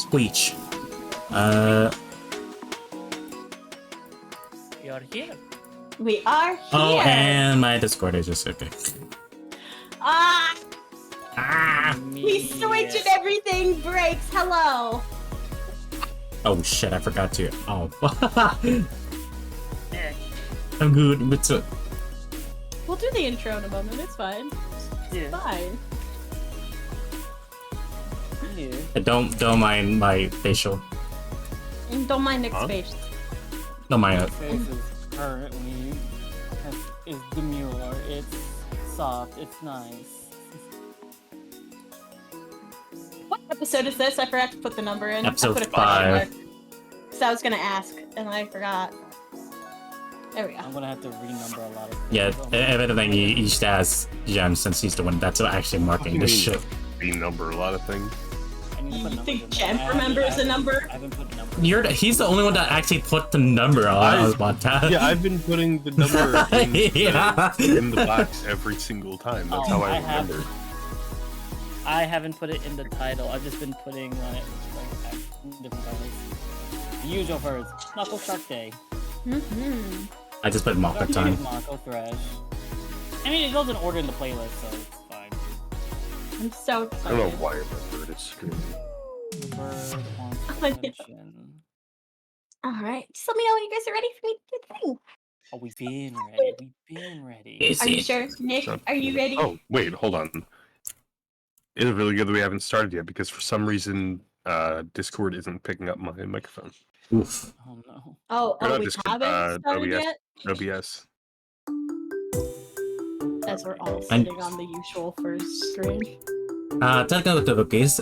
Squeech. We are here. We are here. Oh, and my Discord is just okay. Ah, Ah! we switch and everything breaks. Hello. Oh shit, I forgot to. Oh. Yeah. I'm good. What's up? We'll do the intro in a moment. It's fine. It's fine. Yeah. Don't mind my facial. And don't mind Nick's face. Don't mind it. Face is currently is demure. It's soft. It's nice. What episode is this? I forgot to put the number in. Episode I put a question 5. mark. So I was gonna ask, and I forgot. There we go. I'm gonna have to renumber a lot of things. Yeah, if anything, you should ask Jem since he's the one that's actually marking this shit. Renumber a lot of things. I need to put You numbers think in Jem there. remembers the number? I haven't put numbers. He's the only one that actually put the number on his podcast. Yeah, I've been putting the number in, Yeah. in the box every single time. That's how I remember. I haven't put it in the title. I've just been putting like different titles. The usual birds. Knuckle Shark Day. Mm-hmm. I just put mock up time. Mako Thresh. I mean, it goes in order in the playlist, so it's fine. I'm so I excited. don't know why I remembered. It's screwed. Bird wants yeah. attention. All right. Just let me know when you guys are ready for me to do the thing. Oh, we've been ready. We've been ready. Is Are you it? sure, Nick? Are you ready? Oh, wait, hold on. It's really good that we haven't started yet because for some reason Discord isn't picking up my microphone. Oof. Oh no. Oh, Or not we Discord, haven't started OBS. yet? OBS. As we're all sitting on the usual first screen. Technical difficulties.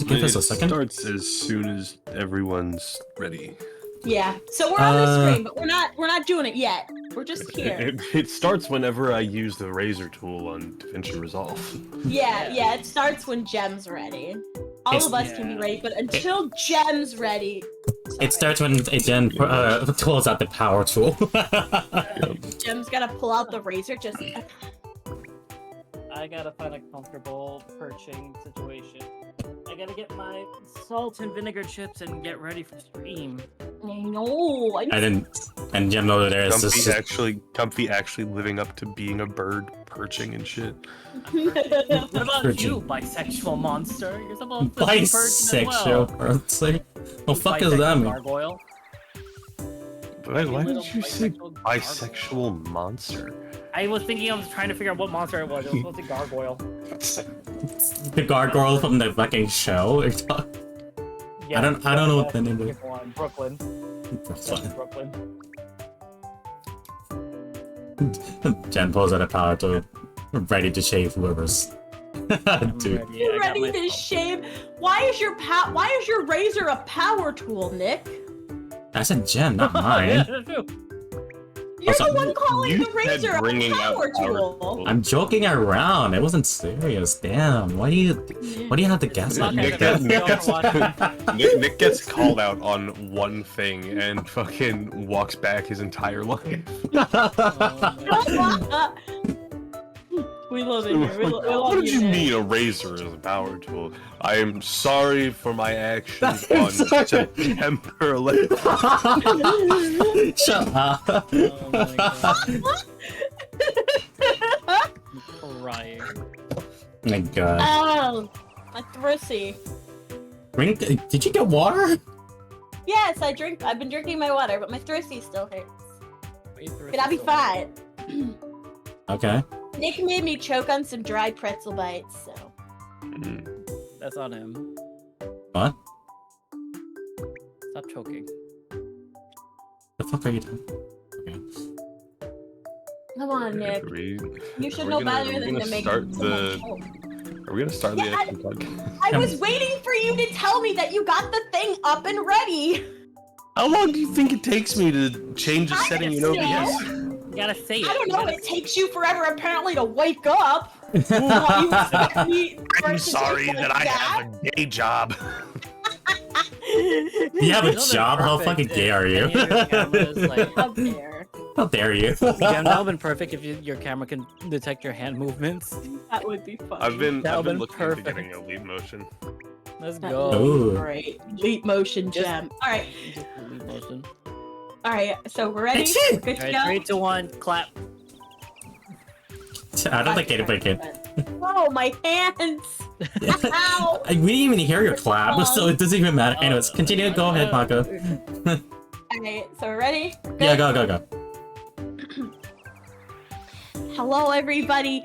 Give us a It second. starts as soon as everyone's ready. Yeah. So we're on the screen, but we're not doing it yet. We're just here. It starts whenever I use the razor tool on DaVinci Resolve. Yeah. It starts when Jem's ready. All of us can be ready, but until Jem's ready. It starts when Jen pulls out the power tool. Jem's gotta pull out the razor. Just. I gotta find a comfortable perching situation. I gotta get my salt and vinegar chips and get ready for stream. No. I didn't. And Jen over there is just. Comfy actually living up to being a bird perching and shit. What about Perching. you, bisexual monster? You're supposed to be perching as well. Bisexual. It's like, what the fuck is that? Bisexual Man? gargoyle. Why Little did you say bisexual bisexual monster? I was trying to figure out what monster it was. It was supposed to be gargoyle. The gargoyle from the fucking show. Yeah, I don't know what the name is. Brooklyn. Brooklyn. Brooklyn. Jen pulls out a power tool, ready to shave whoever's. Dude. You're ready to shave. Why is your razor a power tool, Nick? That's a Jen, not mine. You're Also, the one calling you the said razor a bringing out power power tool. tool. I'm joking around. It wasn't serious. Damn. Why do you have to guess at me? Nick gets called out on one thing and fucking walks back his entire life. We love it here. We love What did you Nick. mean a razor is a power tool? I am sorry for my actions on September 11th. Shut up. Oh my god. I'm crying. My god. Oh, my thirsty. Drink? Did you get water? Yes, I've been drinking my water, but my thirsty still hurts. Wait for it But I'll be to- fine. Okay. Nick made me choke on some dry pretzel bites, so. That's on him. What? Stop choking. The fuck are you doing? Okay. Come on, Nick. You should know better than to make start someone choke. Are we gonna start Yeah, the actual podcast? I was waiting for you to tell me that you got the thing up and ready. How long do you think it takes me to change the I setting in don't OBS? You gotta say it. I don't You know. gotta It takes you forever, apparently, to wake up. You expect me for I'm it to sorry take like that I have a day job. You have a job? How fucking gay are you? How dare. How dare you? Yeah, that would have been perfect if your camera can detect your hand movements. That would be fun. I've been That would've been looking perfect. into getting a lead motion. Let's That go. would be Ooh. great. Leap motion Just- gem. All right. Just leave motion. All right. So we're ready. Achoo! We're good to Alright, 3, go. 2, 1, clap. I don't think anybody can. Oh, my hands! Ow! We didn't even hear your clap, so it doesn't even matter. Anyways, continue. Go ahead, Mako. Alright, so we're ready? We're Yeah, good? go. Hello, everybody,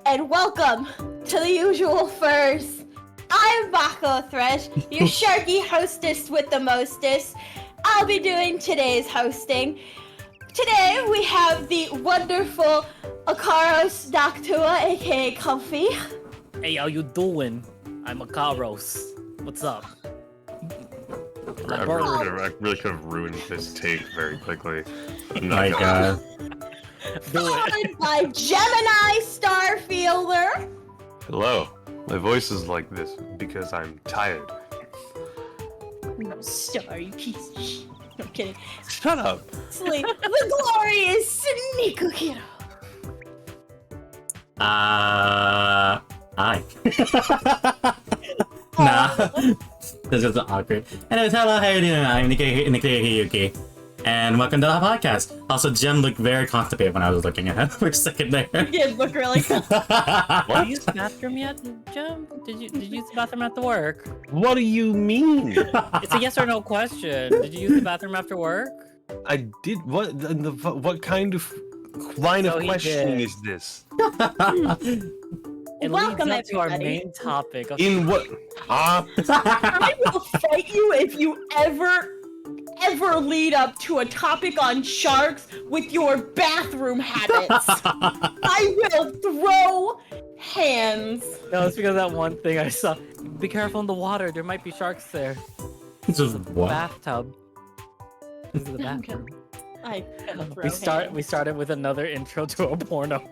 and welcome to the usual first. I'm Mako Thresh, your Sharkie hostess with the mostest. I'll be doing today's hosting. Today we have the wonderful Akaros Noctua, aka Comfy. Hey, how you doing? I'm Akaros. What's up? I really could have ruined this take very quickly. I'm not My gonna- god. Do it. Followed by Gemini Starfielder. Hello. My voice is like this because I'm tired. No star, you piece of shit. No kidding. Shut up. Sleep. The glorious Nikukiro. Hi. Nah. This is awkward. Anyways, hello, how you doing? I'm Nikki, and welcome to the podcast. Also, Jem looked very constipated when I was looking at her for a second there. You did look really cool. Have you used the bathroom yet, Jim? Did you use the bathroom after work? What do you mean? It's a yes or no question. Did you use the bathroom after work? I did. What kind of line So of he questioning did. is this? It Welcome, leads up to our everybody. main topic. Of In what? I will fight you if you ever lead up to a topic on sharks with your bathroom habits. I will throw hands. No, it's because of that one thing I saw. Be careful in the water. There might be sharks there. Just what? Bathtub. This is the bathroom. I will throw We started with another intro to a porno.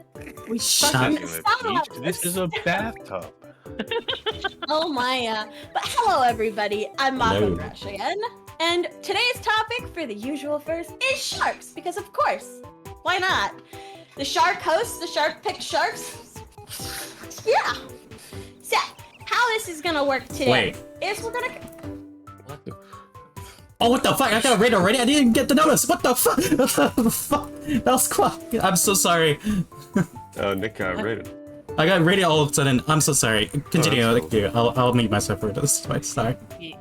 We Shut fucking up. stop. This is a bathtub. Oh my, but hello everybody, I'm Mako Hello. Thresh again, and today's topic for the usual first is sharks, because of course, why not? The shark hosts, the shark picks sharks. Yeah. So, how this is gonna work today Wait. is we're gonna... Oh, what the fuck? I got a raid already? I didn't get the notice. What the fuck? What the fuck? That was cool. I'm so sorry. Nick got rated. I got raided all of a sudden. I'm so sorry. Continue. Oh, that's Thank you. I'll mute myself for this. Sorry. We're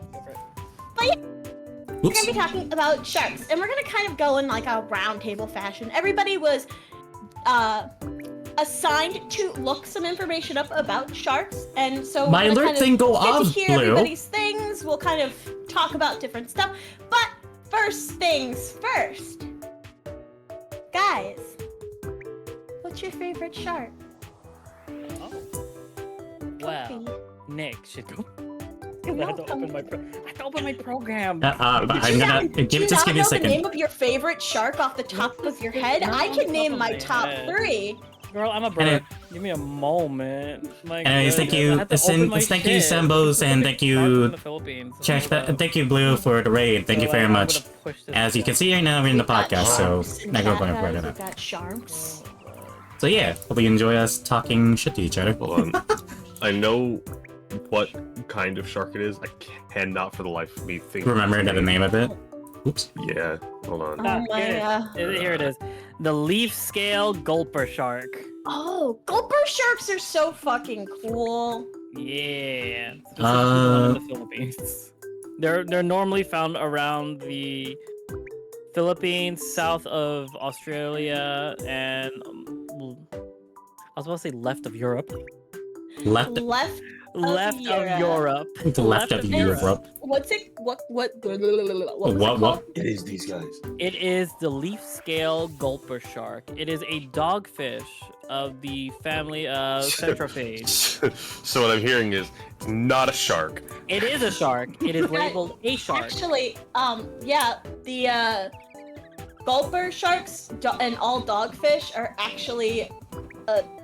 Oops. gonna be talking about sharks, and we're gonna kind of go in like a round table fashion. Everybody was assigned to look some information up about sharks, and so we're My gonna alert kind of thing go get to off, hear Blue. everybody's things. We'll kind of talk about different stuff, but first things first, guys. What's your favorite shark? Wow. Nick should go. I You're have to welcome. open my program. I'm Do you gonna not- do you just not give me a know the name second. of your favorite shark off the top of your head? No, I can off name of my my top head. 3. Girl, I'm a bird. Give me a moment. My Anyways, thank goodness, you, I have to open my thank you, shit. Sambos, and thank you, In the Philippines. Check that. Thank you, Blue, for the raid. Thank you very much. As you can see right now, we're in the podcast, so not gonna go further We've now. got sharks. So yeah, hope you enjoy us talking shit to each other. Hold on. I know what kind of shark it is. I cannot for the life of me think. Remember the name of it? Oops. Yeah. Hold on. Oh my, Here it is. The leaf scale gulper shark. Oh, gulper sharks are so fucking cool. Yeah. This is one in the Philippines. They're normally found around the Philippines, south of Australia, and I was about to say left of Europe. Left Left of Europe. to left of Europe. What's it? What was What? it called? What? It is these guys. It is the leaf scale gulper shark. It is a dogfish of the family of Centrophage. So what I'm hearing is it's not a shark. It is a shark. It is labeled a shark. Actually, yeah, the gulper sharks and all dogfish are actually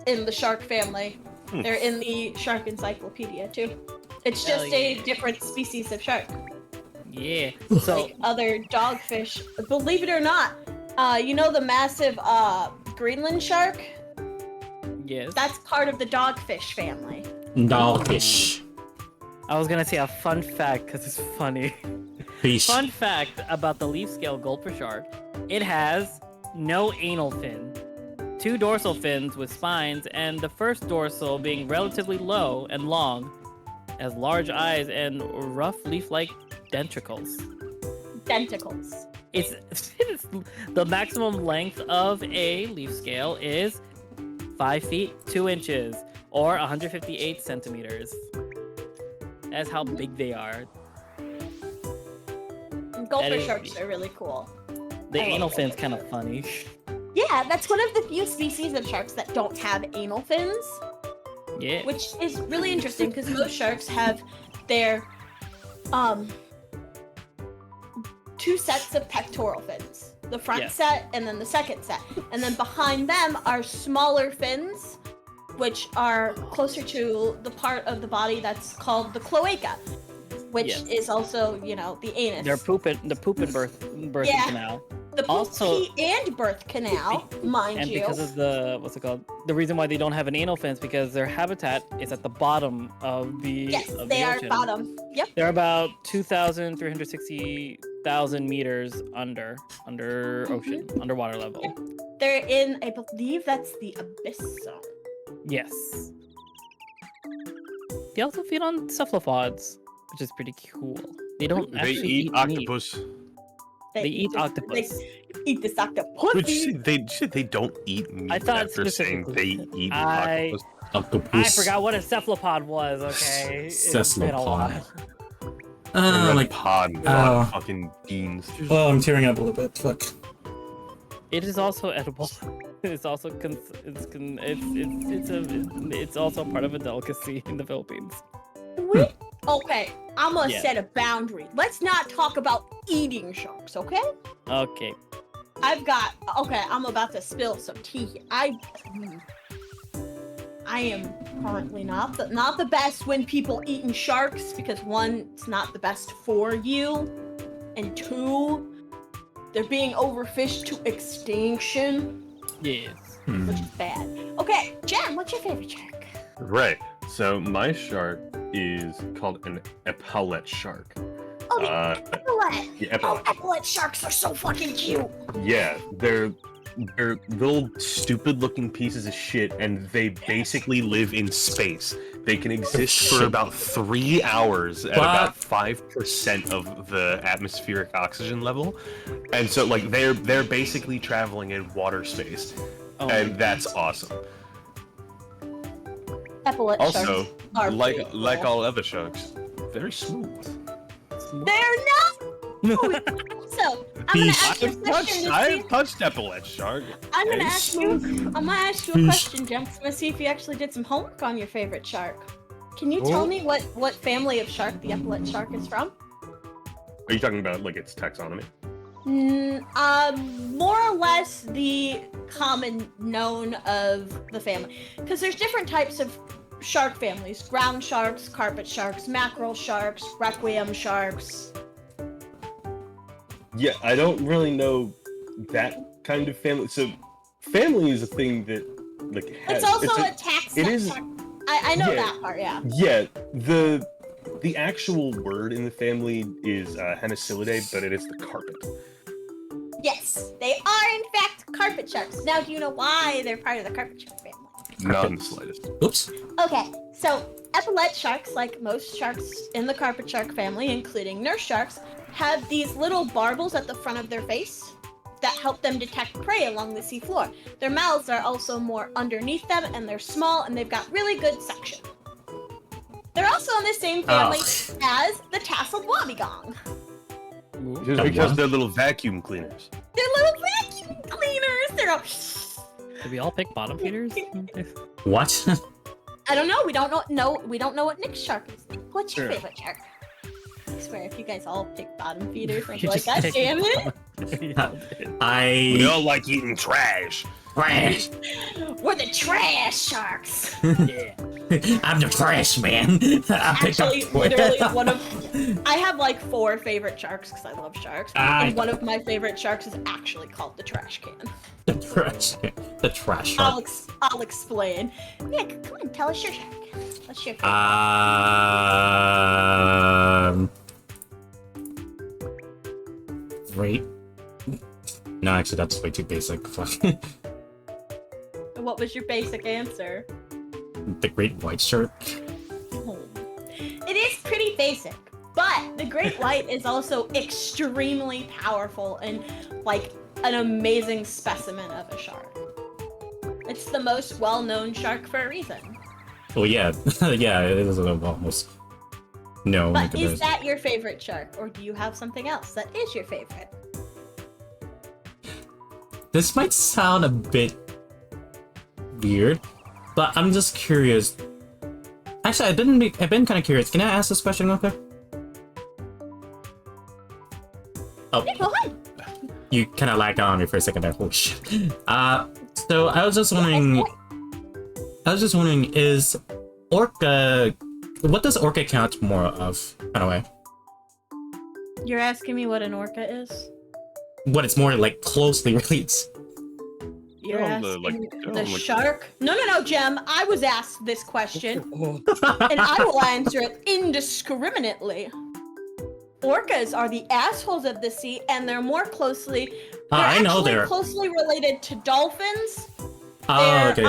in the shark family. They're in the shark encyclopedia too. It's Hell just a yeah. different species of shark. Yeah. So Like other dogfish. Believe it or not, you know the massive Greenland shark? yes. That's part of the dogfish family. Dogfish. I was gonna say a fun fact because it's funny. Fish. Fun fact about the leaf scale gulper shark: it has no anal fin, 2 dorsal fins with spines, and the first dorsal being relatively low and long, has large eyes and rough leaf-like denticles. Denticles. It's the maximum length of a leaf scale is 5 feet 2 inches or 158 centimeters. That's how big they are. Gulper That is- sharks are really cool. The I love anal it. fin's kind of funny. Yeah, that's one of the few species of sharks that don't have anal fins, Yeah. which is really interesting because most sharks have their 2 sets of pectoral fins. The front Yeah. set and then the second set. And then behind them are smaller fins, which are closer to the part of the body that's called the cloaca, which Yes. is also, you know, the anus. They're pooping birth Yeah. canal. the poop, also- pee, and birth canal, mind And you. because of the the reason why they don't have an anal fin is because their habitat is at the bottom of the Yes, of they the are ocean. bottom. Yep. They're about 2,360,000 meters under ocean, underwater level. They're in, I believe that's the abyss zone. Yes. They also feed on cephalopods, which is pretty cool. They don't They actually eat meat. octopus. They eat this- octopus. They eat this Which octopus. they don't eat meat. I thought after saying they specifically- eat I- octopus. Octopus. I forgot what a cephalopod was. Okay, it's been a while. Cephalopod. Red Like, pod, oh. not fucking beans. oh, I'm tearing up a little bit. Fuck. It is also edible. It's also it's also part of a delicacy in the Philippines. Okay, I'm gonna Yeah. set a boundary. Let's not talk about eating sharks, okay? Okay. I'm about to spill some tea. I am currently not the best when people eating sharks because 1, it's not the best for you, and 2, they're being overfished to extinction, Yes. which is bad. Okay, Jen, what's your favorite shark? Right. So my shark is called an epaulet shark. Oh, the Uh, epaulet. the Oh, epaulet. epaulet sharks are so fucking cute. Yeah, they're little stupid-looking pieces of shit, and they basically live in space. They can exist for Shit. about 3 hours at What? about 5% of the atmospheric oxygen level, and so like they're basically traveling in water space, Oh, and that's awesome. Epaulet Also, sharks are like pretty like cool. all other sharks, very smooth. They're not. So I'm gonna ask you a question to see. I've touched epaulet shark. I'm gonna Very ask you. I'm gonna ask you a Fish. question, Jen. I'm gonna see if you actually did some homework on your favorite shark. Can you tell Oh. me what family of shark the epaulet shark is from? Are you talking about like its taxonomy? More or less the common known of the family, because there's different types of shark families: ground sharks, carpet sharks, mackerel sharks, requiem sharks. Yeah, I don't really know that kind of family. So, family is a thing that like has. It's also a- a tax. it is- shark. I know yeah. that part. Yeah. Yeah, the actual word in the family is Hemicillidae, but it is the carpet. Yes, they are in fact carpet sharks. Now, do you know why they're part of the carpet shark family? Not in the slightest. Oops. Okay, so epaulet sharks, like most sharks in the carpet shark family, including nurse sharks, have these little barbels at the front of their face that help them detect prey along the seafloor. Their mouths are also more underneath them, and they're small, and they've got really good suction. They're also in the same family as the tasseled wobbegong. Just because they're little vacuum cleaners. They're little vacuum cleaners. They're all... Did we all pick bottom feeders? What? I don't know. We don't know. No, we don't know what Nick's shark is. Nick, what's your Sure. favorite shark? I swear, if you guys all pick bottom feeders, I'm You like, just God picked damn it! We I all like eating trash. trash. We're the trash sharks. Yeah. I'm the trash man. I picked up Actually, literally one of I have like 4 favorite sharks because I love sharks, and one of my favorite sharks is actually called the trash can. the trash. The trash I'll shark. I'll explain. Nick, come on, tell us your shark. What's your favorite? actually, that's way too basic. What was your basic answer? The great white shark. It is pretty basic, but the great white is also extremely powerful and like an amazing specimen of a shark. It's the most well-known shark for a reason. Well, yeah, yeah, it is almost no. But is that your favorite shark, or do you have something else that is your favorite? This might sound a bit weird, but I'm just curious. Actually, I've been kind of curious. Can I ask this question real quick? Oh, Yeah, go ahead. you kind of lagged on me for a second there. Holy shit. So I was just wondering. Is orca? What does orca count more of? By the way, You're asking me what an orca is? what it's more like closely related. You're They're on the, asking like- the they're on, like- shark? No, Jem. I was asked this question, and I will answer it indiscriminately. Orcas are the assholes of the sea, and they're more closely. They're I know actually they're. closely related to dolphins. Oh, okay.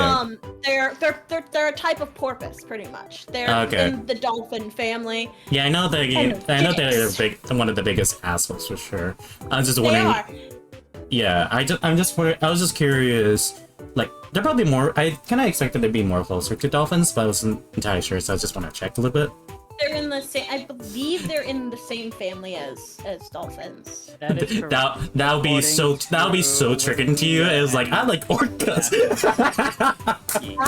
They're a type of porpoise, pretty much. They're Okay. in the dolphin family. Yeah, I know And they're dicks. one of the biggest assholes for sure. I was just They wondering. are. Yeah, I was just curious. Like, they're probably more. I kind of expected they'd be more closer to dolphins, but I wasn't entirely sure, so I just want to check a little bit. They're in the same. I believe they're in the same family as dolphins. That is correct. That would be so tricking to you. It was like, I like orcas.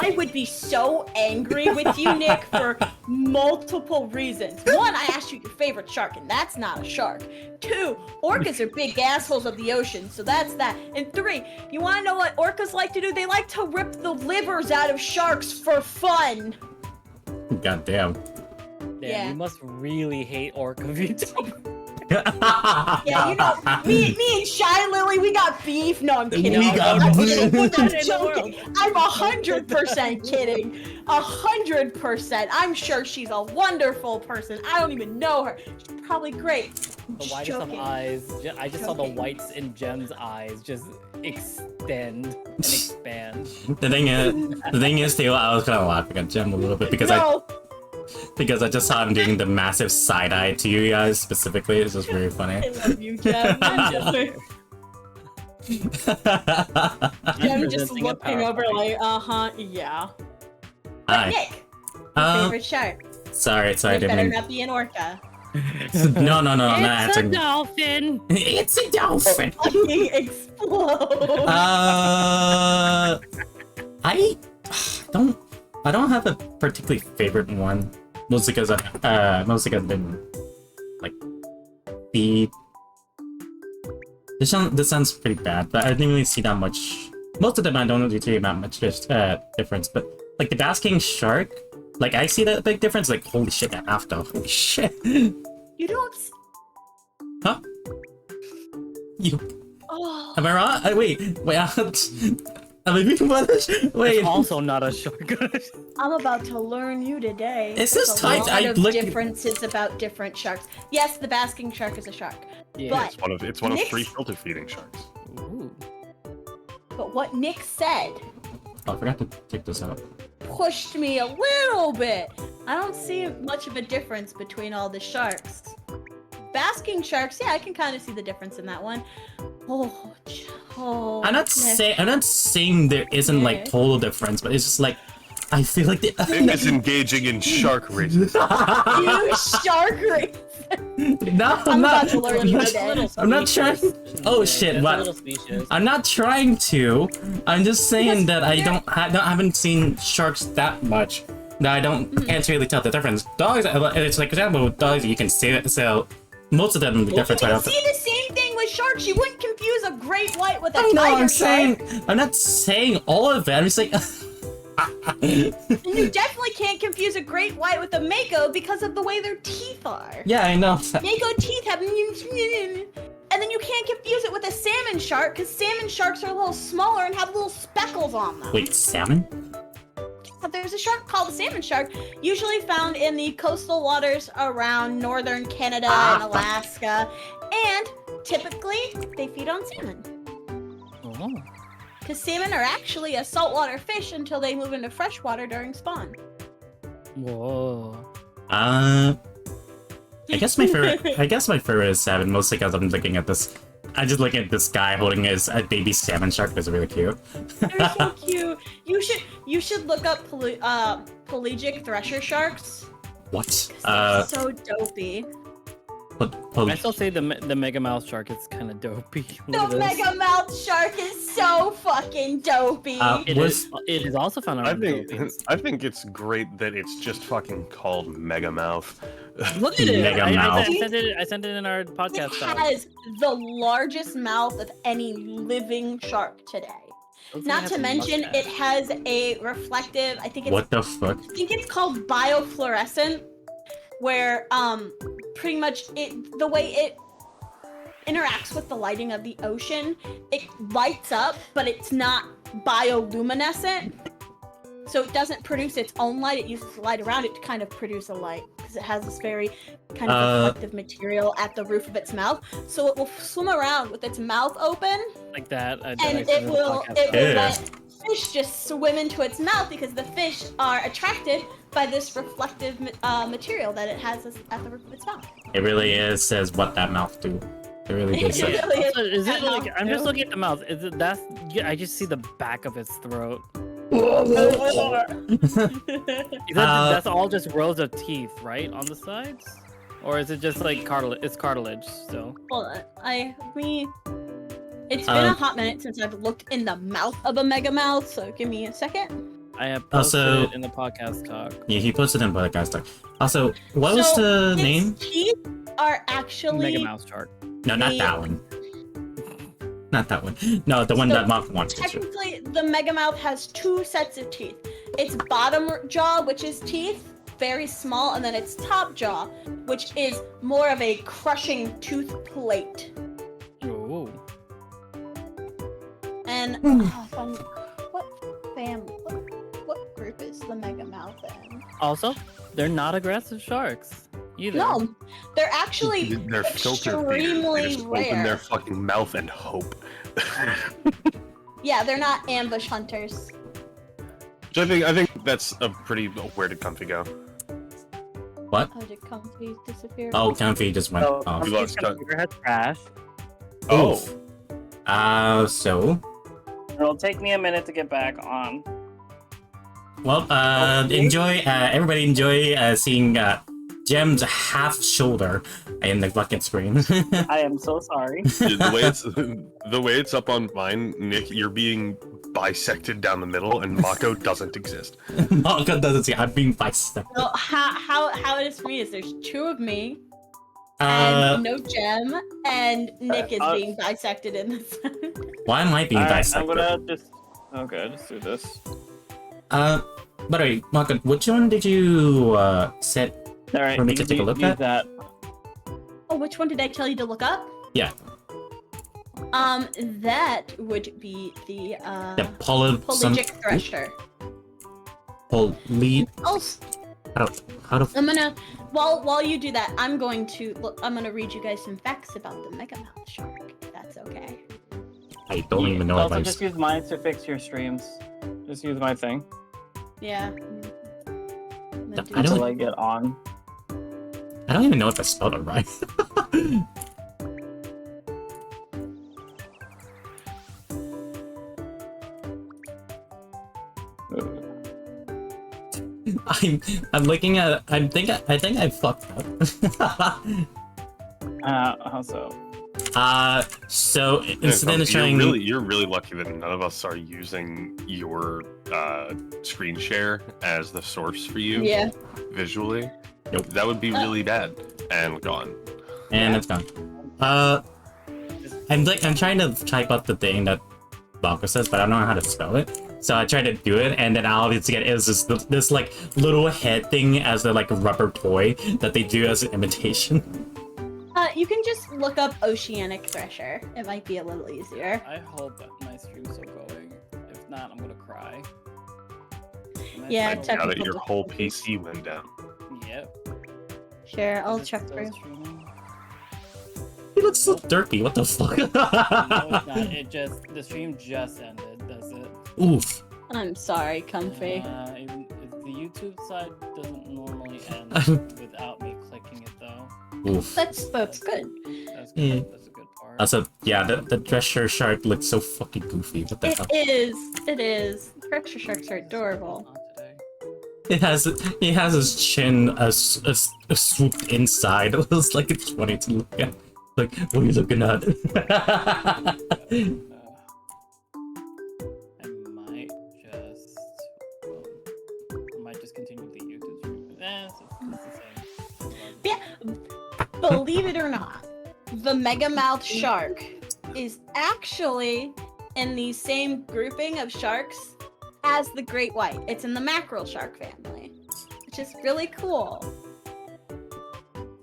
I would be so angry with you, Nick, for multiple reasons. One, I asked you your favorite shark, and that's not a shark. Two, orcas are big assholes of the ocean, so that's that. And three, you want to know what orcas like to do? They like to rip the livers out of sharks for fun. God damn. Damn, Yeah. you must really hate orca Vito. Yeah, you know, me and Shy Lily, we got beef. No, I'm kidding. We got I'm beef. kidding. Put that I'm in the joking. world. I'm 100% kidding. 100%. I'm sure she's a wonderful person. I don't even know her. She's probably great. I'm The just whitest of joking. eyes. I just saw the Joking. whites in Jem's eyes just extend and expand. The thing is, Theo, I was kind of laughing at Jem a little bit because No, I just saw him doing the massive side eye to you guys specifically. It's just very I funny. love you, Jem. Jem just presenting a looking over PowerPoint. like, yeah. But Hi. Nick, your Um, favorite shark. sorry, I It didn't better mean. not be an orca. No, I'm not It's a answering. dolphin. It's a dolphin. Fucking explode. I don't have a particularly favorite one. Mostly because I've been like the. This sounds pretty bad, but I didn't really see that much. Most of them I don't really see that much difference, but like the basking shark, like I see that big difference. Like holy shit, that after holy shit. You don't. Huh? You Oh. am I wrong? Wait. Am I being punished? Wait. It's also not a shark. I'm about to learn you today. Is There's this a tight? lot I of look- differences about different sharks. Yes, the basking shark is a shark, Yeah. but It's one of Nick's- 3 filter feeding sharks. Ooh. what Nick said Oh, I forgot to take this out. pushed me a little bit. I don't see much of a difference between all the sharks. Basking sharks, yeah, I can kind of see the difference in that one. Oh, I'm not saying there isn't like Nick. total difference, but it's just like I feel like Nick is engaging in shark racing. You shark race. No, I'm about to learn you I'm today. not, I'm not trying. Oh shit! That's a What? little species. I'm not trying to. I'm just saying Yes, that I you're- haven't seen sharks that much that I can't really tell the difference. Dogs, it's like for example, with dogs you can see it. So most of them the You difference. I can don't. see the same thing with sharks. You wouldn't confuse a great white with a I know. tiger I'm shark. saying. I'm not saying all of it. I'm just saying. And you definitely can't confuse a great white with a mako because of the way their teeth are. Yeah, I know. Mako teeth have and then you can't confuse it with a salmon shark because salmon sharks are a little smaller and have little speckles on them. Wait, salmon? There's a shark called a salmon shark, usually found in the coastal waters around northern Canada and Alaska, and typically they feed on salmon. Oh. Because salmon are actually a saltwater fish until they move into freshwater during spawn. Whoa. I guess my favorite is salmon, mostly because I'm looking at this. I just look at this guy holding his baby salmon shark. That's really cute. They're so cute. You should look up pelagic thresher sharks. What? They're so dopey. I still say the mega mouth shark is kind of dopey. Look The at this. mega mouth shark is so fucking dopey. It is also found I around the Philippines. think it's great that it's just fucking called Mega Mouth. Look at it! Mega I mouth. sent it in our podcast. It has the largest mouth of any living shark today. Not to mention, it has a reflective. I think it's What the fuck? I think it's called biofluorescent, where pretty much the way it interacts with the lighting of the ocean, it lights up, but it's not bioluminescent. So it doesn't produce its own light, it uses the light around it to kind of produce a light. Because it has this very kind of reflective material at the roof of its mouth. So it will swim around with its mouth open. Like that. And it will let fish just swim into its mouth because the fish are attracted by this reflective material that it has at the roof of its mouth. It really says what that mouth do. It really does say. Is it like I'm just looking at the mouth? Is it I just see the back of its throat. That's all just rows of teeth, right, on the sides, or is it just like cartilage? It's cartilage still. Hold on, it's been a hot minute since I've looked in the mouth of a mega mouth, so give me a second. I have posted it in the podcast talk. Yeah, he posted in podcast talk. Also, what was the its name? Teeth are actually Mega mouse shark. No, not that one. Not that one. No, the one that Mock wants to show. Technically, the megamouth has two sets of teeth. Its bottom jaw, which is teeth, very small, and then its top jaw, which is more of a crushing tooth plate. Ooh. And what group is the megamouth in? Also, they're not aggressive sharks either. No, they're actually They're filter feeders. They extremely just open their rare. fucking mouth and hope. Yeah, they're not ambush hunters. So I think that's a pretty where did Comfy go? What? Oh, did Comfy disappear? Oh, Comfy just went off. We lost cut. Computer has crashed. Oof. So. It'll take me a minute to get back on. Well, everybody enjoy seeing Gem's half shoulder in the bucket screen. I am so sorry. the way it's up on mine, Nick, you're being bisected down the middle, and Mako doesn't exist. Mako doesn't see. I'm being bisected. So how it is for me is there's two of me, and no Gem, and Nick is being bisected in this. Why am I being bisected? I'm gonna just do this. By the way, Mako, which one did you set All right, for me to take a look at? That. Oh, which one did I tell you to look up? Yeah. That would be the pelagic thresher. How to I'm gonna while you do that, I'm gonna read you guys some facts about the megamouth shark, if that's okay. I don't even know if I just use mine to fix your streams. Just use my thing. Yeah. I don't- Until I get on. I don't even know if I spelled it right. I'm looking at. I think I fucked up. How so? So instead of showing, you're really lucky that none of us are using your screen share as the source for you. Yeah. Visually. Nope. That would be really bad and gone. And it's gone. I'm trying to type up the thing that Blanco says, but I don't know how to spell it. So I tried to do it, and then all it's get is this like little head thing as the like rubber toy that they do as an imitation. You can just look up oceanic thresher. It might be a little easier. I hope that my stream's still going. If not, I'm gonna cry. Yeah, Now technical that your whole difficulties. PC went down. Yep. Sure, I'll Is it check still through. streaming? looks so derpy. What the fuck? No, it's not. The stream just ended. Does it? Oof. I'm sorry, Comfy. The YouTube side doesn't normally end without me clicking it though. Oof. That's good. That's good. Yeah. That's a good part. Also, yeah, the Drescher shark looks so fucking goofy. What the hell? It is. Pressure sharks are adorable. Not today. He has his chin swooped inside. It was like it's funny to look at. Like, what are you looking at? I might just continue the YouTube stream. It's the same. Yeah, believe it or not, the megamouth shark is actually in the same grouping of sharks as the great white. It's in the mackerel shark family, which is really cool.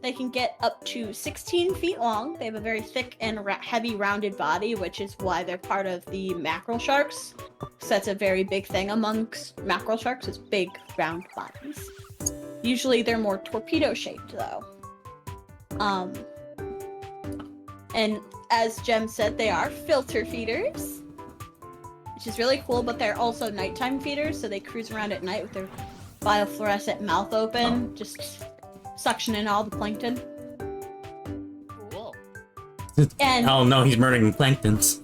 They can get up to 16 feet long. They have a very thick and heavy rounded body, which is why they're part of the mackerel sharks. So that's a very big thing amongst mackerel sharks, is big round bodies. Usually they're more torpedo shaped though. And as Jem said, they are filter feeders, which is really cool, but they're also nighttime feeders, so they cruise around at night with their biofluorescent mouth open, just suctioning all the plankton. Cool. And Oh no, he's murdering planktons.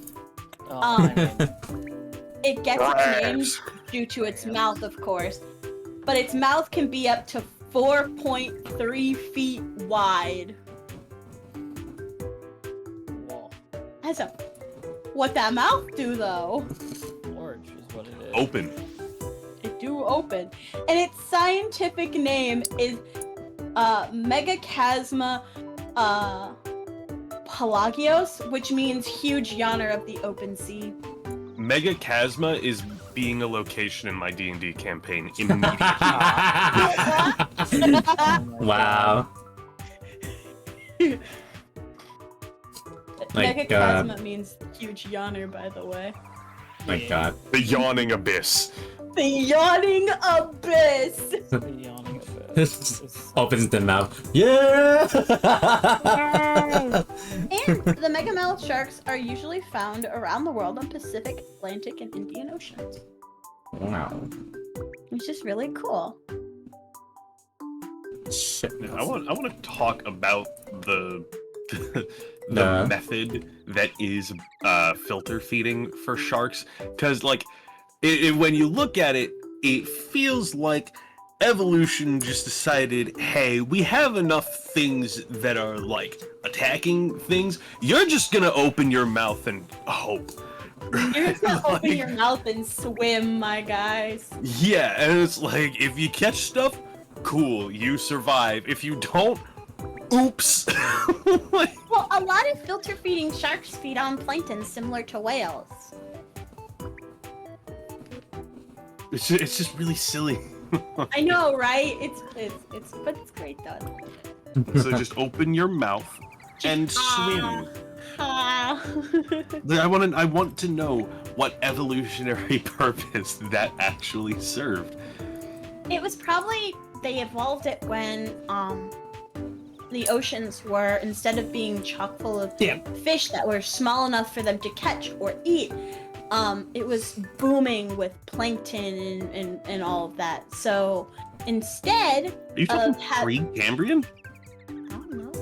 it gets its name due to its mouth, of course, but its mouth can be up to 4.3 feet wide. Whoa. What that mouth do though? Large is what it is. Open. It do open, and its scientific name is Megachasma pelagios, which means huge yawner of the open sea. Mega Chasma is being a location in my D&D campaign immediately. Wow. Like, Megachasma means huge yawner, by the way. My god. The yawning abyss. The yawning abyss! The yawning abyss. Opens the mouth. Yeah! And the megamouth sharks are usually found around the world on Pacific, Atlantic, and Indian Oceans. Wow. Which is really cool. Shit. I want to talk about the The- method that is filter feeding for sharks, because like when you look at it, it feels like evolution just decided, hey, we have enough things that are like attacking things. You're just gonna open your mouth and hope. You're just gonna open Like- your mouth and swim, my guys. Yeah, and it's like, if you catch stuff, cool, you survive. If you don't, oops. Like, Well, a lot of filter feeding sharks feed on plankton similar to whales. it's just really silly. I know, right? But it's great though. So just open your mouth and swim. Ah. I want to know what evolutionary purpose that actually served. It was probably they evolved it when the oceans were, instead of being chock full of fish that were small enough for them to catch or eat, it was booming with plankton and all of that. So instead Are you talking pre-Cambrian? I don't know.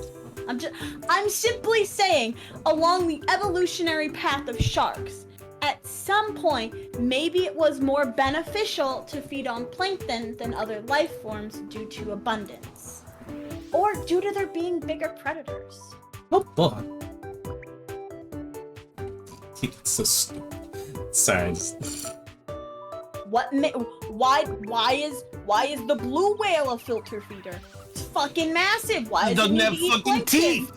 I'm simply saying, along the evolutionary path of sharks, at some point, maybe it was more beneficial to feed on plankton than other life forms due to abundance. Or due to there being bigger predators. Oh boy. It's so stupid. Sorry. Why is the blue whale a filter feeder? It's fucking massive. Why It does doesn't it have need to eat fucking plankton? teeth.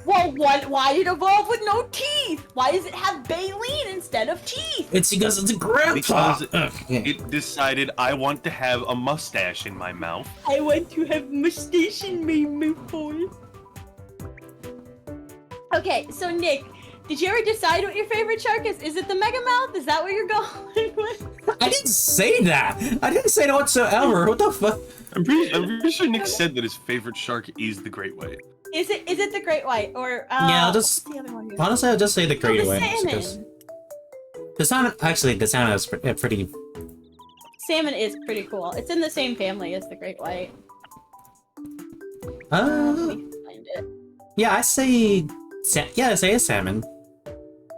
Well, why did it evolve with no teeth? Why does it have baleen instead of teeth? It's because it's a grandpa. Because it decided, I want to have a mustache in my mouth. I want to have mustache in my mouth. Okay, so Nick, did you ever decide what your favorite shark is? Is it the megamouth? Is that what you're going with? I didn't say that. I didn't say that whatsoever. What the fuck? I'm pretty sure Nick said that his favorite shark is the great white. Is it the great white or Yeah, I'll just what's the other one here? honestly I'll just say the Oh, great the one salmon. because the salmon is pretty. Salmon is pretty cool. It's in the same family as the great white. Uh, Let me find it. yeah, I say a salmon.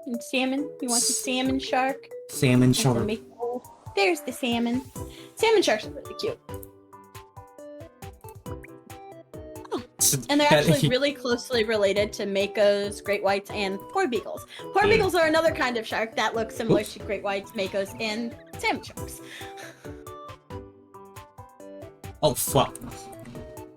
And salmon. You want the salmon shark? Salmon That's a shark. maple. There's the salmon. Salmon sharks are really cute. And they're actually really closely related to makos, great whites, and pork beagles. Pork beagles are another kind of shark that looks similar to great whites, makos, and salmon sharks. Oh fuck.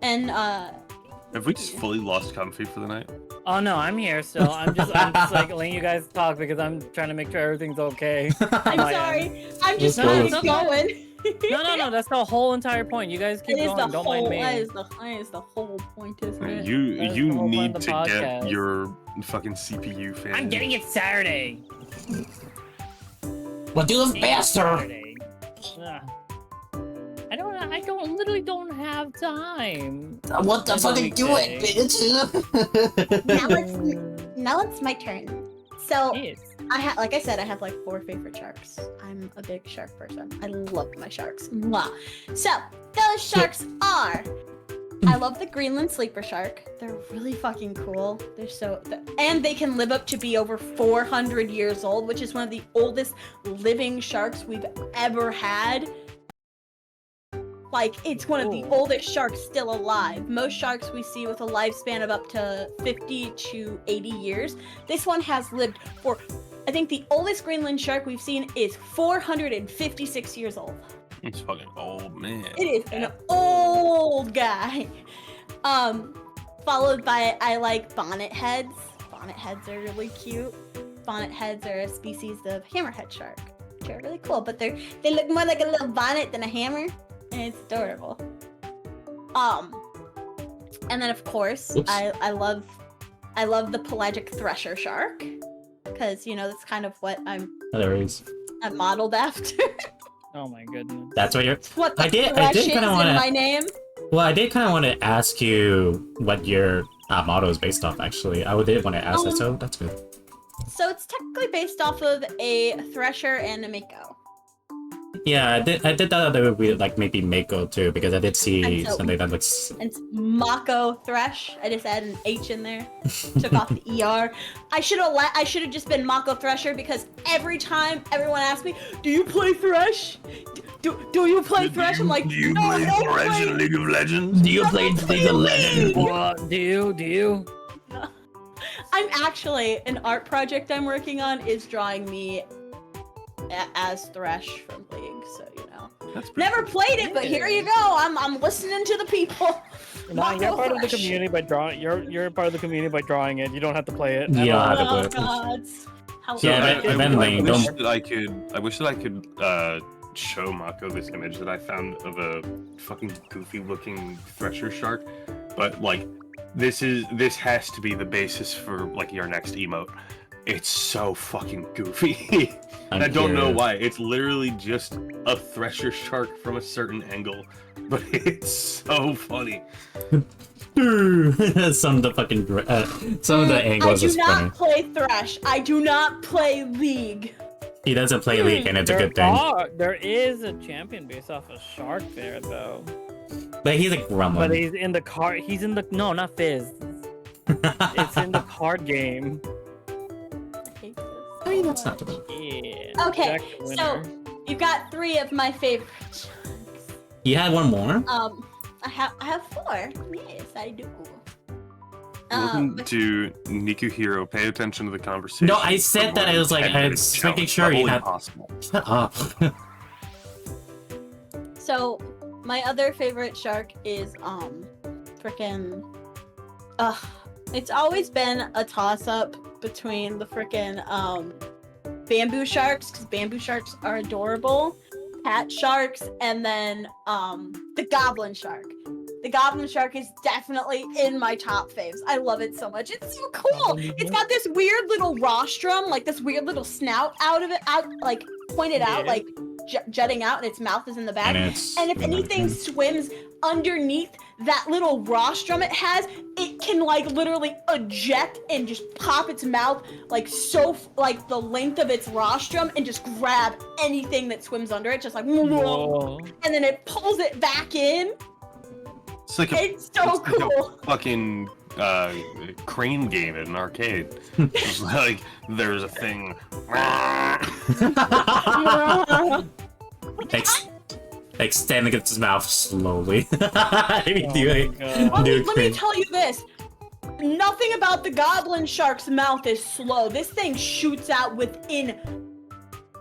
And Have we just fully lost Comfy for the night? Oh no, I'm here still. I'm just like letting you guys talk because I'm trying to make sure everything's okay. I'm my sorry. I'm just No, trying it's to okay. going. No, that's the whole entire point. You guys keep It is going. the Don't whole. mind me. That is the whole point, isn't it? You That's the whole point need of the to get podcast. your fucking CPU fan. I'm getting it Saturday. Well, do this faster. Saturday. Ugh. I literally don't have time. What the That's fucking what do we it, say. bitch? Now it's my turn. So Yes. like I said, I have like 4 favorite sharks. I'm a big shark person. I love my sharks. Mwah. So those sharks are. I love the Greenland sleeper shark. They're really fucking cool. And they can live up to be over 400 years old, which is one of the oldest living sharks we've ever had. Like, it's one of the oldest sharks still alive. Most sharks we see with a lifespan of up to 50 to 80 years. This one has lived for, I think the oldest Greenland shark we've seen is 456 years old. It's fucking old, man. It is an old guy. Followed by, I like bonnet heads. Bonnet heads are really cute. Bonnet heads are a species of hammerhead shark, which are really cool, but they look more like a little bonnet than a hammer. And it's adorable. And then of course, I love the pelagic thresher shark, because that's kind of what I'm modeled after. Oh my goodness. That's what you're. What the I did flesh kind is of want in my to. name. Well, I did kind of want to ask you what your motto is based off. Actually, I did want to ask that, so that's good. So it's technically based off of a thresher and a mako. Yeah, I did thought that would be like maybe Mako too, because I did see And so- something that looks. It's Mako Thresh. I just added an H in there. Took off the ER. I should have just been Mako Thresher, because every time everyone asks me, "Do you play Thresh? Do you play Thresh?" I'm like, Do you "No, play I don't Thresh play." in League of Legends? Do you I play don't League of Legends? What? Do you? I'm actually, an art project I'm working on is drawing me as Thresh from League, so That's pretty never cool. played it, but here you go. I'm listening to the people. No, you're Mako part of the Thresh. community by drawing. You're part of the community by drawing it. You don't have to play it. You don't have to Oh play it. God. How Yeah, old but are you? eventually, I wish that I could show Mako this image that I found of a fucking goofy looking thresher shark, but like this has to be the basis for like your next emote. It's so fucking goofy. I don't know why. It's literally just a thresher shark from a certain angle, but it's so funny. Some of the fucking some of the angles I is do funny. not play Thresh. I do not play League. He doesn't play League, and it's a good thing. There is a champion based off a shark there, though. But he's a gremlin. But he's in the card. No, not Fizz. It's in the card game. I mean, that's not too bad. Yeah. Okay, Jack the so winner. you've got 3 of my favorite sharks. You had one more? I have 4. Yes, I do. Welcome to Niku Hero. Pay attention to the conversation. No, I said that. I was like, I was making sure you had. Impossible. Shut up. So my other favorite shark is frickin' it's always been a toss-up between the frickin' bamboo sharks, because bamboo sharks are adorable, cat sharks, and then the goblin shark. The goblin shark is definitely in my top faves. I love it so much. It's so cool. It's got this weird little rostrum, like this weird little snout like pointed out, like jutting out, and its mouth is in the back. And if anything swims underneath that little rostrum it has, it can like literally eject and just pop its mouth like like the length of its rostrum and just grab anything that swims under it, just like Whoa. and then it pulls it back in. It's like It's so cool. fucking crane game at an arcade. It's like there's a thing. Extending its mouth slowly. Maybe doing. Let me tell you this. Nothing about the goblin shark's mouth is slow. This thing shoots out within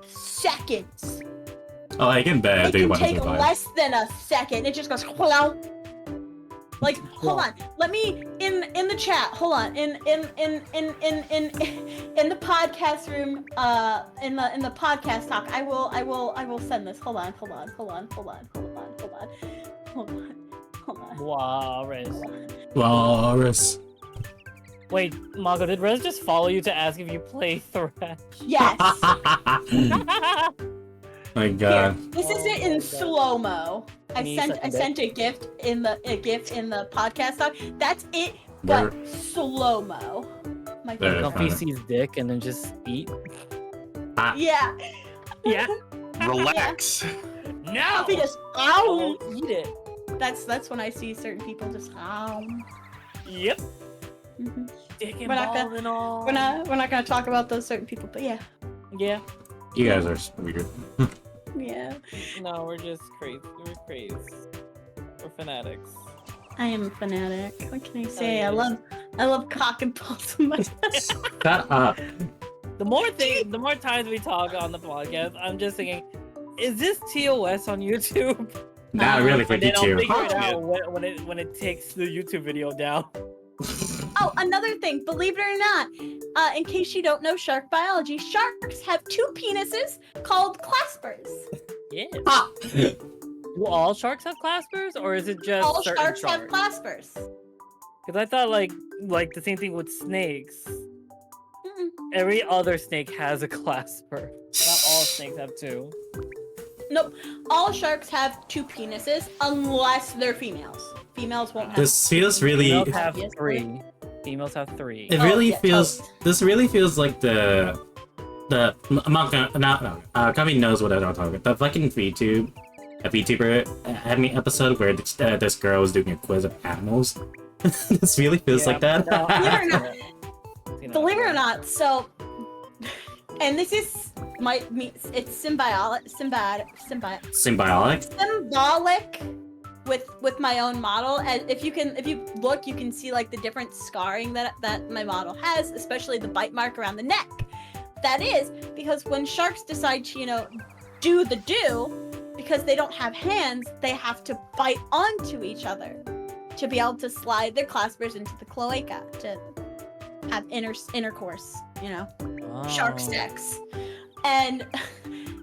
seconds. Oh, I can bet. It can take less than a second. It just goes. Like, hold on. Let me in the chat. Hold on. In the podcast room. In the podcast talk. I will send this. Hold on. Walrus. Wait, Mako, did Rez just follow you to ask if you play Thresh? Yes. My God. Here, this is it in slow mo. I sent a gift in the podcast talk. That's it, but slow mo. My There. God. Comfy sees dick and then just eat. Yeah. Yeah. Relax. No. Comfy just I'll ow. eat it. That's when I see certain people just ow. Yep. Mhm. Dick and We're not balls and all. We're not gonna talk about those certain people, but yeah. Yeah. You guys are weird. Yeah. No, we're just crazy. We're crazy. We're fanatics. I am a fanatic. What can I say? yeah. I love cock and balls so much. Shut up. The more times we talk on the podcast, I'm just thinking, is this TOS on YouTube? Not really for And then I'll you. figure it out when it takes the YouTube video down. Oh, another thing, believe it or not, in case you don't know shark biology, sharks have two penises called claspers. Yeah. Ah. Do all sharks have claspers, or is it just All certain sharks have claspers. Because I thought like the same thing with snakes. Mm-mm. Every other snake has a clasper. Not all snakes have two. Nope, all sharks have two penises unless they're females. Females won't have. This feels really. Females have Obviously. 3. Females have 3. It really yeah, feels. toast. This really feels like the. I'm not gonna. No. Kami knows what I'm talking about. The fucking VTuber had me episode where this girl was doing a quiz of animals. This really feels like that. No, Believe it or not, so, and this is it's symbiotic with my own model. And if you look, you can see like the different scarring that my model has, especially the bite mark around the neck. That is because when sharks decide to, do the do, because they don't have hands, they have to bite onto each other to be able to slide their claspers into the cloaca to have intercourse, shark sex. And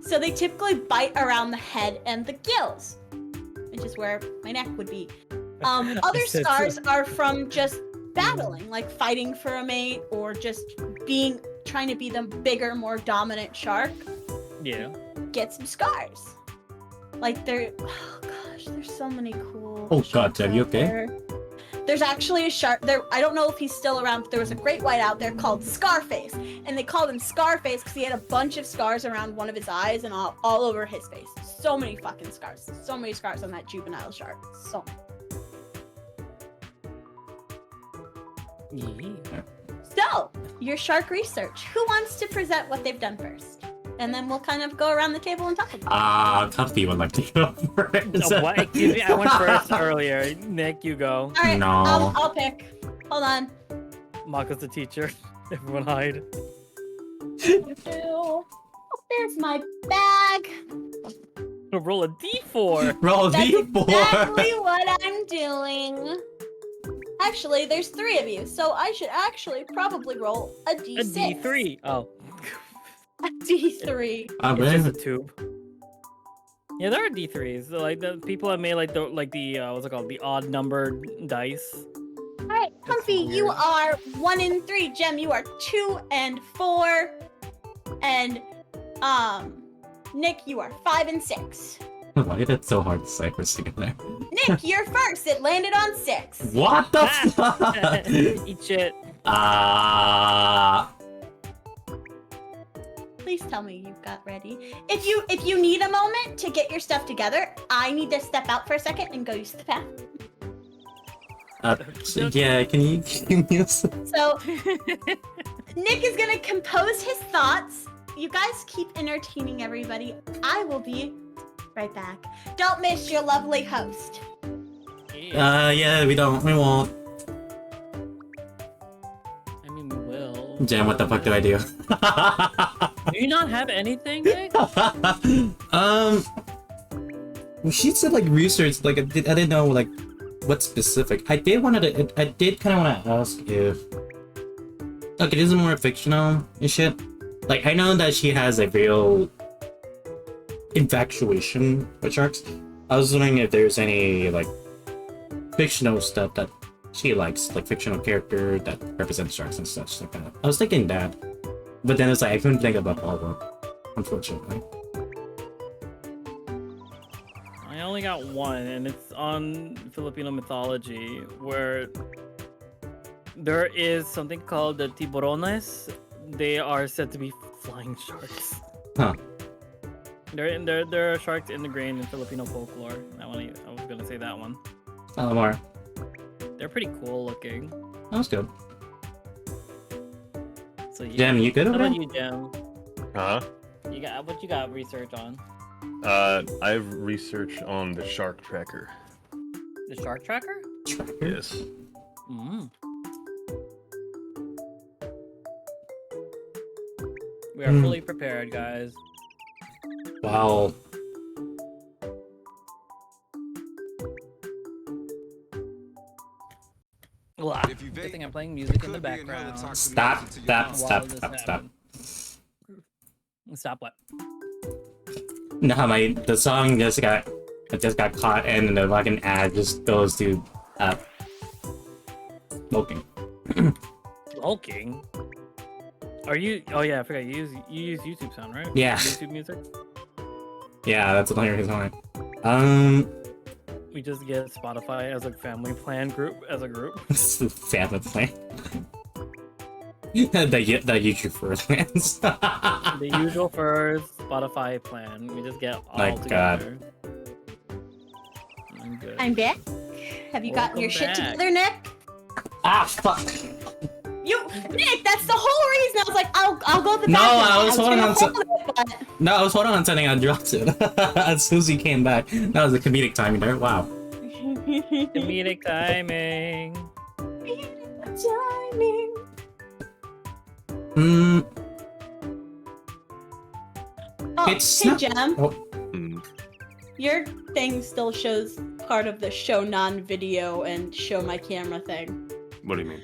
so they typically bite around the head and the gills, which is where my neck would be. Other scars are from just battling, like fighting for a mate or just trying to be the bigger, more dominant shark. Yeah. Get some scars. Like there's so many cool. Oh God, sharks are you out okay? there. There's actually a shark there. I don't know if he's still around, but there was a great white out there called Scarface, and they called him Scarface because he had a bunch of scars around one of his eyes and all over his face. So many fucking scars. So many scars on that juvenile shark. So many. Yeah. So, your shark research. Who wants to present what they've done first? And then we'll kind of go around the table and talk about it. Comfy would like to go first. Oh, what? Excuse me, I went first earlier. Nick, you go. All right, No. I'll pick. Hold on. Mako's the teacher. Everyone hide. Oh, there's my bag. Roll a d4. Roll a That's d4. exactly what I'm doing. Actually, there's 3 of you, so I should actually probably roll a A d6. d3. Oh. A d3. It's just a tube. Yeah, there are d3s. So, like the people have made like the what's it called? The odd numbered dice. All right, Comfy, you weird. are 1 and 3. Gem, you are 2 and 4. And Nick, you are 5 and 6. Why is it so hard to say for a second there? Nick, you're first. It landed on 6. What the fuck? Eat shit. Please tell me you've got ready. If you need a moment to get your stuff together, I need to step out for a second and go use the bathroom. Yeah, can you use So Nick is gonna compose his thoughts. You guys keep entertaining everybody. I will be right back. Don't miss your lovely host. yeah, we won't. I mean, we will. Jam, what the fuck do I do? Do you not have anything, Nick? She said like research, like I didn't know like what specific. I did kind of want to ask if like it is more fictional and shit. Like I know that she has a real infatuation with sharks. I was wondering if there's any like fictional stuff that she likes, like fictional character that represents sharks and such like that. I was thinking that, but then it's like I couldn't think about all of them, unfortunately. I only got one, and it's on Filipino mythology, where there is something called the tiburones. They are said to be flying sharks. Huh. There are sharks ingrained in Filipino folklore. I was gonna say that one. More. They're pretty cool looking. That was good. So yeah. Jam, you good How over about there? you, Jam? Huh? What you got research on? I have research on the shark tracker. The shark tracker? Yes. Mm. We are fully prepared, guys. Wow. Wow. Good thing I'm playing music in the background. Stop. Stop. Stop what? No, the song just got caught and the fucking ad just goes to smoking. Smoking? Are you? Oh yeah, I forgot. You use YouTube Sound, right? Yeah. YouTube music. Yeah, that's the only reason why. We just get Spotify as a family plan group Family plan. the YouTube first plans. The usual first Spotify plan. We just get all My together. I'm good. I'm back. Have you gotten Welcome your shit back. together, Nick? Ah, fuck. Nick, that's the whole reason I was like, I'll go to the No, bathroom. I was holding gonna on to- hold it, but- No, I was holding on something. I dropped it as soon as he came back. That was a comedic timing there. Wow. Comedic timing. Timing. Oh, It's hey, not- Jem. Oh. Hmm. Your thing still shows part of the show non-video and show my camera thing. What do you mean?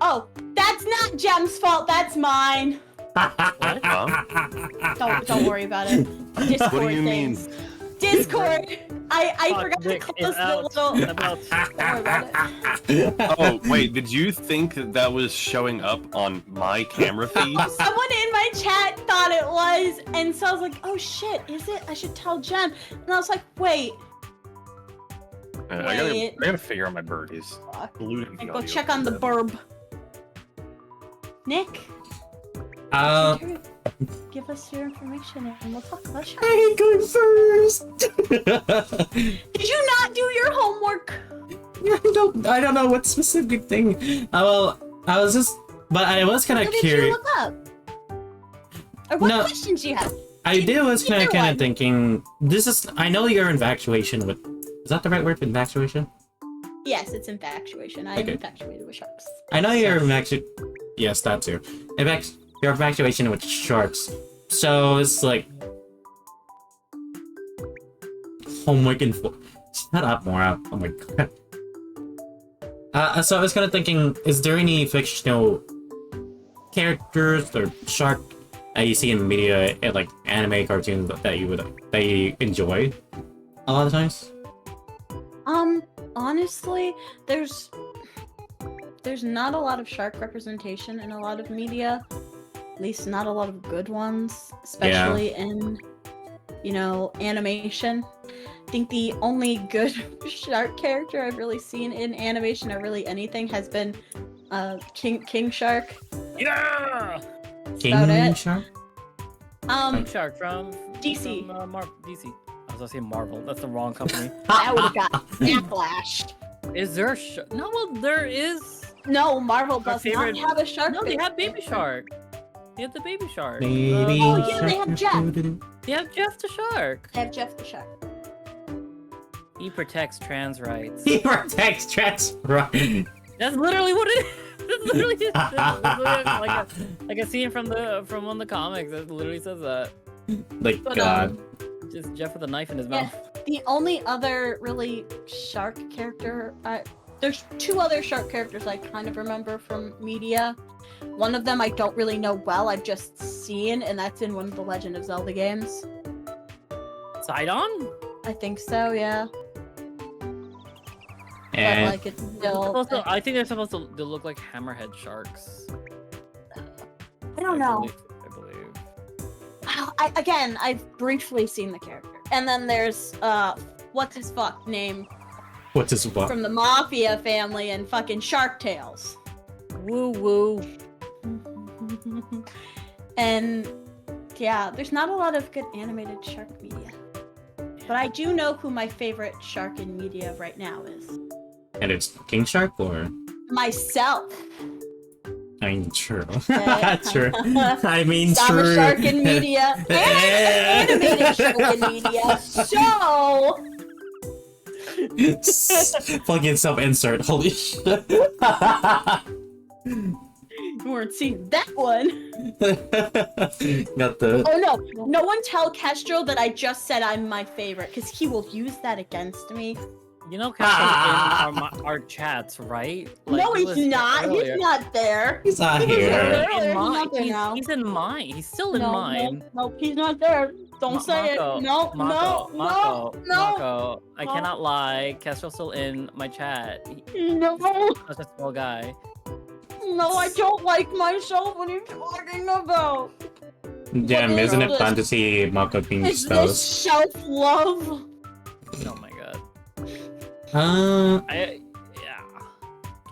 Oh, that's not Jem's fault. That's mine. Don't worry about it. Discord What do you mean? things. Discord. I Fuck, forgot to Nick close is the out. little. Don't worry about it. Oh, wait, did you think that was showing up on my camera feed? Someone in my chat thought it was, and so I was like, "Oh shit, is it? I should tell Jem." And I was like, "Wait, I gotta figure out my bird is fuck. polluting the Go audio. check on the burb." Nick, give us your information and we'll talk about Shark. I go first. Did you not do your homework? I don't know what specific thing. Well, I was just, but I was kind What of did you curious. look up? Or what No. questions do you have? I did was kind Either of one. thinking. This is. I know your infatuation with. Is that the right word? Infatuation. Yes, it's infatuation. I am Okay. infatuated with sharks. I know your Yes, that too. Your infatuation with sharks. So it's like homework and shut up, Mora. Oh my god. So I was kind of thinking, is there any fictional characters or shark that you see in media, like anime, cartoons that you enjoy a lot of times? Honestly, there's not a lot of shark representation in a lot of media. At least not a lot of good ones, especially in animation. I think the only good shark character I've really seen in animation or really anything has been King Shark. Yeah! That's King about it. Shark? King Shark from DC. From, DC. I was gonna say Marvel. That's the wrong company. I would have got backlash. Is there a No, well, there is. No, Marvel does favorite- not have a shark. No, they face. have Baby Shark. They have the Baby Shark. Baby Oh, yeah, they have Jeff. They have Jeff the Shark. They have Jeff the Shark. He protects trans rights. He protects trans rights. That's literally what it is. That's literally, that's literally like a scene from one of the comics. It literally says that. Like, But, God. Just Jeff with a knife in his Yeah. mouth. The only other really shark character, there's two other shark characters I kind of remember from media. One of them I don't really know well, I've just seen, and that's in one of the Legend of Zelda games. Sidon? I think so, yeah. And But like it's still. I think they're supposed to look like hammerhead sharks. I don't know. I believe. I've briefly seen the character. And then there's what's his fuck name what's his what? from the Mafia family and fucking Shark Tales. Woo woo. And yeah, there's not a lot of good animated shark media. But I do know who my favorite shark in media right now is. And it's King Shark or? Myself. I mean, true. Yeah. True. I mean, I'm true. a shark in media. And I'm an animated shark in media. So Fucking self-insert. Holy shit. you weren't seeing that one. Got the. Oh no, no one tell Kestrel that I just said I'm my favorite, because he will use that against me. You know, Kestrel's in our chats, right? No, he he's was not. earlier. He's not there. He's not He was here. there. In He's mine. not there now. He's in mine. He's still in No, mine. no, he's not there. Don't say Mako, it. No, Mako, no, no, Mako, I no. cannot lie. Kestrel's still in my chat. no, He's such a small guy. no, I don't like myself. What are you talking about? Damn, What is isn't it this? fun to see Mako being Is exposed? this self-love? Oh my god. Yeah.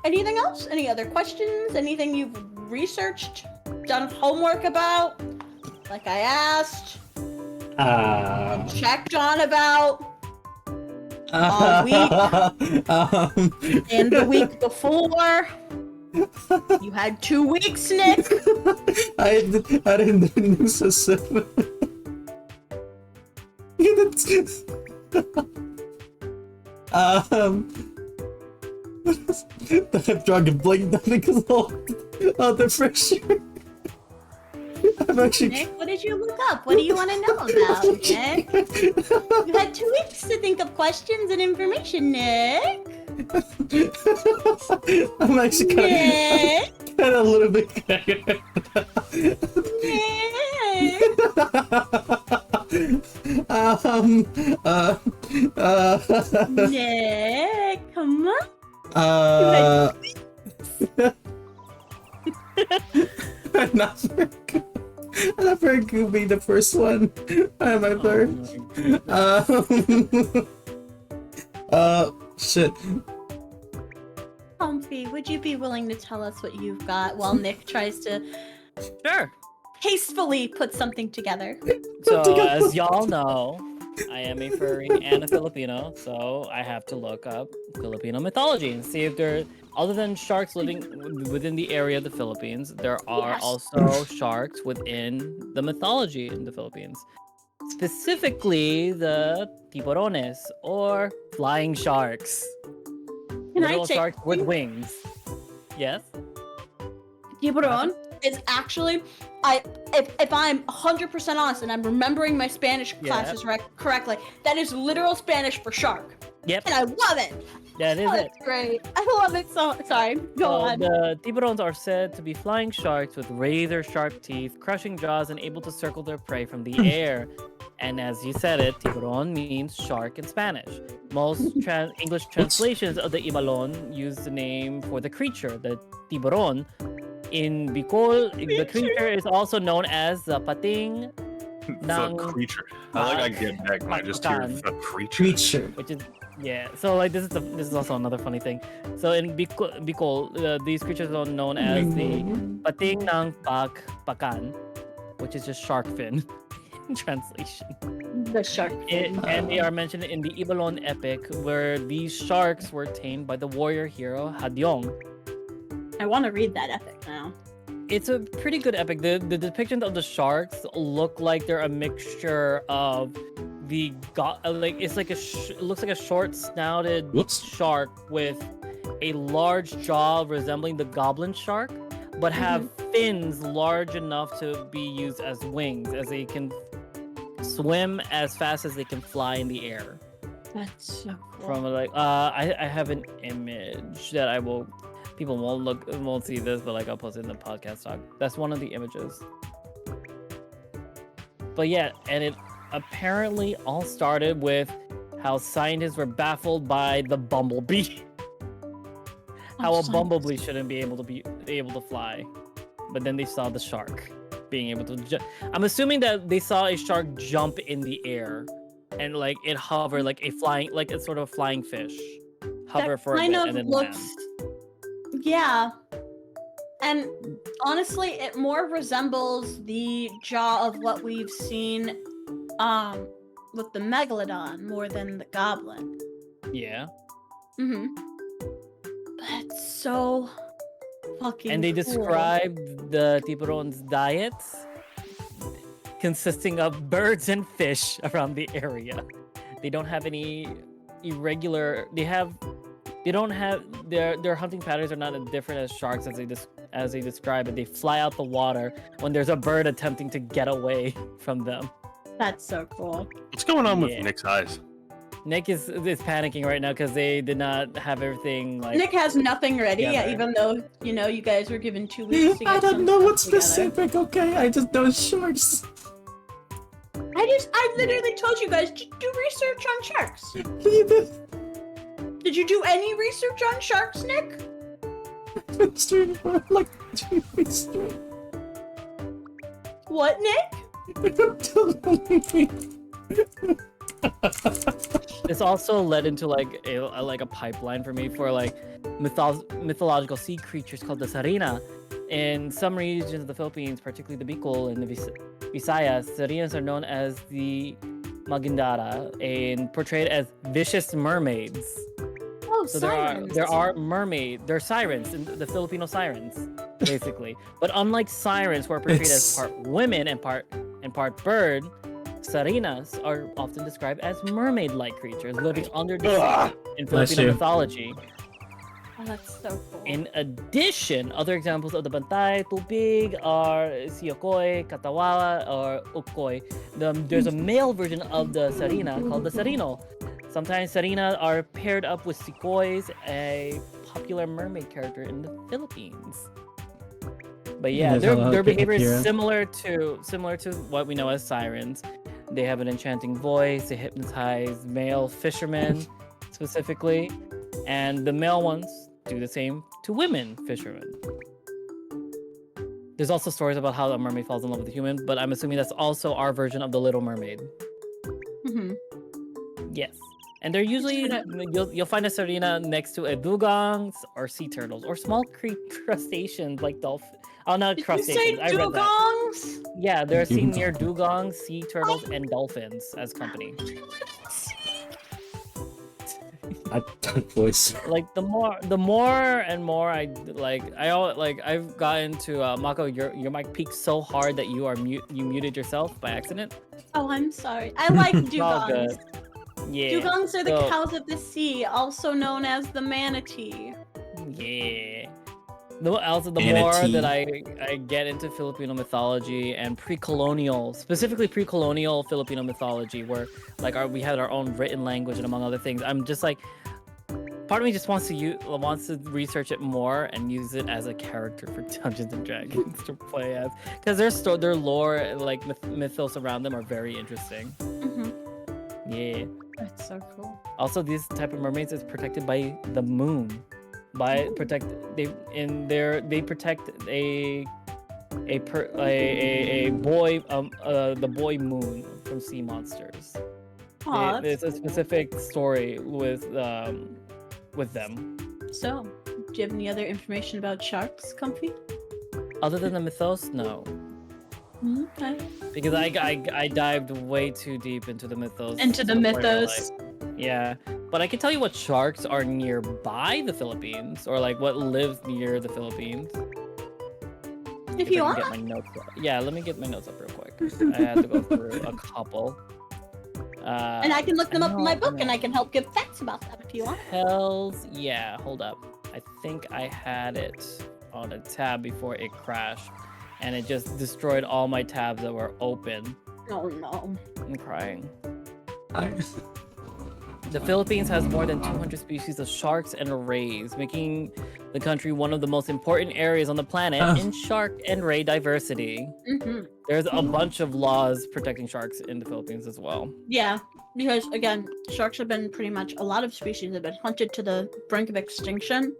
Anything else? Any other questions? Anything you've researched? Done homework about? Like I asked? And checked on about? All week? And the week before? You had 2 weeks, Nick? I didn't do so soon. I'm drawing a blank down because of the pressure. I'm actually. Nick, what did you look up? What do you want to know about, Nick? You had 2 weeks to think of questions and information, Nick. I'm actually Nick. kind of a little bit. Nick. Nick, come on. I'm not very good being the first one. I'm my third. Shit. Comfy, would you be willing to tell us what you've got while Nick tries to Sure. hastily put something together? So, as y'all know, I am a furry and a Filipino, so I have to look up Filipino mythology and see if there, other than sharks living within the area of the Philippines, there are Yes. also sharks within the mythology in the Philippines. Specifically, the tiburones, or flying sharks. Can I Little take sharks with wings. Yes? Tiburon is actually, if I'm 100% honest and I'm remembering my Spanish classes correctly, that is literal Spanish for shark. Yep. And I love it. That is Oh, it. it's great. I love it so. Sorry, go So on. the tiburons are said to be flying sharks with razor-sharp teeth, crushing jaws, and able to circle their prey from the air. And as you said it, tiburon means shark in Spanish. Most English translations of the Ibalon use the name for the creature, the tiburon. In Bicol, the creature is also known as the pating Nang creature. I get back when I just hear the creature. Creature. which is so like this is also another funny thing. So in Bicol, these creatures are known as the pating ng pakan, which is just shark fin in translation. The shark. And they are mentioned in the Ibalon epic, where these sharks were tamed by the warrior hero Hadyong. I want to read that epic now. It's a pretty good epic. The depictions of the sharks look like they're a mixture of it's like it looks like a short snouted shark with a large jaw resembling the goblin shark, but have fins large enough to be used as wings, as they can swim as fast as they can fly in the air. That's so cool. From like I have an image that I will. People won't see this, but like I'll post it in the podcast talk. That's one of the images. But yeah, and it apparently all started with how scientists were baffled by the bumblebee. How a bumblebee shouldn't be able to fly, but then they saw the shark being able to. I'm assuming that they saw a shark jump in the air, and like it hover like a sort of flying fish, hover That for a kind bit of and then looks. land. Yeah. And honestly, it more resembles the jaw of what we've seen with the megalodon more than the goblin. Yeah. But it's so fucking And they cool. described the Tiburon's diets consisting of birds and fish around the area. They don't have any irregular. Their hunting patterns are not as different as sharks as they describe it. They fly out the water when there's a bird attempting to get away from them. That's so cool. What's going on with Nick's eyes? Nick is panicking right now because they did not have everything like. Nick has nothing ready, together. even though you guys were given 2 weeks to get I don't some know stuff what's together. specific, okay? I just know sharks. I literally told you guys to do research on sharks. Leave Did you do any research on sharks, Nick? been streaming for like 2 weeks straight. What, Nick? This also led into like a pipeline for me for like mythological sea creatures called the sarina. In some regions of the Philippines, particularly the Bicol and the Visayas, sarinas are known as the magindara and portrayed as vicious mermaids. Oh, So sirens. there are mermaids. They're sirens, the Filipino sirens, basically. But unlike sirens, who are portrayed as part women and part bird, sarinas are often described as mermaid-like creatures living under the sea in Bless Filipino you. mythology. Oh, that's so cool. In addition, other examples of the bantay tubig are siyokoy, katawa, or ukoy. There's a male version of the sarina called the sarino. Sometimes sarina are paired up with sikoys, a popular mermaid character in the Philippines. But yeah, There's a lot their of behavior is here. similar to what we know as sirens. They have an enchanting voice. They hypnotize male fishermen specifically, and the male ones do the same to women fishermen. There's also stories about how a mermaid falls in love with a human, but I'm assuming that's also our version of the Little Mermaid. Mhm. Yes. And they're usually you'll find a sardina next to a dugongs or sea turtles or small crustaceans like dolphins. Oh, not Did you say crustaceans. I read that. dugongs? Yeah, they're seen near dugongs, sea turtles, and dolphins as company. I don't voice. Like the more and more I've gotten to Mako. Your mic peaked so hard that you muted yourself by accident. Oh, I'm sorry. I like It's all good. dugongs. Yeah. Dugongs are the so- cows of the sea, also known as the manatee. Yeah. The more Manatee. that I get into Filipino mythology and specifically pre-colonial Filipino mythology, where like we had our own written language and among other things, I'm just like, part of me just wants to research it more and use it as a character for Dungeons and Dragons to play as, because their lore, like mythos around them, are very interesting. Mhm. Yeah. That's so cool. Also, these type of mermaids is protected by the moon. They protect a boy the boy moon from Sea Monsters. Aw, There's a specific story with them. so, do you have any other information about sharks, Comfy? Other than the mythos, no, Okay. because I dived way too deep into the mythos. Into the to point out, mythos. yeah, but I can tell you what sharks are nearby the Philippines, or like what lives near the Philippines. If I you can want. get my notes up. Yeah, let me get my notes up real quick. I had to go through a couple. And I can look them up in my know, book, and I can help give facts about them if you want. Hells yeah, hold up. I think I had it on a tab before it crashed, and it just destroyed all my tabs that were open. Oh no. I'm crying. The Philippines has more than 200 species of sharks and rays, making the country one of the most important areas on the planet in shark and ray diversity. Mm-hmm. There's a bunch of laws protecting sharks in the Philippines as well. Yeah, because again, sharks have been pretty much a lot of species have been hunted to the brink of extinction.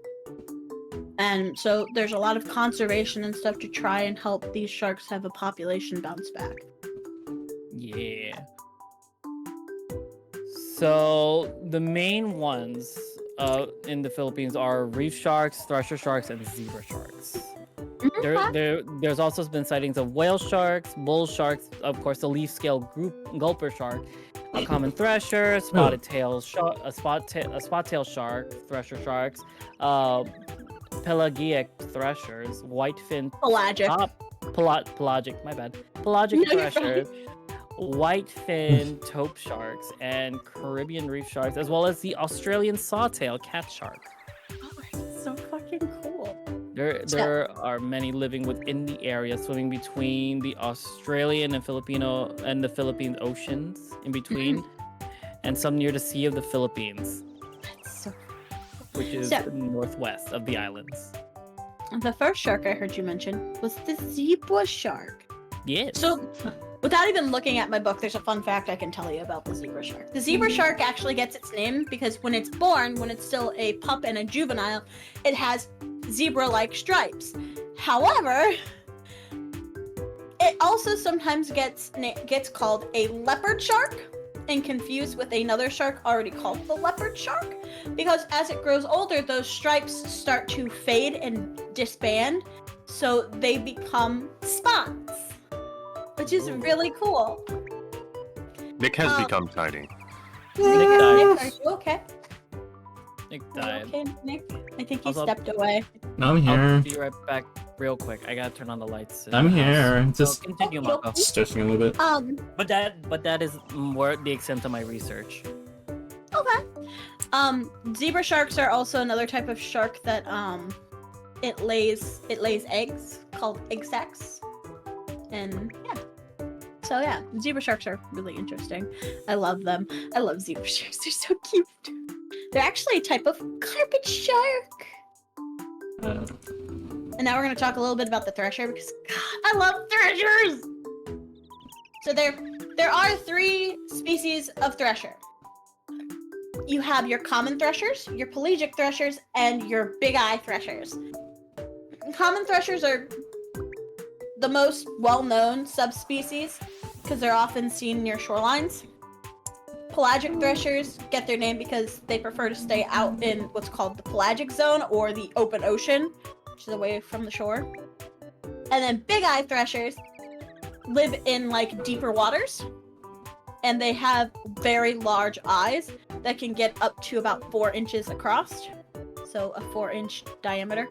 And so there's a lot of conservation and stuff to try and help these sharks have a population bounce back. Yeah. So the main ones in the Philippines are reef sharks, thresher sharks, and zebra sharks. There's also been sightings of whale sharks, bull sharks, of course, the leaf scale gulper shark, a common thresher, spotted tail shark, a spot tail shark, thresher sharks, pelagic threshers, whitefin Pelagic. pelagic, my bad, pelagic No, you're threshers, whitefin taupe sharks, and Caribbean reef sharks, as well as the Australian sawtail cat shark. Oh, that's so fucking cool. There are many living within the area, swimming between the Australian and the Philippine oceans in between, and some near the Sea of the Philippines, That's so which is northwest of the islands. The first shark I heard you mention was the zebra shark. Yes. So, without even looking at my book, there's a fun fact I can tell you about the zebra shark. The zebra shark actually gets its name because when it's born, when it's still a pup and a juvenile, it has zebra-like stripes. However, it also sometimes gets called a leopard shark and confused with another shark already called the leopard shark, because as it grows older, those stripes start to fade and disband, so they become spots, which is really cool. Nick has become tiny. Nick died. Nick, are you okay? Nick Are died. you okay, Nick? I think he Also- stepped away. I'm I'll here. be right back real quick. I gotta turn on the lights. in I'm the house. here. So Just continue, Marco. stretching a little bit. But that is more the extent of my research. Okay. Zebra sharks are also another type of shark that it lays eggs called egg sacs. And yeah. So yeah, zebra sharks are really interesting. I love them. I love zebra sharks. They're so cute. They're actually a type of carpet shark. And now we're gonna talk a little bit about the thresher because God, I love threshers. So there are 3 species of thresher. You have your common threshers, your pelagic threshers, and your big eye threshers. Common threshers are the most well-known subspecies because they're often seen near shorelines. Pelagic threshers get their name because they prefer to stay out in what's called the pelagic zone or the open ocean, which is away from the shore. And then big eye threshers live in like deeper waters, and they have very large eyes that can get up to about 4 inches across, so a 4-inch diameter.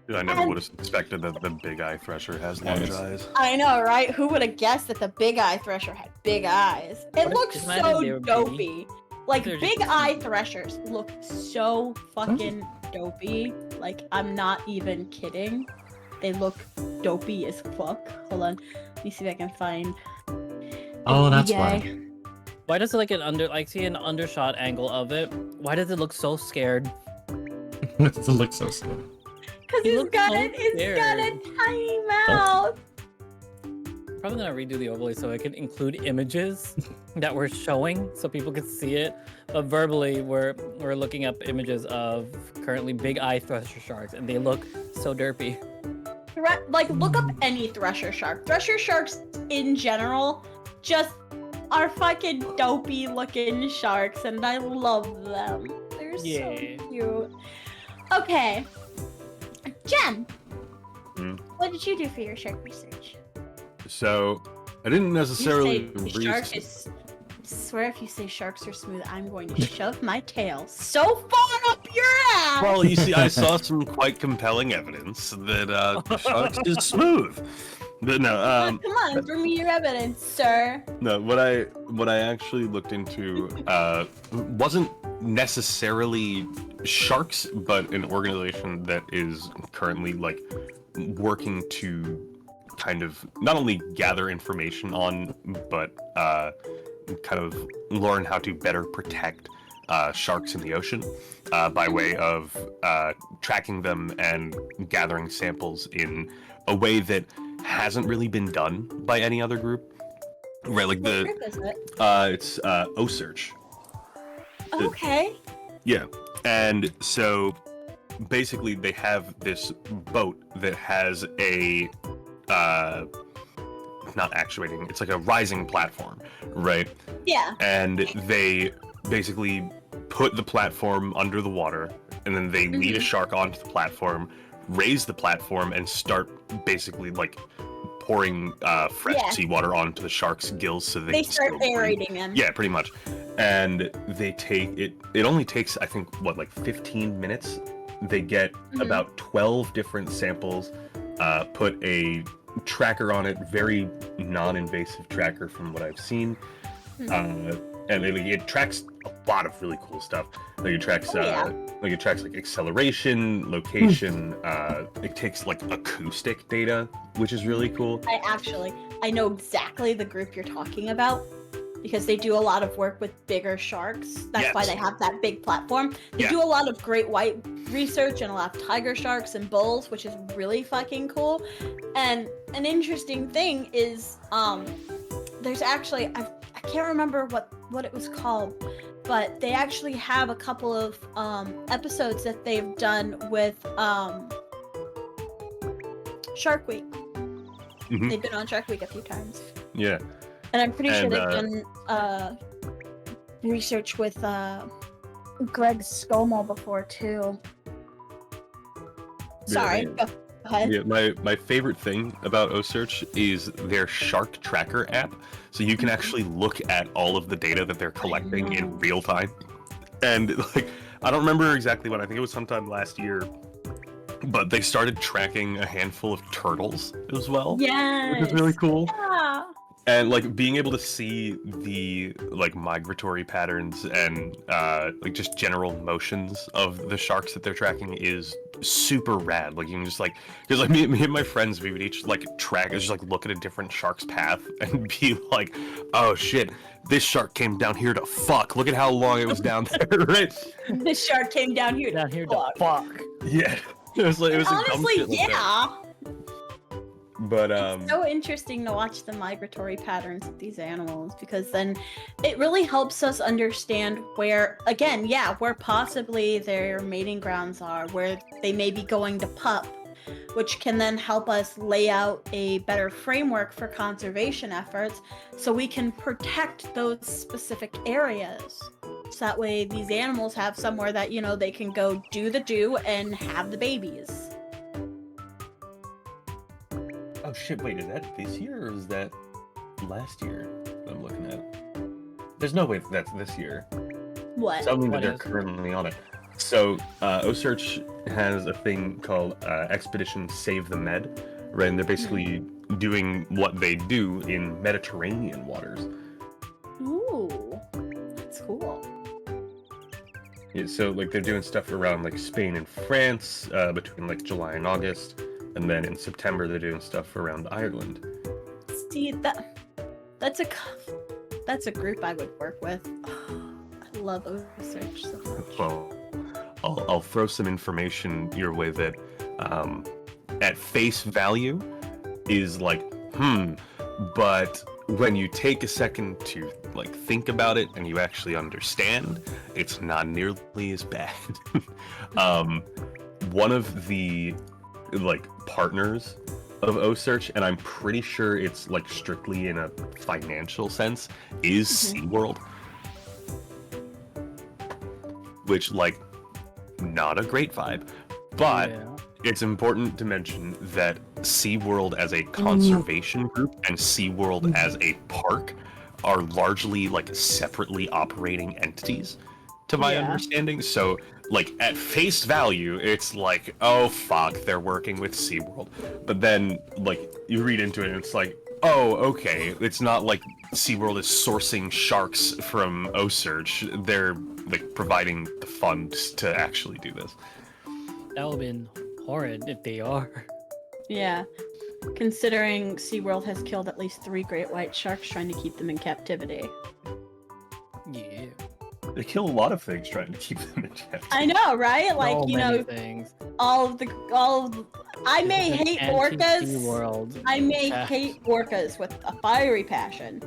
I never would have expected that the big eye thresher has large eyes. I know, right? Who would have guessed that the big eye thresher had big eyes? It What if- looks imagine so they were dopey. Like, They're big just- eye threshers look so fucking dopey. Like, I'm not even kidding. They look dopey as fuck. Hold on. Let me see if I can find. Oh, that's big why. eye. Why does it see an undershot angle of it? Why does it look so scared? It looks so slow. Because He he's looks got so it's got a scared. tiny mouth. Probably gonna redo the overlay so I can include images that we're showing so people can see it. But verbally, we're looking up images of currently big eye thresher sharks, and they look so derpy. like look up any thresher shark. Thresher sharks in general just are fucking dopey looking sharks, and I love them. They're so cute. Okay, Jen, what did you do for your shark research? So I didn't necessarily swear if you say sharks are smooth, I'm going to shove my tail so far up your ass! Well, you see, I saw some quite compelling evidence that sharks is smooth. But no, come on, bring me your evidence, sir. No, what I actually looked into wasn't necessarily sharks, but an organization that is currently like working to kind of not only gather information on, but kind of learn how to better protect sharks in the ocean by way of tracking them and gathering samples in a way that hasn't really been done by any other group. Right, like What group is it? It's OSearch. Okay. Yeah, and so basically they have this boat that has a not actuating, it's like a rising platform, right? Yeah. And they basically put the platform under the water, and then they lead a shark onto the platform, raise the platform, and start basically like pouring fresh seawater onto the shark's gills so they can start still breathe. aerating them. Yeah, pretty much. And they take it. It only takes, I think, what, like 15 minutes. They get about 12 different samples, put a tracker on it, very non-invasive tracker from what I've seen, and it tracks a lot of really cool stuff. Like it tracks, like acceleration, location. It takes like acoustic data, which is really cool. I know exactly the group you're talking about, because they do a lot of work with bigger sharks. That's why they have that big platform. They do a lot of great white research and a lot of tiger sharks and bulls, which is really fucking cool. And an interesting thing is, there's actually, I can't remember what it was called, but they actually have a couple of episodes that they've done with Shark Week. They've been on Shark Week a few times. Yeah. And I'm pretty sure they've done research with Greg Scomo before too. Sorry, go ahead. Yeah, my favorite thing about OSearch is their shark tracker app. So you can actually look at all of the data that they're collecting in real time. And like, I don't remember exactly when, I think it was sometime last year, but they started tracking a handful of turtles as well. Yes. Which is really cool. Yeah. And like being able to see the like migratory patterns and like just general motions of the sharks that they're tracking is super rad. Like you can just like, because like me and my friends, we would each like track, just like look at a different shark's path and be like, oh shit, this shark came down here to fuck. Look at how long it was down there, right? This shark came down here to fuck. Yeah. It was like, it was honestly, like that. But it's so interesting to watch the migratory patterns of these animals, because then it really helps us understand where, again, where possibly their mating grounds are, where they may be going to pup, which can then help us lay out a better framework for conservation efforts so we can protect those specific areas. So that way these animals have somewhere that, you know, they can go do the do and have the babies. oh shit, wait, is that this year or is that last year that I'm looking at? There's no way that's this year. What? Something that they're currently on it. So, OSearch has a thing called Expedition Save the Med, right? And they're basically doing what they do in Mediterranean waters. Ooh, that's cool. Yeah, so like they're doing stuff around like Spain and France between like July and August, and then in September they're doing stuff around Ireland. See, that's a group I would work with. I love OSearch so much. Well, I'll throw some information your way that at face value is like, but when you take a second to like think about it and you actually understand, it's not nearly as bad. One of the like partners of OSearch, and I'm pretty sure it's like strictly in a financial sense, is SeaWorld. Which, like, not a great vibe. But it's important to mention that SeaWorld as a conservation group and SeaWorld as a park are largely like separately operating entities, to my understanding. So, like, at face value, it's like, oh fuck, they're working with SeaWorld. But then, like, you read into it and it's like, oh, okay, it's not like SeaWorld is sourcing sharks from OSearch. They're, like, providing the funds to actually do this. That would have been horrid if they are. Yeah. Considering SeaWorld has killed at least 3 great white sharks trying to keep them in captivity. Yeah. They kill a lot of things trying to keep them in captivity. I know, right? Like, So you many know, things. I may hate orcas. World. I may hate orcas with a fiery passion.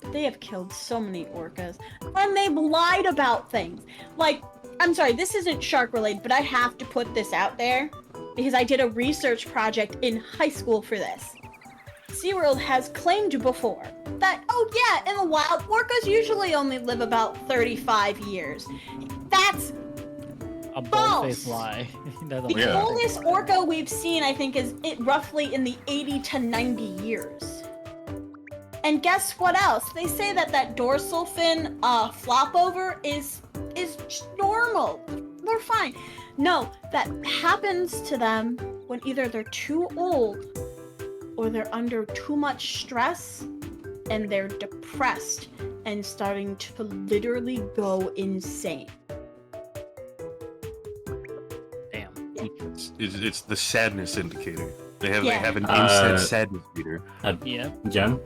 But they have killed so many orcas. And they've lied about things. Like, I'm sorry, this isn't shark related, but I have to put this out there because I did a research project in high school for this. SeaWorld has claimed before that, oh yeah, in the wild, orcas usually only live about 35 years. That's A false. bold-faced lie. That's a The lie. oldest orca we've seen, I think, is roughly in the 80 to 90 years. And guess what else? They say that dorsal fin flop over is just normal. They're fine. No, that happens to them when either they're too old or they're under too much stress and they're depressed and starting to literally go insane. Damn. It's the sadness indicator. They have an Uh, instant sadness meter. Yeah. Jem?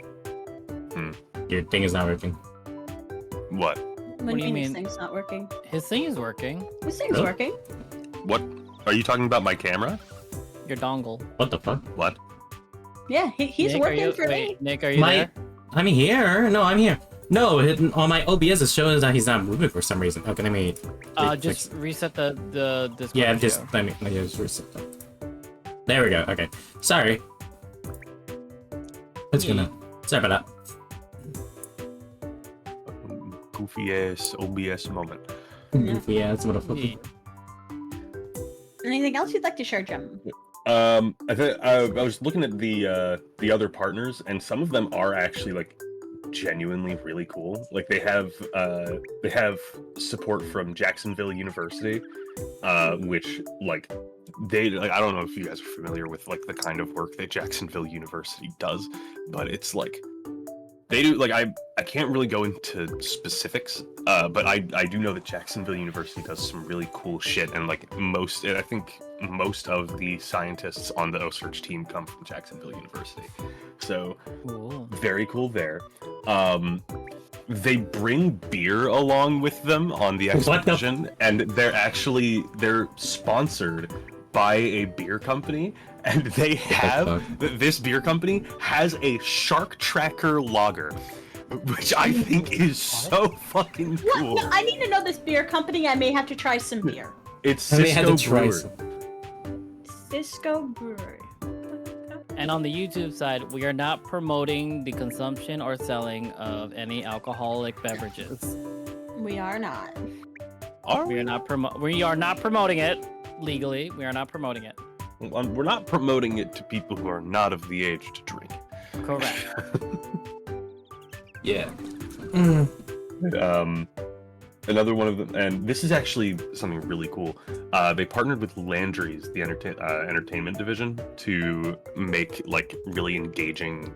Hmm. Your thing is not working. What? When do you Phoenix mean? thing's not working. His thing is working. This thing's Really? working. What? Are you talking about my camera? Your dongle. What the fuck? What? Yeah, he's Nick, working are you, for me. wait, Nick, are you My- there? I'm here. No, I'm here. No, on my OBS it shows that he's not moving for some reason. Okay, let me. Just reset the Discord. Yeah, video. just let me just reset that. There we go. Okay, sorry. It's gonna. Sorry about that. Goofy ass OBS moment. Goofy ass motherfucker. Yeah. Anything else you'd like to share, Jem? I was looking at the other partners, and some of them are actually like genuinely really cool. Like they have support from Jacksonville University, which like I don't know if you guys are familiar with like the kind of work that Jacksonville University does, but it's like they do like I can't really go into specifics, but I do know that Jacksonville University does some really cool shit, and like I think most of the scientists on the OSearch team come from Jacksonville University. So Cool. very cool there. They bring beer along with them on the What the- expedition, and they're sponsored by a beer company, and they have this beer company has a Shark Tracker lager, which I think is so fucking What? cool. No, I need to know this beer company. I may have to try some beer. It's I may have Cisco to try Brewery. some. Cisco Brewery. And on the YouTube side, we are not promoting the consumption or selling of any alcoholic beverages. We are not. Are We we? are not promoting it legally. We are not promoting it. We're not promoting it to people who are not of the age to drink. Correct. Yeah. Another one of them, and this is actually something really cool. They partnered with Landry's, the entertainment division, to make like really engaging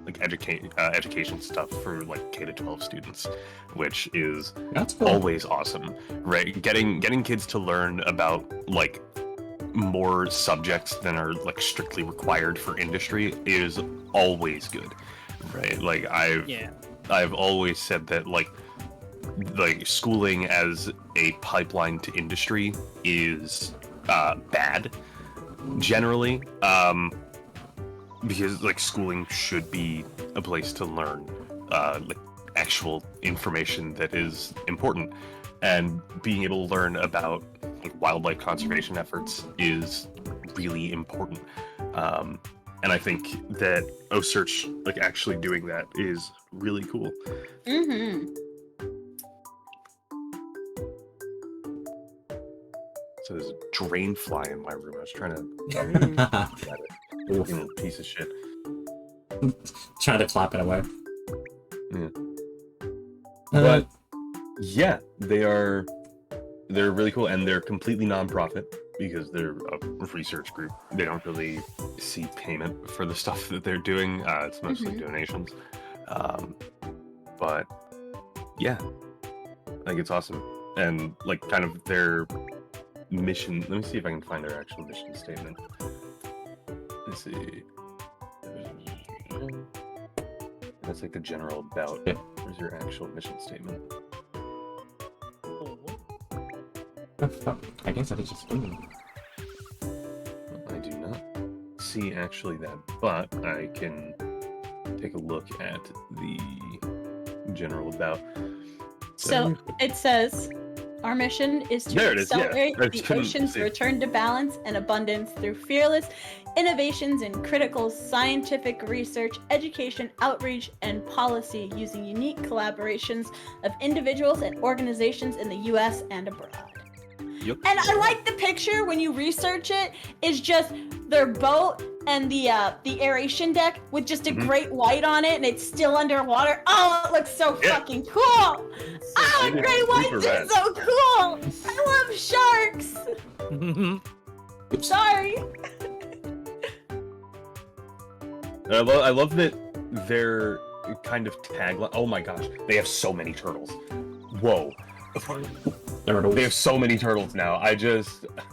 like education stuff for like K-12 students, which is That's cool. always awesome, right? Getting kids to learn about like more subjects than are like strictly required for industry is always good, right? Like Yeah. I've always said that like schooling as a pipeline to industry is bad generally, because like schooling should be a place to learn like actual information that is important, and being able to learn about like wildlife conservation efforts is really important. And I think that OSearch, like, actually doing that is really cool. Mm-hmm. So there's a drain fly in my room. I was trying to get it. Little piece of shit. Try to clap it away. Yeah. But yeah, they're really cool, and they're completely non-profit because they're a research group. They don't really see payment for the stuff that they're doing. It's mostly donations. But yeah, I think it's awesome. And like kind of their mission. Let me see if I can find their actual mission statement. Let's see. That's like the general about. Yeah. Where's your actual mission statement? I guess that is just food. I do not see actually that, but I can take a look at the general about. So it says, our mission is to There it is, yeah. accelerate I the couldn't ocean's see. return to balance and abundance through fearless innovations in critical scientific research, education, outreach, and policy using unique collaborations of individuals and organizations in the U.S. and abroad. Yep. And I like the picture when you research it. It's just their boat and the aeration deck with just a great white on it, and it's still underwater. Oh, it looks so fucking cool! Oh, It is great whites super are rad. so cool! I love sharks. Sorry. I love that their kind of tagline. Oh my gosh, they have so many turtles. Whoa. They have so many turtles now.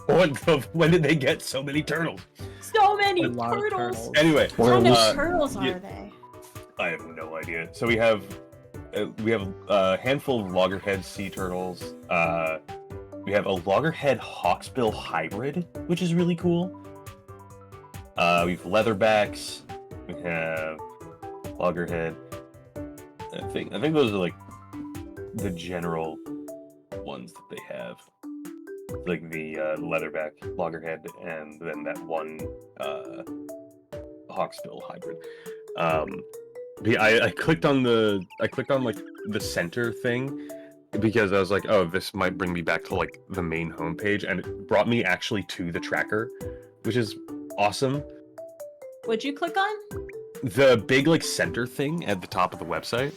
When did they get so many turtles? So many A lot of turtles. Anyway, What kind of uh, turtles are yeah. they? I have no idea. So we have a handful of loggerhead sea turtles. We have a loggerhead hawksbill hybrid, which is really cool. We have leatherbacks. We have loggerhead. I think those are like the general ones that they have, like the leatherback loggerhead, and then that one hawksbill hybrid. But yeah, I clicked on like the center thing because I was like, oh, this might bring me back to like the main homepage, and it brought me actually to the tracker, which is awesome. What'd you click on? The big like center thing at the top of the website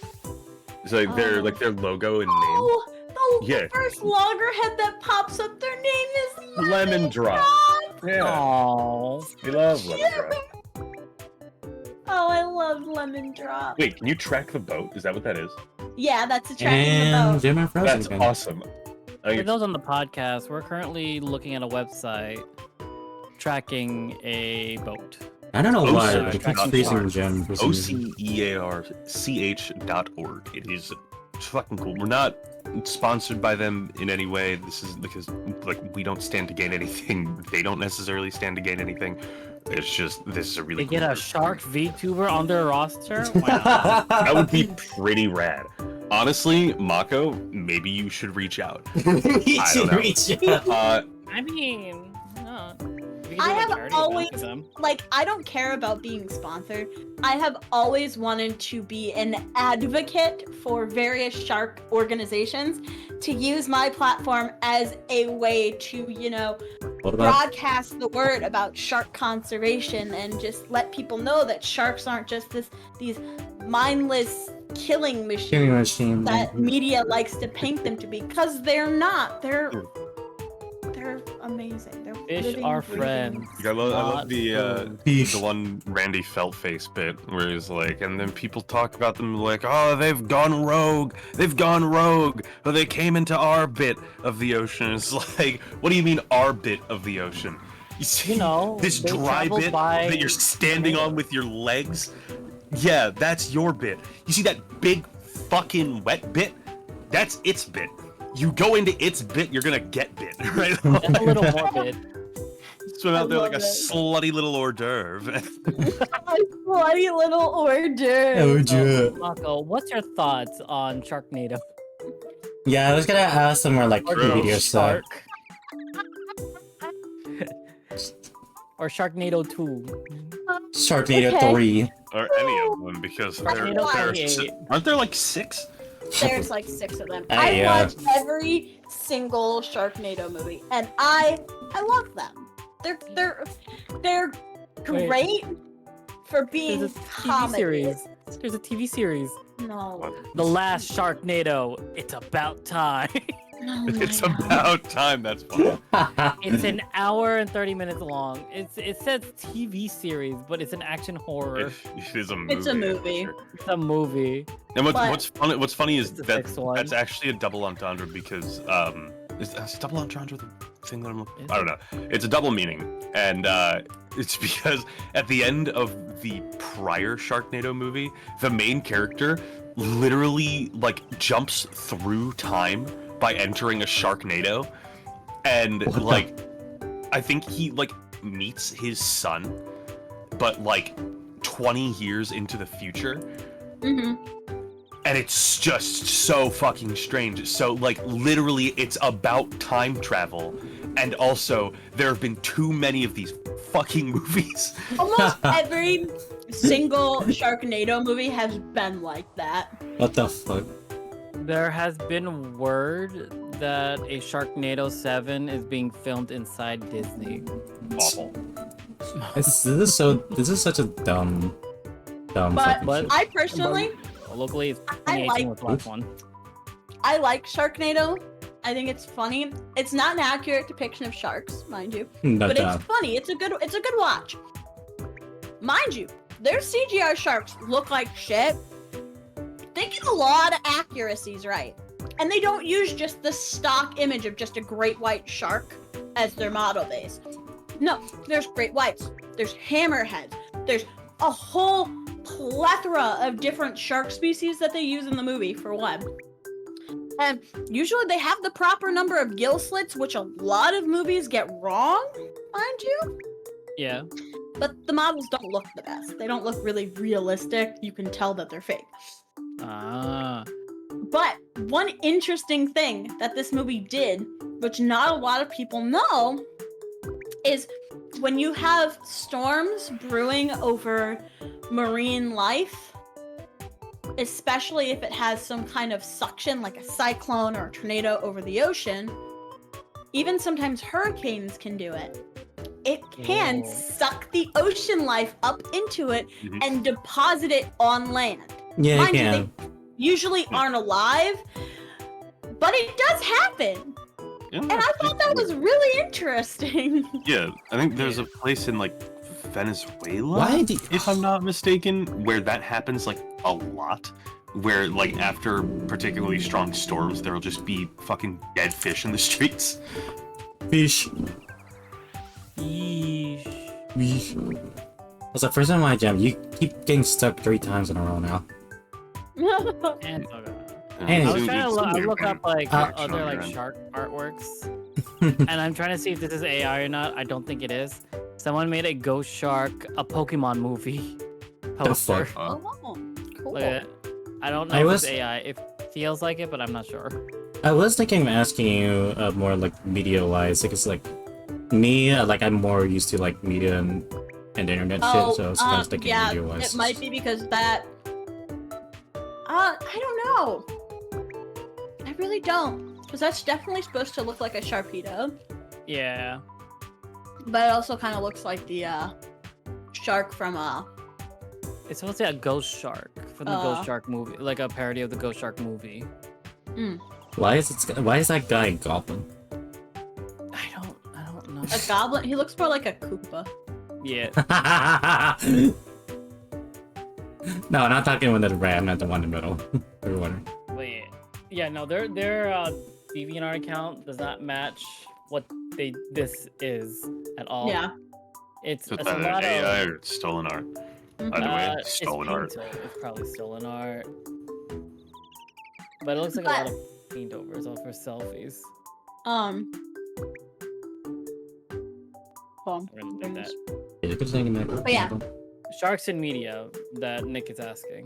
is like their logo and name. Oh, the Yeah. first loggerhead that pops up, their name is Lemon Drop. Yeah, Aww. we love Lemon Drop. Oh, I love Lemon Drop. Wait, can you track the boat? Is that what that is? Yeah, that's a tracking And the Jim and Frozen That's again. awesome. I think For it's- those on the podcast, we're currently looking at a website tracking a boat. I don't know Oh, why. sorry, I keep tracking spacing sharks. Jim for some reason. OCEARCH.org. It is fucking cool. We're not sponsored by them in any way. This is because like we don't stand to gain anything. They don't necessarily stand to gain anything. It's just this is a really They cool get a group. shark VTuber on their roster? Why not? That would be pretty rad. Honestly, Mako, maybe you should reach out. You I should don't know. reach out. I mean, no. We can I do a have charity event always- for them. Like, I don't care about being sponsored. I have always wanted to be an advocate for various shark organizations to use my platform as a way to, you know, What about broadcast the word about shark conservation and just let people know that sharks aren't just these mindless killing machines Killing Machine? that media likes to paint them to be, because they're not. They're amazing. They're Fish living, are breathing- friends. I love not the Fish. one Randy Feltface bit where he's like, and then people talk about them like, oh, they've gone rogue, but they came into our bit of the ocean. It's like, what do you mean our bit of the ocean? You see, You know, this they dry traveled bit by that you're standing on with your legs? Yeah, that's your bit. You see that big fucking wet bit? That's its bit. You go into its bit, you're gonna get bit, right? That's a little morbid. Swim out there like a love it. slutty little hors d'oeuvre. A bloody little hors d'oeuvre. Oh, Mako, what's your thoughts on Sharknado? Yeah, I was gonna ask somewhere like Or the Gross. video stuff. Shark? or Sharknado 2? Sharknado Okay. 3. Or any of them, because Sharknado there's 38. aren't there like 6? There's like 6 of them. Hey, I watched every single Sharknado movie, and I love them. They're great for being There's a TV comedy. series. There's a TV series. No. The Last Sharknado. It's about time. Oh It's my God. about time. That's fun. It's an hour and 30 minutes long. It says TV series, but it's an action horror. It is a movie. It's a movie. for sure. It's a movie. And But- what's funny is It's the that sixth one. that's actually a double entendre because is double entendre the thing that I'm looking? Is I don't know. It's a double meaning, and it's because at the end of the prior Sharknado movie, the main character literally like jumps through time by entering a Sharknado, and What the- like I think he like meets his son, but like 20 years into the future. Mhm. And it's just so fucking strange. So, like, literally, it's about time travel. And also, there have been too many of these fucking movies. Almost every single Sharknado movie has been like that. What the fuck? There has been word that a Sharknado 7 is being filmed inside Disney. Awful. This is such a dumb But fucking But- shit. I personally, Locally, it's I 2018 like- was the last one. I like Sharknado. I think it's funny. It's not an accurate depiction of sharks, mind you, No but doubt. it's funny. It's a good watch. Mind you, their CGI sharks look like shit. They get a lot of accuracies right, and they don't use just the stock image of just a great white shark as their model base. No, there's great whites. There's hammerheads. There's a whole plethora of different shark species that they use in the movie, for one. And usually they have the proper number of gill slits, which a lot of movies get wrong, mind you. Yeah. But the models don't look the best. They don't look really realistic. You can tell that they're fake. Ah. But one interesting thing that this movie did, which not a lot of people know, is when you have storms brewing over marine life, especially if it has some kind of suction like a cyclone or a tornado over the ocean, even sometimes hurricanes can do it. It can Oh. suck the ocean life up into it Mhm. and deposit it on land. Yeah, you Mind you, can. they usually aren't alive, but it does happen. Yeah, And I thought that was really interesting. Yeah, I think there's a place in like Venezuela, Why do if I'm not mistaken, where that happens like a lot. Where like after particularly strong storms, there'll just be fucking dead fish in the streets. fish? Yeesh. Fish. That's the first time I jam. You keep getting stuck 3 times in a row now. And Hey. I was trying to look up like Action other on like your end. shark artworks, and I'm trying to see if this is AI or not. I don't think it is. Someone made a ghost shark, a Pokemon movie poster. fuck? Oh, cool. Look at it. I don't know I if was- it's AI. It feels like it, but I'm not sure. I was thinking of asking you more like media-wise, because like me, like I'm more used to like media and internet shit, so I was kind of thinking yeah, media-wise. it might be because that. I don't know. I really don't, because that's definitely supposed to look like a Sharpedo, Yeah. but it also kind of looks like the shark from It's supposed to be a ghost shark from the Ghost Shark movie, like a parody of the Ghost Shark movie. Why is that guy a goblin? I don't know. a goblin. He looks more like a Koopa. Yeah. No, I'm not talking with the red, I'm not the one in the middle. You're wondering. But yeah, no, their DeviantArt account does not match what this is at all. Yeah. It's Is a that lot an AI of or stolen art? Either way, it's stolen art. painted. It's probably stolen art. But it looks like a lot of paint overs all for selfies. Hold We're gonna do that. Yeah, good thing in that. But yeah. Sharks in media that Nick is asking.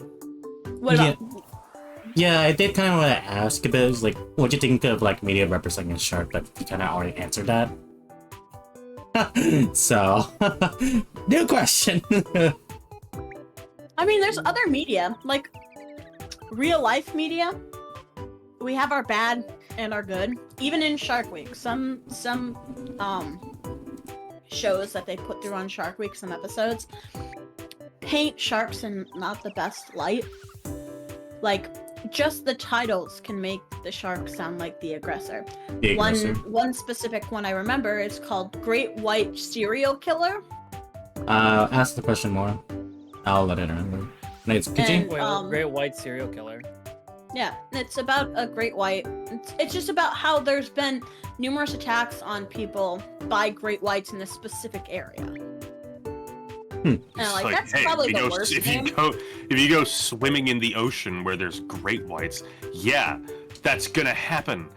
What about? Yeah, I did kind of want to ask a bit, like, what do you think of like media representing a shark? But you kind of already answered that. So, new question. I mean, there's other media, like real life media. We have our bad and our good. Even in Shark Week, some shows that they put through on Shark Week, some episodes, paint sharks in not the best light. Like, just the titles can make the shark sound like the aggressor. One specific one I remember is called Great White Serial Killer. Ask the question more. I'll let it remember. No, it's PG? Great White Serial Killer. Yeah, it's about a great white. It's just about how there's been numerous attacks on people by great whites in a specific area. And like, that's hey, probably the worst thing. If you go swimming in the ocean where there's great whites, yeah, that's gonna happen.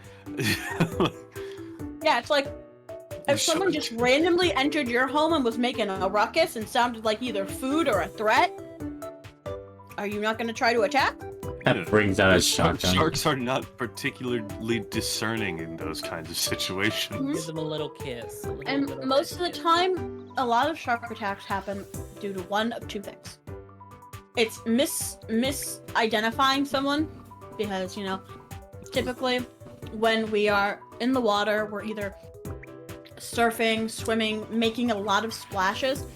Yeah, it's like if someone just randomly entered your home and was making a ruckus and sounded like either food or a threat, are you not gonna try to attack? That brings out a shotgun. Sharks are not particularly discerning in those kinds of situations. Give them a little kiss. And most of the time, a lot of shark attacks happen due to one of two things. It's misidentifying someone, because, you know, typically when we are in the water, we're either surfing, swimming, making a lot of splashes.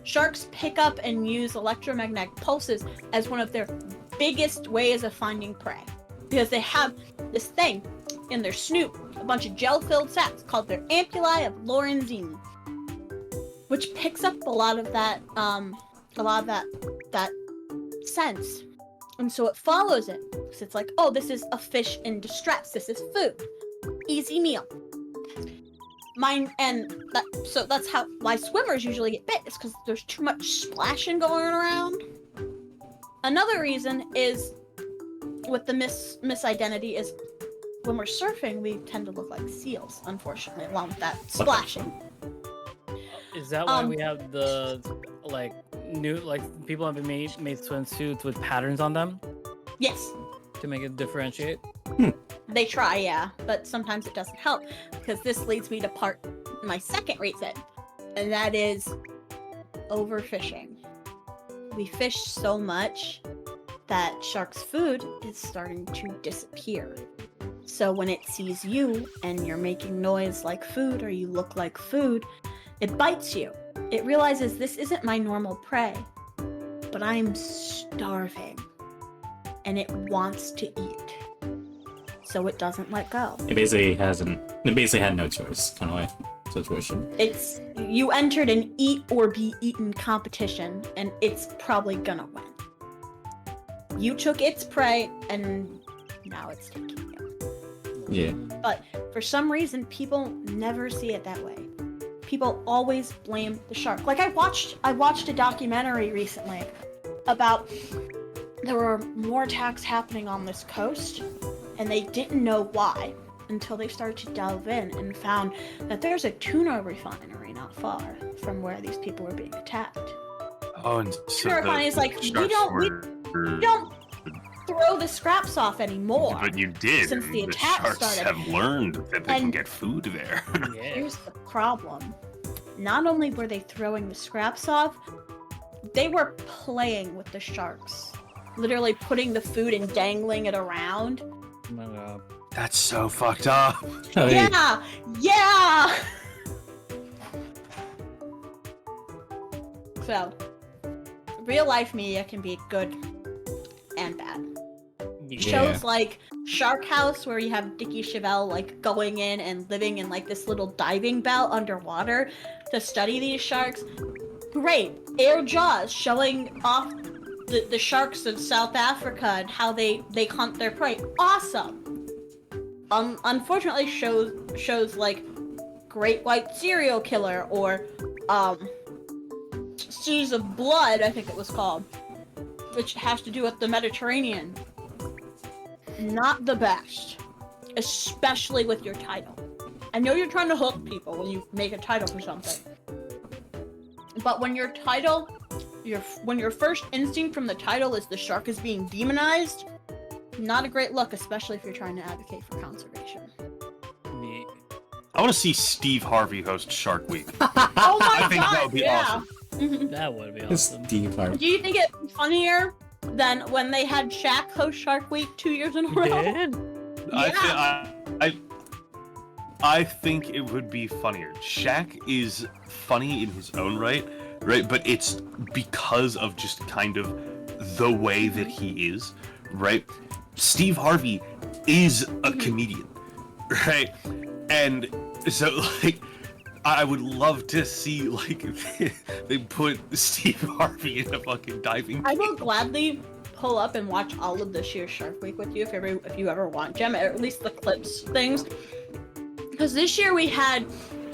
Sharks pick up and use electromagnetic pulses as one of their biggest ways of finding prey, because they have this thing in their snoot, a bunch of gel-filled sacs called their ampullae of Lorenzini, which picks up a lot of that sense, and so it follows it. So it's like, oh, this is a fish in distress. This is food, easy meal. So that's why swimmers usually get bit, is because there's too much splashing going around. Another reason is with the misidentity is when we're surfing, we tend to look like seals, unfortunately, along with that splashing. Is that why we have the people have made swimsuits with patterns on them Yes, to make it differentiate? they try, yeah, but sometimes it doesn't help, because this leads me to my second reason, and that is overfishing. We fish so much that shark's food is starting to disappear. So when it sees you and you're making noise like food, or you look like food, it bites you. It realizes this isn't my normal prey, but I'm starving, and it wants to eat. So it doesn't let go. It basically had no choice, kind of way situation. It's, you entered an eat or be eaten competition, and it's probably gonna win. You took its prey, and now it's taking you. Yeah. But for some reason, people never see it that way. People always blame the shark. Like, I watched a documentary recently about, there were more attacks happening on this coast, and they didn't know why until they started to delve in and found that there's a tuna refinery not far from where these people were being attacked. Oh, and so Tuna refinery is like, we don't throw the scraps off anymore. But you did. Since the the attack sharks started. have learned that they can And- get food there. Yeah. Here's the problem. Not only were they throwing the scraps off, they were playing with the sharks. Literally putting the food and dangling it around. Oh my god. That's so fucked up. Oh, yeah. Yeah! So, real life media can be good and bad. Yeah. Shows like Shark House, where you have Dickie Chevelle like going in and living in like this little diving bell underwater to study these sharks. Great. Air Jaws, showing off the sharks of South Africa and how they hunt their prey. Awesome. Unfortunately, shows like Great White Serial Killer or Seas of Blood, I think it was called, which has to do with the Mediterranean. Not the best, especially with your title. I know you're trying to hook people when you make a title for something, but when your title, when your first instinct from the title is the shark is being demonized, not a great look, especially if you're trying to advocate for conservation. I want to see Steve Harvey host Shark Week. Oh my I think god, that would be yeah. awesome. That would be awesome. Steve Harvey. Do you think it's funnier than when they had Shaq host Shark Week 2 years in a row? Did? I think it would be funnier. Shaq is funny in his own right? But it's because of just kind of the way that he is, right? Steve Harvey is a comedian, right? And so, like, I would love to see, like, they put Steve Harvey in a fucking diving. I will gladly pull up and watch all of this year's Shark Week with you if you ever want, Gem, or at least the clips things. Because this year we had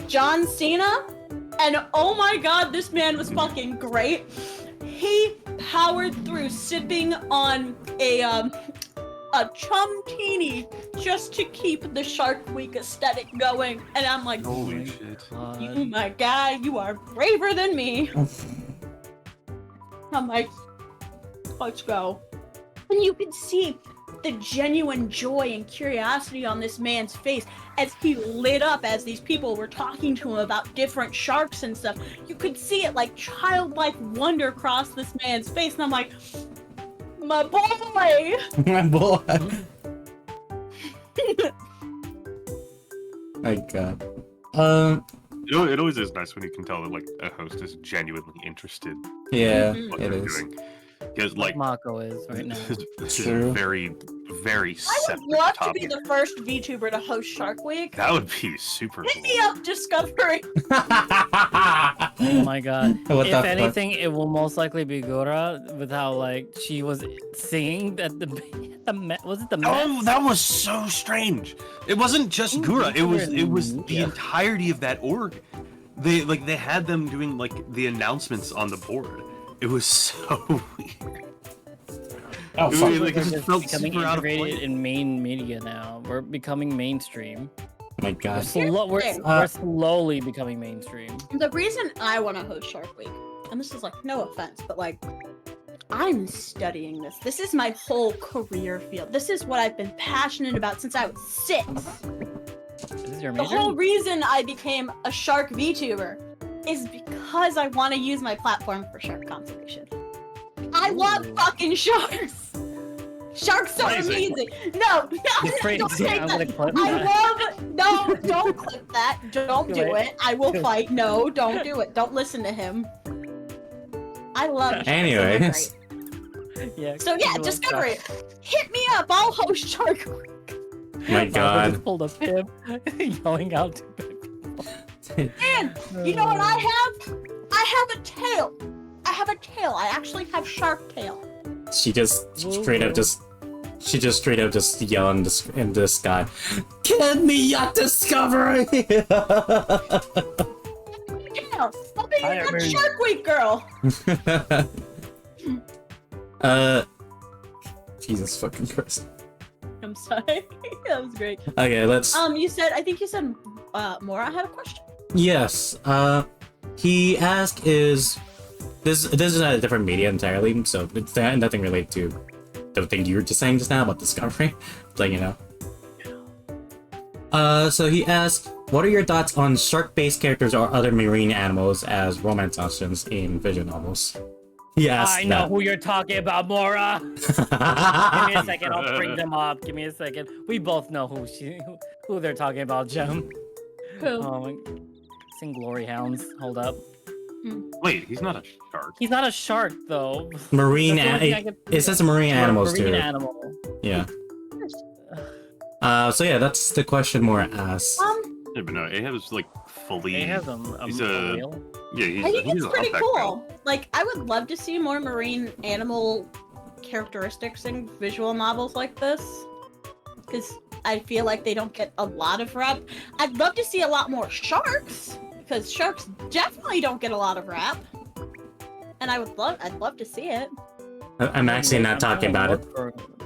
John Cena, and oh my god, this man was fucking great. He powered through sipping on a chum-tini just to keep the Shark Week aesthetic going, and I'm like, Holy shit. you, my guy, you are braver than me. I'm like, let's go. And you could see the genuine joy and curiosity on this man's face as he lit up as these people were talking to him about different sharks and stuff. You could see it like childlike wonder across this man's face, and I'm like, my boy! My boy. My god. It always is nice when you can tell that, like, a host is genuinely interested Yeah, in what it they're is. doing. Because, like, Mako is right now. this is True. a very, very I would separate love to topic. be the first VTuber to host Shark Week. That would be super Hit cool. me up, Discovery! Oh my god. What the If fuck? anything, it will most likely be Gora with how like she was singing at was it the Oh, that was so strange. It wasn't just Gura. It was the Yeah. entirety of that org. They had them doing like the announcements on the board. It was so weird. Oh, It fuck. was, like, it We're just just felt becoming super out of integrated place. in main media now. We're becoming mainstream. My We're, god. we're slowly becoming mainstream. The reason I want to host Shark Week, and this is like no offense, but like I'm studying this. This is my whole career field. This is what I've been passionate about since I was 6. This is your The major? whole reason I became a shark VTuber is because I want to use my platform for shark conservation. I love Ooh. fucking sharks. Sharks are Crazy. amazing. No, You're crazy. don't take I'm that. gonna clip I that. love. No, don't clip that. Don't Do do it. it. I will Do it. fight. No, don't do it. Don't listen to him. I love sharks. and they're Anyways. great. Yeah. So yeah, you love Discovery. sharks. Hit me up. I'll host Shark Week. My Mako god. just pulled up him yelling out to people. And you know what I have? I have a tail. I have a tail. I actually have shark tail. She just straight up just yell in the sky. Give me your discovery! Tail. I'll be I a am Shark Week girl. Jesus fucking Christ. I'm sorry. That was great. Okay, let's. I think you said Mora had a question. Yes. He asked, "Is this is a different media entirely? So it's nothing related to the thing you were just saying just now about Discovery, like you know." So he asked, "What are your thoughts on shark-based characters or other marine animals as romance options in visual novels?" He asked I know who you're talking about, Mora. Give me a second, I'll bring them up. Give me a second. We both know who they're talking about, Gem. Who? Oh my. Sing Glory Hounds. Hold up. Wait, he's not a shark. He's not a shark though. Marine. That's the only thing I could- It says marine animals marine too. animal. Yeah. So yeah, that's the question Mora asked. Yeah, but no, Ahab's like fully. They have a He's whale. Yeah, he's, I think he's it's a pretty humpback cool. whale. Like, I would love to see more marine animal characteristics in visual novels like this. Because I feel like they don't get a lot of rep. I'd love to see a lot more sharks. Because sharks definitely don't get a lot of rep. And I'd love to see it. I'm actually not talking about it.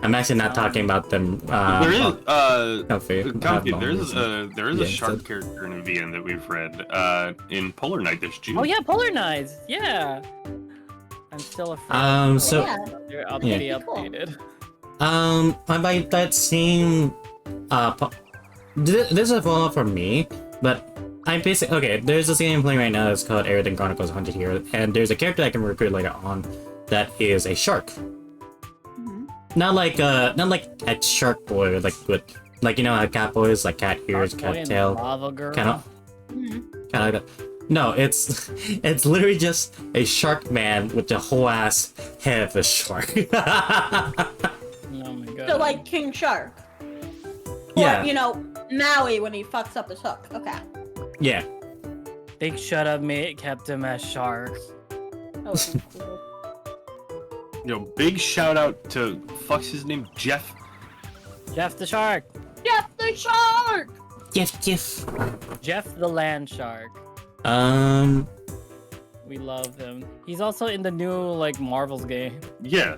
I'm actually not talking about them. There is Comfy. Comfy, there is Yeah, a shark so- character in VN that we've read. In Polar Night, there's June. Oh yeah, Polar Knives. Yeah. I'm still afraid. So Yeah. I'll Yeah. be Cool. updated. by that same this is a follow-up from me. But I'm basically okay. There's this game playing right now that's called Aerodin Chronicles 100 here, and there's a character I can recruit later on that is a shark. Not like a shark boy, like with like you know how cat boys like cat ears, Shark boy cat and tail, Lava girl. kind of like that. No, it's literally just a shark man with the whole ass head of a shark. Oh my god. So like King Shark. Yeah. Or, you know, Maui when he fucks up his hook. Okay. Yeah. Big shut up, mate. Kept him as shark. That was cool. Big shout out to fuck's his name, Jeff. Jeff the shark. Jeff the Shark! Yes. Jeff the land shark. We love him. He's also in the new like Marvel's game. Yeah.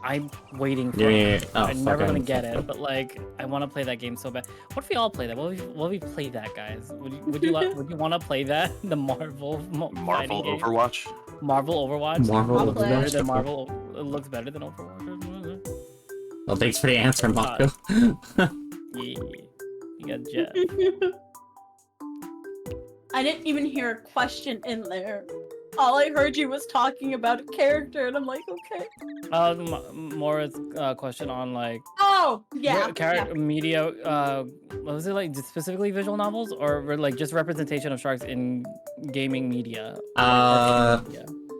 I'm waiting for Yeah. it. Oh, I'm never fuck, gonna get it, but like I want to play that game so bad. What if we all play that? What if we play that, guys? Would you want to play that? The Marvel Marvel game? Overwatch. Marvel Overwatch. Marvel I'll play. Better Overwatch. than Marvel. It looks better than Overwatch. Well, thanks for the answer, Mako. Yeah, you got Jeff. I didn't even hear a question in there. All I heard you was talking about a character, and I'm like, okay. Mora's question on like Oh, yeah. character media. What was it like? Specifically visual novels, or like just representation of sharks in gaming media? Yeah.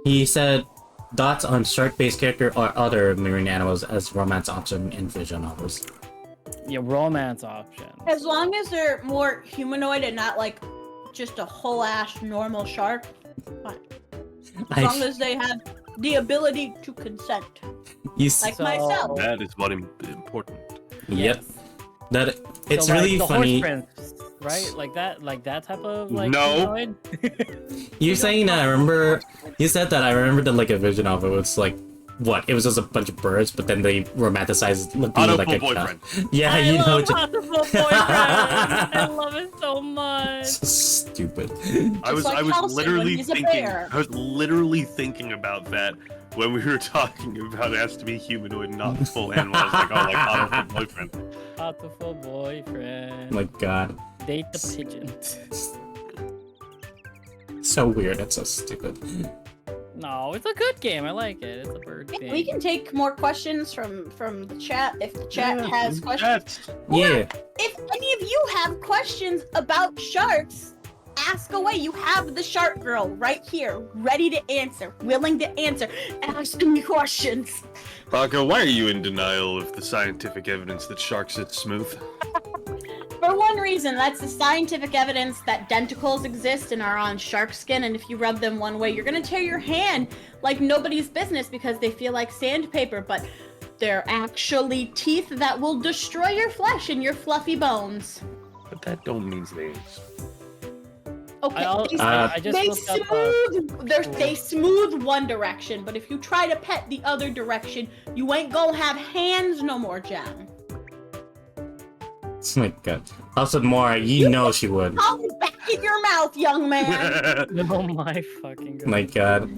He said thoughts on shark-based character or other marine animals as romance option in visual novels. Yeah, romance option. As long as they're more humanoid and not like just a whole ass normal shark, fine. As long as they have the ability to consent. Like myself. That is what important. Yep. That it's So, like, really the funny. Horse Prince, right? Like that type of like. No. humanoid? You're saying that I remember. You said that I remember the like a vision of it was like what? It was just a bunch of birds, but then they romanticized being like a boyfriend. Yeah, I you know. love Possible Boyfriend. I love it so much. So stupid. I was like Halsey when literally he's a thinking. bear. I was literally thinking about that when we were talking about it has to be humanoid, not full animal. I was like, oh, like Otto boyfriend. Beautiful boyfriend. Oh my god. Date the pigeon. So weird. It's so stupid. No, it's a good game. I like it. It's a bird Yeah, thing. we can take more questions from the chat if the chat has questions. Yeah. If any of you have questions about sharks, ask away. You have the shark girl right here, ready to answer, willing to answer. Ask me questions. Baka, why are you in denial of the scientific evidence that sharks sit smooth? For one reason, that's the scientific evidence that denticles exist and are on shark skin, and if you rub them one way, you're gonna tear your hand like nobody's business because they feel like sandpaper, but they're actually teeth that will destroy your flesh and your fluffy bones. But that don't mean things. Okay, I just they looked up, smooth. They smooth one direction, but if you try to pet the other direction, you ain't gonna have hands no more, Jen. Oh my god. Also, Mora, you know she would. I'll back in your mouth, young man. Oh my fucking god. My god.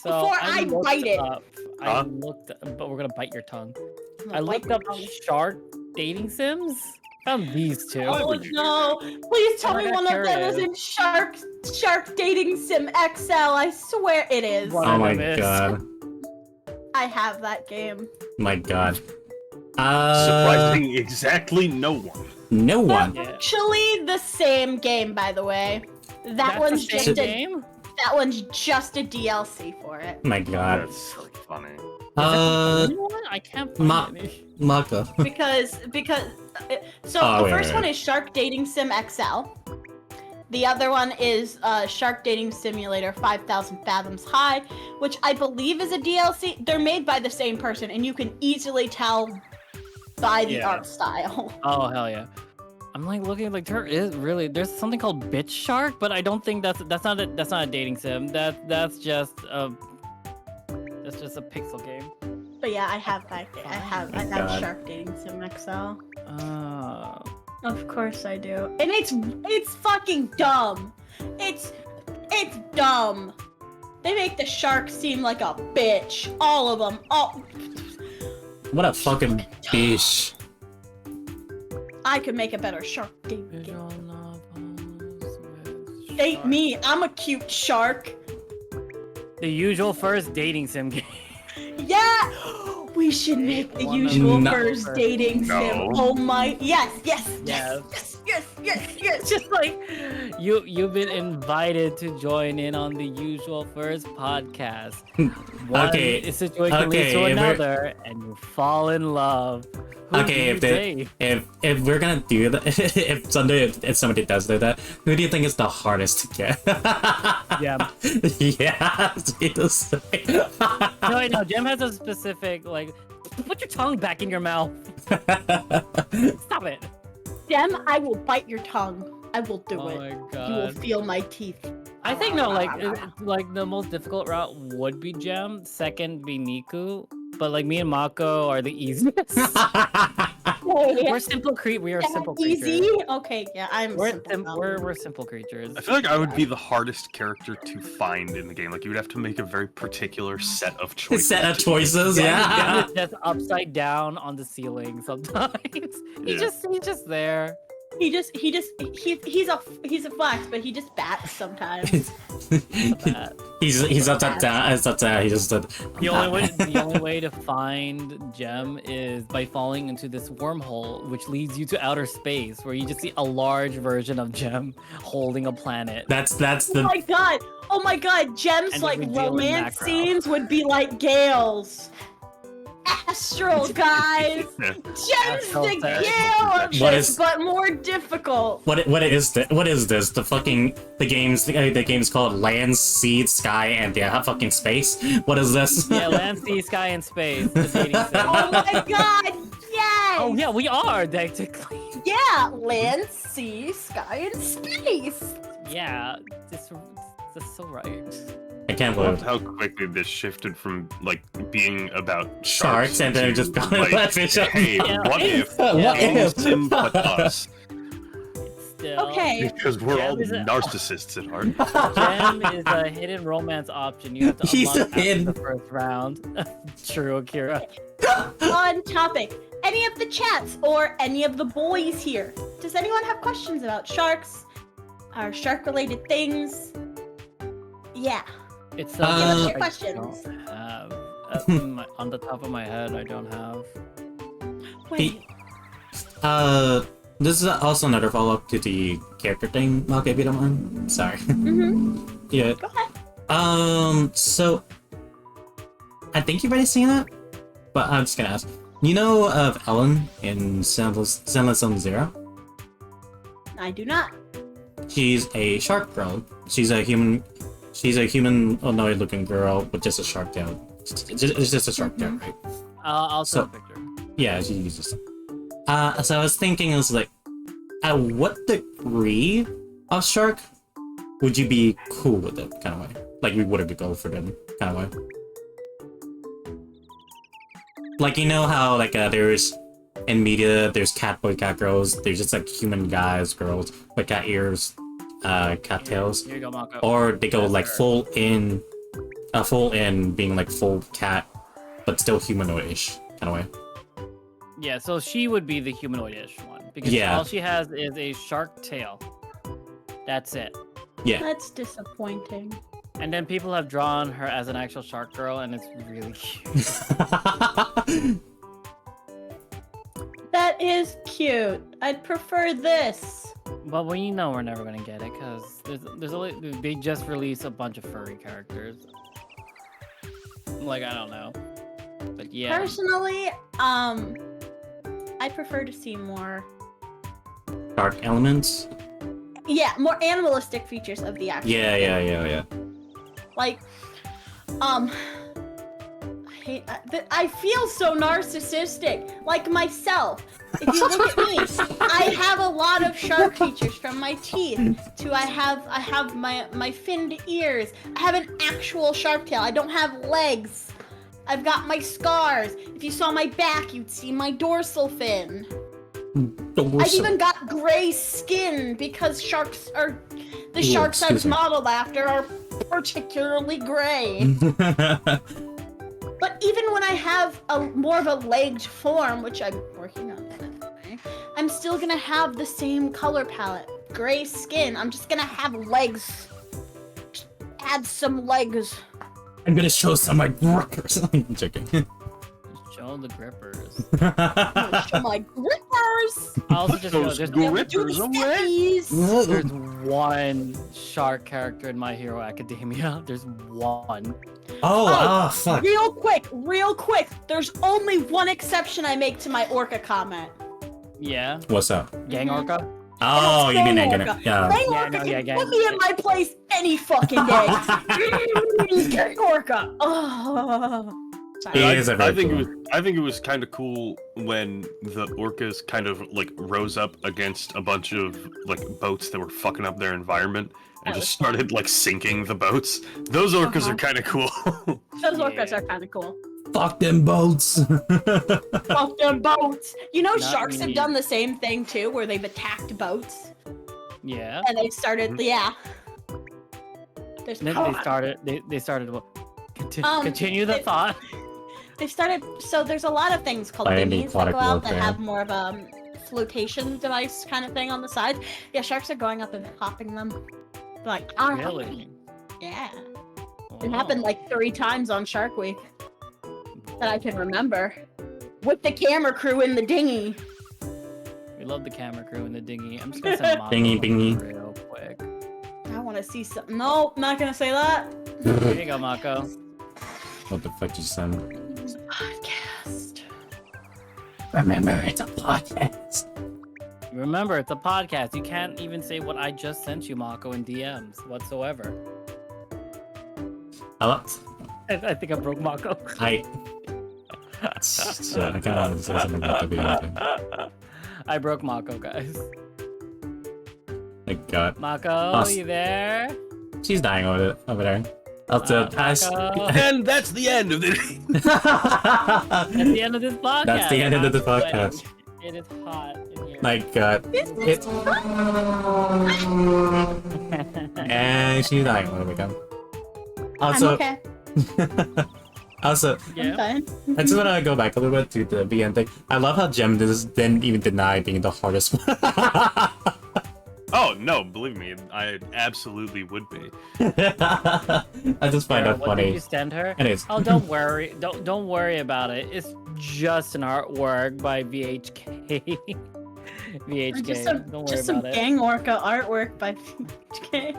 So Before I looked bite it. up- I Huh? looked, but we're gonna bite your tongue. I'm I gonna looked bite up your tongue. shark dating sims. Found these two. Why Oh would you do no! Please tell I me got one of them is curious. in Shark Dating Sim XL. I swear it is. One Oh of my them is. god. I have that game. My god. Surprising exactly no one. No one. Yeah. Actually, the same game, by the way. That That's one's the just same a game. that one's just a DLC for it. My god. That's so funny. Anyone? I can't find Ma- any. Maka. Because so Oh, the wait, first wait, one wait. is Shark Dating Sim XL. The other one is Shark Dating Simulator 5,000 Fathoms High, which I believe is a DLC. They're made by the same person, and you can easily tell by the Yeah. art style. Oh hell yeah! I'm like looking like there's something called Bitch Shark, but I don't think that's not a dating sim. That's just a pixel game. But yeah, I have that. I have God. Shark Dating Sim XL. Oh. Of course I do. And it's fucking dumb. It's dumb. They make the shark seem like a bitch. All of them. All. What a fucking bitch. I could make a better shark dating game. Visual novel. Date me. I'm a cute shark. The usual first dating sim game. Yeah! We should make the One of usual No. first dating sim. No. Oh my. Yes, yes, Yes. yes, yes, yes, yes, yes. Just like you've been invited to join in on the usual first podcast. One Okay, situation leads okay, to if we're- another, and you fall in love. Who Okay, do you date? if we're gonna do that, if somebody does do that, who do you think is the hardest to get? Yeah. Yeah, Jesus. No, wait, no. Jem has a specific like. Put your tongue back in your mouth. Stop it. Dem, I will bite your tongue. I will do Oh it. my You will god. feel my teeth. I think no, like the most difficult route would be Jem. Second be Niku. But like me and Mako are the easiest. We're simple We are simple creatures. Easy? Okay, yeah, I'm We're simple. we're simple creatures. I feel like I would be the hardest character to find in the game. Like you would have to make a very particular set of choices. Set of choices, Jem yeah. is just upside down on the ceiling sometimes. He's just there. He's a flex, but he just bats sometimes. He's upside down. He's upside down. He just The only way to find Jem is by falling into this wormhole, which leads you to outer space, where you just see a large version of Jem holding a planet. That's Oh the my god! Oh my god! Gem's And like revealing romance macro. scenes would be like Gale's. Astral, guys! Gem's Astral the therapy. Gale of What this, is- but more difficult. what is this? What is this? The game's called Land, Sea, Sky, and fucking space. What is this? Yeah, land, sea, sky, and space. The dating sim. Oh my god! Yes! Oh yeah, we are technically. Yeah! Land, sea, sky, and space! Yeah, that's so right. I can't I love believe how quickly this shifted from like being about Sharks and then to, just got like, fish. hey, Yeah. what if? What any if? sim but us? Still, Okay. Because we're all Gem is a- narcissists at heart. Gem is a hidden romance option. You have to He's unlock after hidden. the first round. True, Akira. On topic. Any of the chats or any of the boys here? Does anyone have questions about sharks? Or shark-related things? Yeah. It's Give us something your I questions. don't have. On the top of my head, I don't have. Wait. This is also another follow-up to the character thing, Mark, if you don't mind. Sorry. Mm-hmm. Yeah. Go ahead. So I think you've already seen it, but I'm just gonna ask. You know of Ellen in Zenless Zone Zero? I do not. She's a shark girl. She's a humanoid looking girl with just a shark tail. It's just a shark tail, right? I'll show So- a picture. Yeah, she uses it. So I was thinking, it was like, at what degree of shark would you be cool with it, kind of way? Like, you wouldn't go for them, kind of way. Like, you know how, like, there's, in media, there's cat boy, cat girls, there's just, like, human guys, girls, with cat ears, cat tails. Here you go, Mako. Or they go, That's like, her. full in, being, like, full cat, but still humanoid-ish, kind of way. Yeah, so she would be the humanoid-ish one because Yeah. all she has is a shark tail. That's it. Yeah. That's disappointing. And then people have drawn her as an actual shark girl, and it's really cute. That is cute. I'd prefer this. But we know we're never gonna get it because they just released a bunch of furry characters. Like I don't know, but yeah. Personally, I prefer to see more. Dark elements? Yeah, more animalistic features of the action. Yeah. Like, I feel so narcissistic, like myself. If you look at me, I have a lot of shark features from my teeth to I have my finned ears. I have an actual shark tail. I don't have legs. I've got my scars. If you saw my back, you'd see my dorsal fin. I've even got gray skin because sharks I've excuse me. modeled after are particularly gray. But even when I have more of a legged form, which I'm working on, I'm still gonna have the same color palette gray skin. I'm just gonna have legs. Just add some legs. I'm gonna show some of my grippers. I'm joking. Show the grippers. I'm gonna show my grippers. I also just Those there's, grippers away. there's one shark character in My Hero Academia. There's one. Oh, fuck. Real quick. There's only one exception I make to my orca comment. Yeah. What's up? Gang Orca? Oh, you mean Gang England? Orca. Yeah. Gang Yeah, Orca no, can yeah, gang. put me in my place any fucking day. Gang Orca. Oh. He Sorry. is a very cool. I think it was kind of cool when the orcas kind of like rose up against a bunch of like boats that were fucking up their environment and That just was fun. started like sinking the boats. Those orcas are kind of cool. Those orcas Yeah. are kind of cool. Fuck them boats. Fuck them boats. You know, Not sharks have me. done the same thing too, where they've attacked boats Yeah. and they've started. Yeah. There's And then they started. They started. What? Continue the they- thought. They started. So there's a lot of things called By any dinghies that aquatic go out that warfare. have more of a flotation device kind of thing on the side. Yeah, sharks are going up and popping them. They're like, "Ah." Really? Yeah. It happened Oh. like 3 times on Shark Week that I can remember. With the camera crew in the dinghy. We love the camera crew in the dinghy. I'm just gonna send Mako Dingy bingy. real quick. I want to see something. No, not gonna say that. Here you go, Mako. What the fuck you send? Podcast. Remember, it's a podcast. Remember, it's a podcast. You can't even say what I just sent you, Mako, in DMs whatsoever. I think I broke Mako. I kind of say something about the video thing. I broke Mako, guys. Thank God. Mako, you there? She's dying over there. Also, Mako. And that's the end of it. That's the end of this podcast. That's the end of the I'm sweating. podcast. It is hot in here. My God. It's... And she's dying. There we go. Also, I'm okay. also, I'm yeah. fine. I just want to go back a little bit to the BN thing. I love how Gem didn't even deny being the hardest one. Oh no, believe me, I absolutely would be. I just find Sarah, that what did funny. you send her? Anyways, Oh, don't worry. Don't worry about it. It's just an artwork by VHK. VHK. Just some, don't worry just some about it. gang orca artwork by VHK.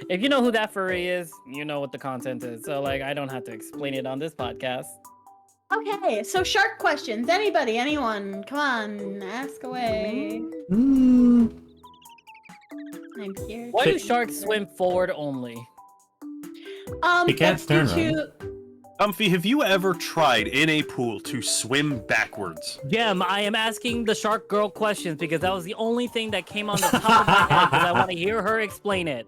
If you know who that furry is, you know what the content is. So like, I don't have to explain it on this podcast. Okay, so shark questions. Anybody, anyone, come on, ask away. mm, I'm here. Why to do sharks swim forward only? They can't that's due turn, to Umphy, have you ever tried in a pool to swim backwards? Gem, I am asking the shark girl questions because that was the only thing that came on the top of my head because I want to hear her explain it.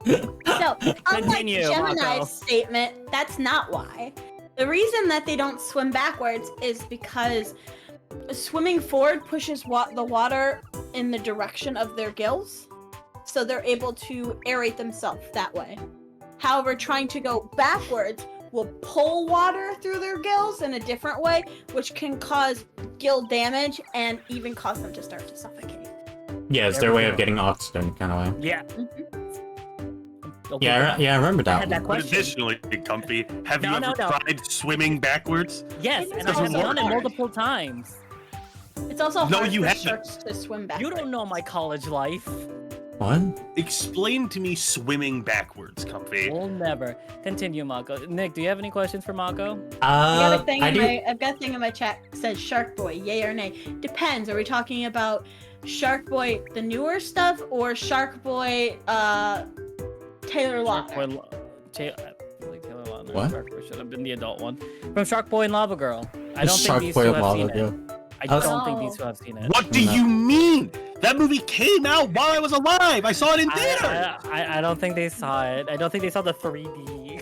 So, unlike Continue, Gemini's Mako. statement, that's not why. The reason that they don't swim backwards is because swimming forward pushes the water in the direction of their gills, so they're able to aerate themselves that way. However, trying to go backwards will pull water through their gills in a different way, which can cause gill damage and even cause them to start to suffocate. yeah, it's their way of getting oxygen, kind of way. Yeah. Okay, Yeah, I remember I that had one. that But question. additionally, Comfy, have you No, ever no, no. tried swimming backwards? Yes, It's and I have also done it hard. multiple times. It's also No, hard you for haven't. sharks to swim backwards. You don't know my college life. What? Explain to me swimming backwards, Comfy. We'll never. Continue, Mako. Nick, do you have any questions for Mako? I've got a thing I in do. I've got a thing in my chat that says Shark Boy, yay or nay. Depends. Are we talking about Shark Boy, the newer stuff, or Shark Boy, Taylor Shark Lautner? Boy, I feel like Taylor Lautner. What? Shark Boy should have been the adult one. From Shark Boy and Lava Girl. I don't Shark think these Boy two and have Lava seen Girl. it. I I was- don't think No. these two have seen it. What do No. you mean? That movie came out while I was alive. I saw it in theater. I don't think they saw it. I don't think they saw the 3D.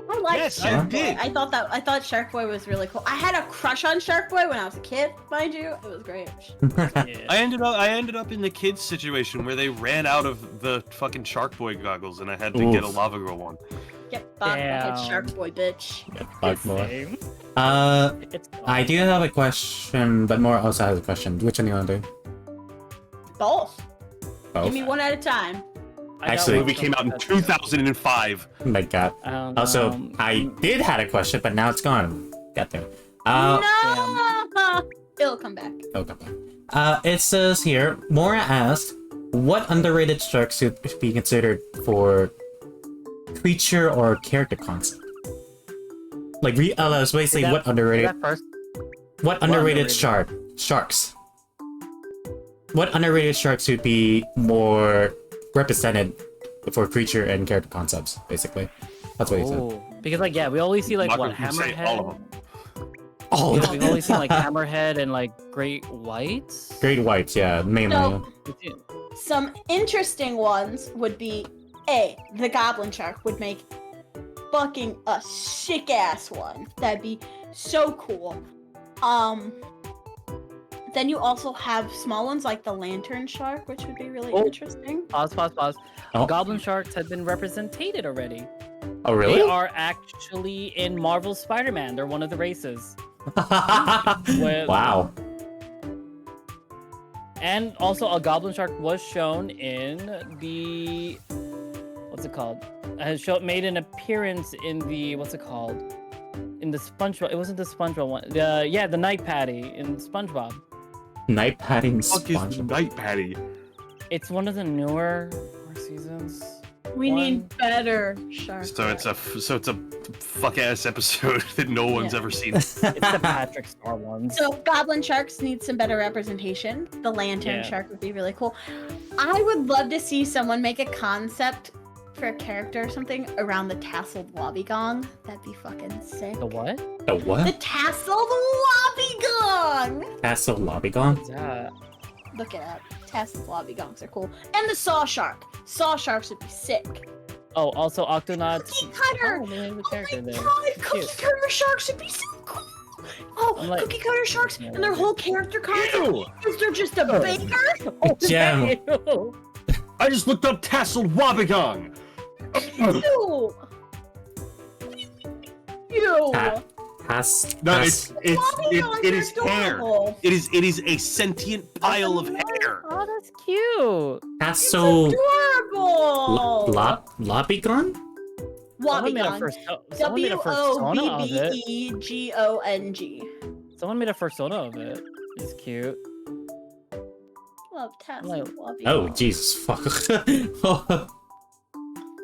I like Yes, I Shark Boy. did. I thought Shark Boy was really cool. I had a crush on Shark Boy when I was a kid, mind you. It was great. Yeah. I ended up in the kids situation where they ran out of the fucking Shark Boy goggles and I had to get a Oof. Lava Girl one. Get bopped by head Damn. shark boy, bitch. Fuck more. Same. It's I do have a question, but more also has a question. Which one do you want to do? Both. Both. Give me one at a time. I got Actually- The one movie came out in from- 2005. Oh my god. Also, I did had a question, but now it's gone. Got there. No! It'll come back. Okay. It says here, Mora asked, what underrated sharks should be considered for creature or character concept? Like, so basically, what underrated... That first. What underrated sharks? What underrated sharks should be more represented for creature and character concepts, basically? That's what he said. Oh, because like yeah, we always see like Not what gonna say hammerhead. all of them. Oh, Yeah, we've only seen like hammerhead and like great whites. great whites, yeah, mainly. So, some interesting ones would be the goblin shark would make fucking a sick ass one. That'd be so cool. Then you also have small ones like the lantern shark, which would be really interesting. Pause. Oh. Goblin sharks have been represented already. Oh, really? They are actually in Marvel's Spider-Man. They're one of the races. With- Wow. And also, a goblin shark was shown in the what's it called? Made an appearance in the what's it called? In the SpongeBob. It wasn't the SpongeBob one. The Night Patty in SpongeBob. Night padding Fuck is sponge. Night Patty? It's one of the newer seasons. We One. need better sharks. So it's a fuck ass episode that no one's Yeah. ever seen. It's the Patrick Star ones. So goblin sharks need some better representation. The lantern Yeah. shark would be really cool. I would love to see someone make a concept for a character or something around the tasseled lobby gong. That'd be fucking sick. The what? The The what? tasseled lobby gong! Castle Lobby Gone? What's that? Look it up. Tasseled lobby gongs are cool. And the saw shark. Saw sharks would be sick. Oh, also Octonauts. Cookie cutter! Oh, they have a Oh character my there. god, Cute. cookie cutter sharks would be so cool! Oh, I'm like- cookie cutter sharks and their whole character concept Ew! is they're just a baker? Oh, Gem. ew. I just looked up tasseled wobbegong. Ew! Ew! Ha- Has No, has- it is Wobblygongs are hair. adorable. It is a sentient pile of hair. Oh, that's cute. Hassel Adorable! Lobby Gone? Someone made a Wobblygon. someone made a persona of it. WOBBEGONG. Someone made a persona of it. It's cute. Love Tassie Like- Wobblygon. Oh, Jesus, fuck.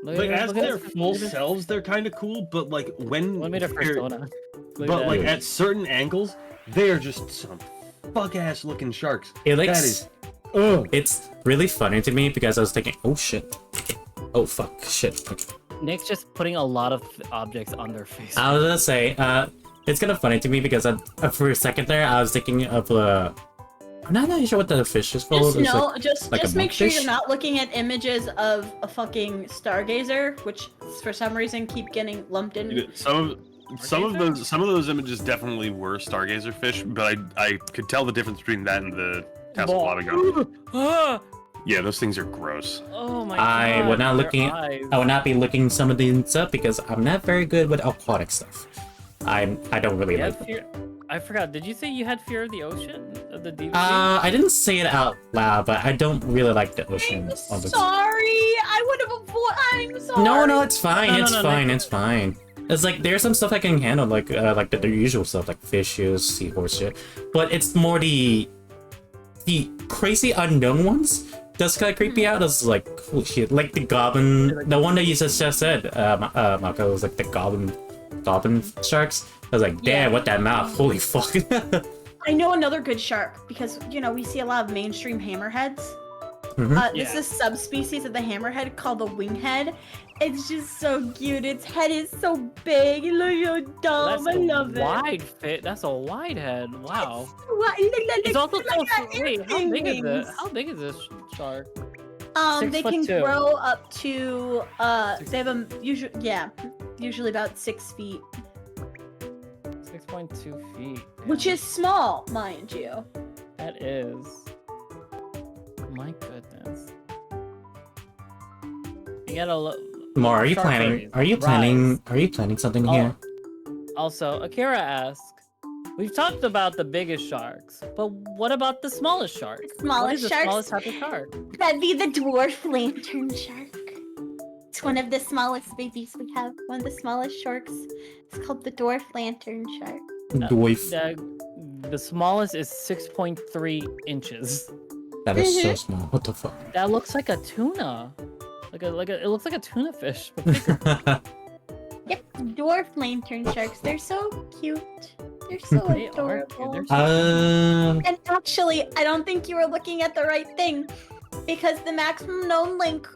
Look Like at as look at their this- full look at this- selves, they're kind of cool. But like when Someone made a they're- persona. Look but at like that. at certain angles, they are just some fuck ass looking sharks. It That looks... is. Ugh. It's really funny to me because I was thinking, oh shit. Oh fuck, shit. Okay. Nick's just putting a lot of objects on their face. I was gonna say, it's kind of funny to me because for a second there, I was thinking of I'm not really sure what the fish is called. Just It's know, like- just like a make sure monkfish? you're not looking at images of a fucking stargazer, which for some reason keep getting lumped in. You know, some of those images definitely were stargazer fish, but I could tell the difference between that and the tasseled wobbegong. Ah! Yeah, those things are gross. Oh my god. I would not their looking at- eyes. I will not be looking some of these up because I'm not very good with aquatic stuff. I don't really You like had them. fear... I forgot. Did you say you had fear of the ocean? Of the deep sea? I didn't say it out loud, but I don't really like the ocean. I'm on the- sorry. I would have avoided. I'm sorry. No, it's fine. No, It's no, fine. Nick. It's fine. It's like there's some stuff I can handle, like the usual stuff, like fishes, seahorse shit. But it's more the crazy unknown ones. That's kind of creep me out. It's like cool shit, like the goblin, the one that you just said, Mako, was like the goblin sharks. I was like, damn, Yeah. what that mouth? Holy fuck! I know another good shark because we see a lot of mainstream hammerheads. Mhm. This is a subspecies of the hammerhead called the winghead. It's just so cute. Its head is so big. It looks so dumb. That's I a love it. wide fit. That's a wide head. Wow. It's It's also so like wait. How big is it? wings. How big is this shark? 6 They can '2". grow up to they have a usually about 6 feet, 6.2 feet. which is small, mind you. That is. My goodness. You gotta look. More, are you Shark planning? furries. Are you planning? Are you planning something here? Also, Akira asks, we've talked about the biggest sharks, but what about the smallest shark? What is Smallest the sharks? smallest type of shark? That'd be the dwarf lantern shark. It's one of the smallest babies we have. One of the smallest sharks. It's called the dwarf lantern shark. Dwarf. The smallest is 6.3 inches. That is so small. What the fuck? That looks like a tuna. It looks like a tuna fish, but bigger. Yep, dwarf lantern sharks. They're so cute. They're so They are adorable. cute. They're And actually, I don't think you were looking at the right thing, because the maximum known length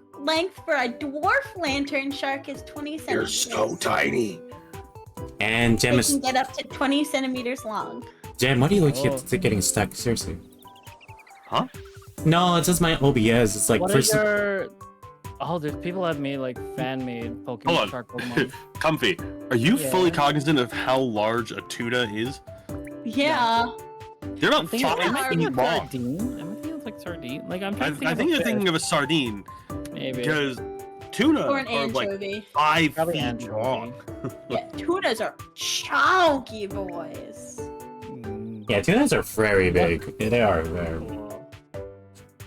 for a dwarf lantern shark is 20 They're centimeters. so tiny. And Jem They is can get up to 20 centimeters long. Jem. Why do you Oh. keep getting stuck? Seriously. Huh? No, it's just my OBS. It's like What first. are your... Oh, there's people have made like fan-made Pokemon Hold on. shark Pokemon. Comfy, are you Yeah. fully cognizant of how large a tuna is? Yeah. They're I'm about thinking, 5 am I thinking feet of long. sardine? Am I thinking of like sardine? Like I'm trying to think I of think a you're fish. thinking of a sardine Maybe. because tuna Or an are like anchovy. 5 Probably feet anchovy. long. Yeah, tunas are chunky boys. Mm, Yeah, tunas are very big. Yeah, they are very. cool.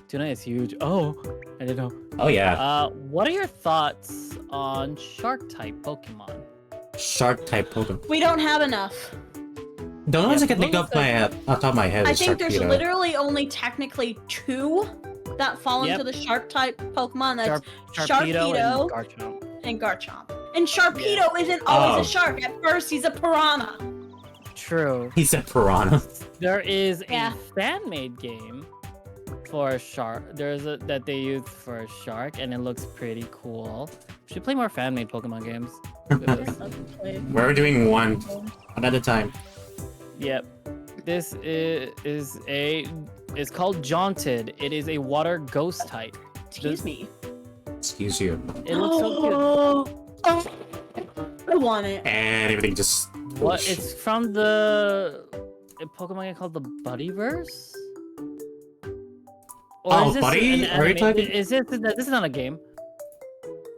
Tuna is huge. Oh, I didn't know. Oh yeah, What are your thoughts on shark type Pokemon? shark type Pokemon. We don't have enough. The only ones I can think what of my off the top of my head I is think there's Sharkpedo. literally only technically 2 that fall into Yep. the shark type Pokemon. That's Sharpedo Sharpedo. and Garchomp. and Garchomp. And Sharpedo isn't always Oh. a shark. At first, he's a piranha. True. He said piranha. There is Yeah. a fan-made game for a shark. There's a that they use for a shark, and it looks pretty cool. We should play more fan-made Pokemon games. Look at this. We're doing one at a time. Yep. This is called Jaunted. It is a water ghost type. Excuse me. Excuse you. It looks so cute. Oh, I want it. And everything just. What? It's from a Pokemon game called the Buddyverse? Or Oh, is this Buddy? an Are you anime- talking- This is not a game.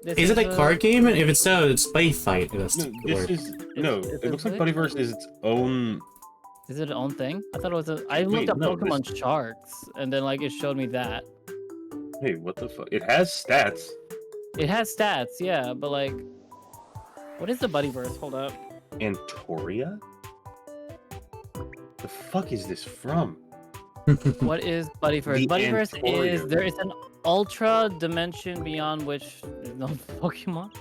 This Is it a card game? If it's so, it's Buddy Fight. That's No, the this word. is no. Is It it looks like good? Buddyverse is its own. Is it its own thing? I thought it was I Wait, looked up no, Pokemon Sharks, and then like it showed me that. Hey, what the fuck? It has stats. It has stats, yeah, but like... What is the Buddyverse? Hold up. Antoria? The fuck is this from? What is Buddyverse? The Buddyverse is... Antoria. There is an ultra dimension beyond which there's no Pokemon.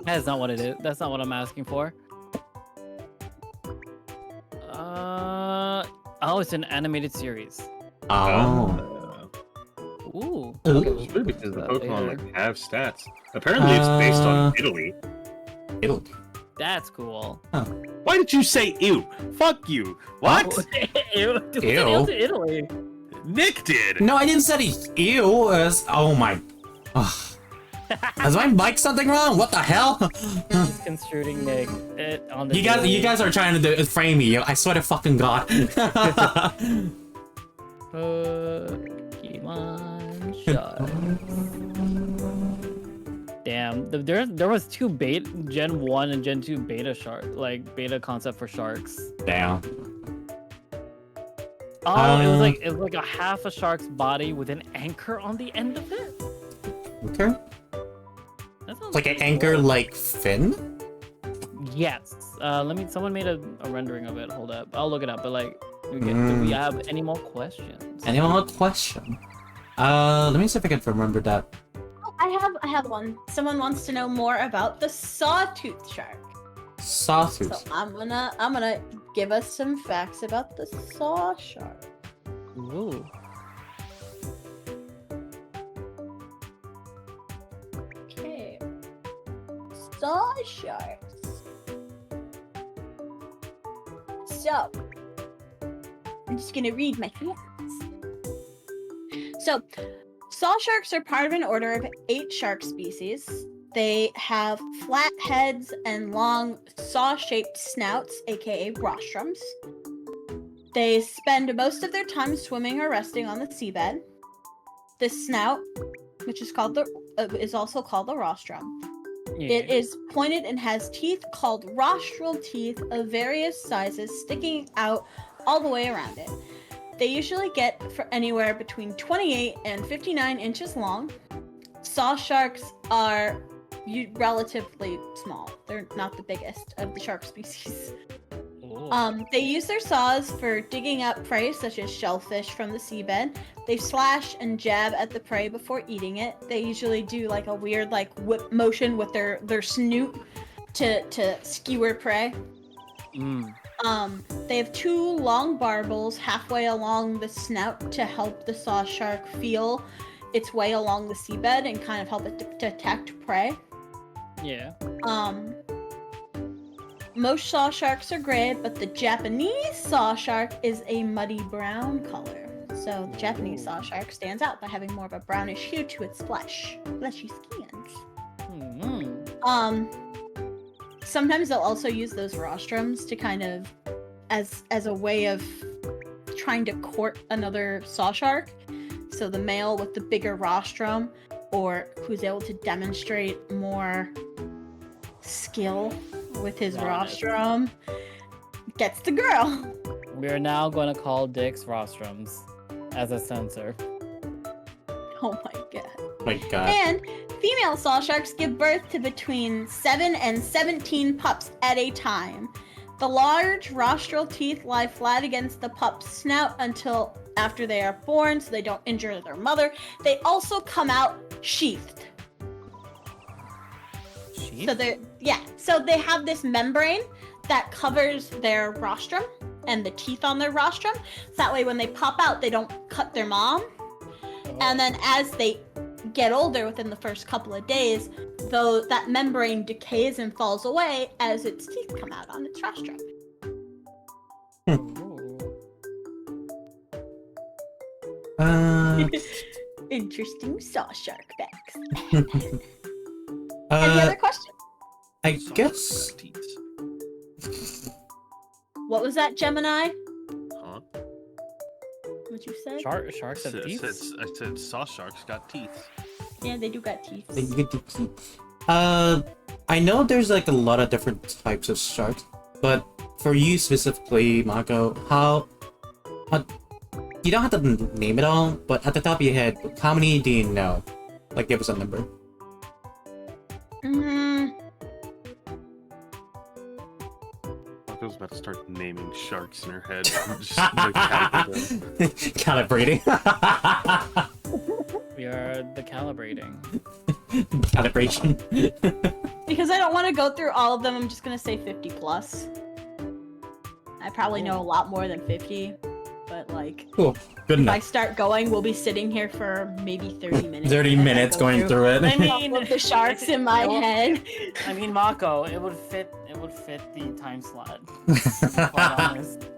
That is not what it is. That's not what I'm asking for. Oh, it's an animated series. Oh. Ooh. Ooh. It's weird because the That Pokemon later. like have stats. Apparently, it's based on Italy. It'll. That's cool. Why did you say ew? Fuck you. What? Ew. Who said Ew. ew to Italy? Nick did. No, I didn't say ew. Oh my. Ugh. Has my mic something wrong? What the hell? Construing Nick on the You guys are trying to frame me. I swear to fucking god. Pokemon Sharks. Damn, there was 2 beta Gen 1 and Gen 2 beta beta concept for sharks. Damn. Oh, it was like a half a shark's body with an anchor on the end of it. Okay. That sounds Like an pretty anchor, cool. like fin. Yes. Someone made a rendering of it. Hold up, I'll look it up. But like, do we have any more questions? Any more question? Let me see if I can remember that. Oh, I have one. Someone wants to know more about the sawtooth shark. So Sawtooth. I'm gonna give us some facts about the saw shark. Ooh. Okay. Saw sharks. So, I'm just gonna read my facts. So, saw sharks are part of an order of 8 shark species. They have flat heads and long saw-shaped snouts, aka rostrums. They spend most of their time swimming or resting on the seabed. The snout which is also called the rostrum. Yeah. It is pointed and has teeth called rostral teeth of various sizes sticking out all the way around it. They usually get for anywhere between 28 and 59 inches long. Saw sharks are relatively small. They're not the biggest of the shark species. Ooh. They use their saws for digging up prey such as shellfish from the seabed. They slash and jab at the prey before eating it. They usually do like a weird like whip motion with their snoot to skewer prey. They have 2 long barbels halfway along the snout to help the saw shark feel its way along the seabed and kind of help it to detect prey. Yeah. Most saw sharks are gray, but the Japanese saw shark is a muddy brown color. So the Japanese saw shark stands out by having more of a brownish hue to its fleshy skins. Sometimes they'll also use those rostrums to kind of as a way of trying to court another saw shark. So the male with the bigger rostrum, or who's able to demonstrate more skill with his rostrum, gets the girl. We are now going to call dicks rostrums as a censor. Oh my god. My god. And female saw sharks give birth to between 7 and 17 pups at a time. The large rostral teeth lie flat against the pup's snout until after they are born, so they don't injure their mother. They also come out sheathed. So they have this membrane that covers their rostrum and the teeth on their rostrum. So that way when they pop out, they don't cut their mom. And then as they get older within the first couple of days, though that membrane decays and falls away as its teeth come out on its rostrum. Interesting saw shark facts. Any other questions? I guess. What was that, Gemini? Huh? What you said? Sharks have teeth? I said saw sharks got teeth. Yeah, they do got teeth. I know there's like a lot of different types of sharks, but for you specifically, Mako, you don't have to name it all, but at the top of your head, how many do you know? Like, give us a number. I was about to start naming sharks in her head. Just Calibrating. We are the calibrating. Calibration. Because I don't want to go through all of them, I'm just going to say 50 plus. I probably know a lot more than 50, but like... Cool. Good if I enough. start going, we'll be sitting here for maybe 30 minutes. 30 minutes going through it. I mean, of the sharks in my head. I mean, Mako, it would fit the time slot. To be quite honest.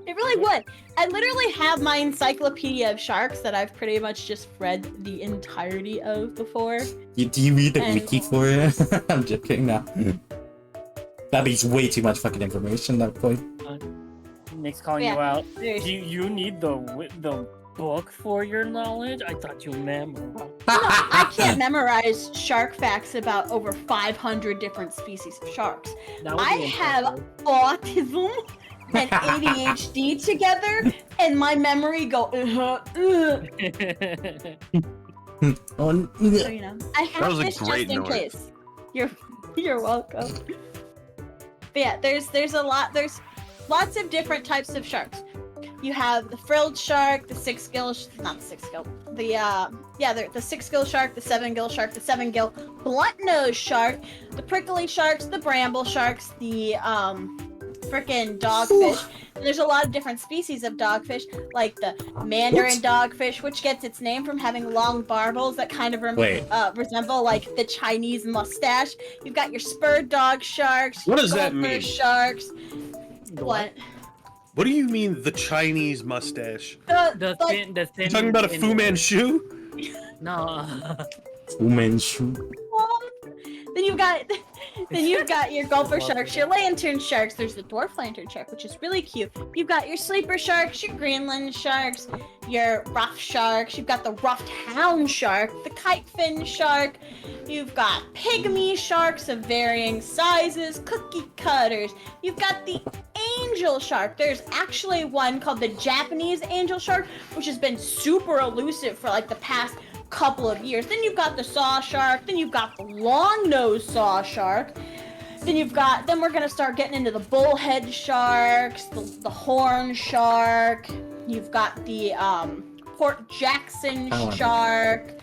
It really would. I literally have my encyclopedia of sharks that I've pretty much just read the entirety of before. Do you read the wiki for it? I'm joking now. That'd be way too much fucking information at that point. Nick's calling you out. Do you need the book for your knowledge? I thought you memorized. No, I can't memorize shark facts about over 500 different species of sharks. I have autism and ADHD together, and my memory go. So, you know, I have this just in case. You're welcome. But yeah, there's lots of different types of sharks. You have the frilled shark, the six-gill, not the six-gill, the six-gill shark, the seven-gill shark, the seven-gill blunt-nosed shark, the prickly sharks, the bramble sharks, the frickin' dogfish. And there's a lot of different species of dogfish, like the mandarin dogfish, which gets its name from having long barbels that kind of resemble like the Chinese mustache. You've got your spurred dog sharks. What does that mean? Sharks. What? What do you mean the Chinese mustache? The thin. You talking about a Fu Manchu? No. Fu Manchu. Then you've got your gulper Love sharks, it. your lantern sharks. There's the dwarf lantern shark, which is really cute. You've got your sleeper sharks, your Greenland sharks, your rough sharks. You've got the ruffed hound shark, the kite fin shark. You've got pygmy sharks of varying sizes, cookie cutters. You've got the angel shark. There's actually one called the Japanese angel shark, which has been super elusive for like the past couple of years. Then you've got the saw shark. Then you've got the long-nosed saw shark. Then we're gonna start getting into the bullhead sharks, the horn shark. You've got the Port Jackson shark.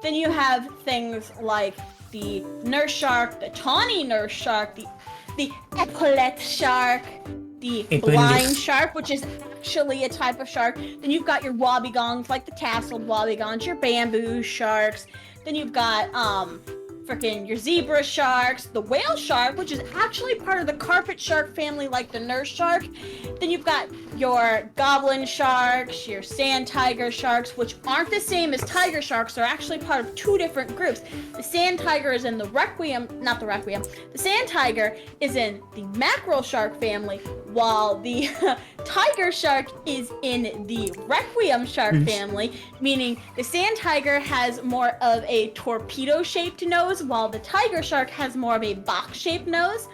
Then you have things like the nurse shark, the tawny nurse shark, the epaulette shark, the blind shark, which is actually a type of shark. Then you've got your wobbegongs, like the tasseled wobbegongs, your bamboo sharks. Then you've got freaking your zebra sharks, the whale shark, which is actually part of the carpet shark family, like the nurse shark. Then you've got your goblin sharks, your sand tiger sharks, which aren't the same as tiger sharks. They're actually part of two different groups. The sand tiger is in the the sand tiger is in the mackerel shark family, while the tiger shark is in the requiem shark family, meaning the sand tiger has more of a torpedo-shaped nose, while the tiger shark has more of a box-shaped nose.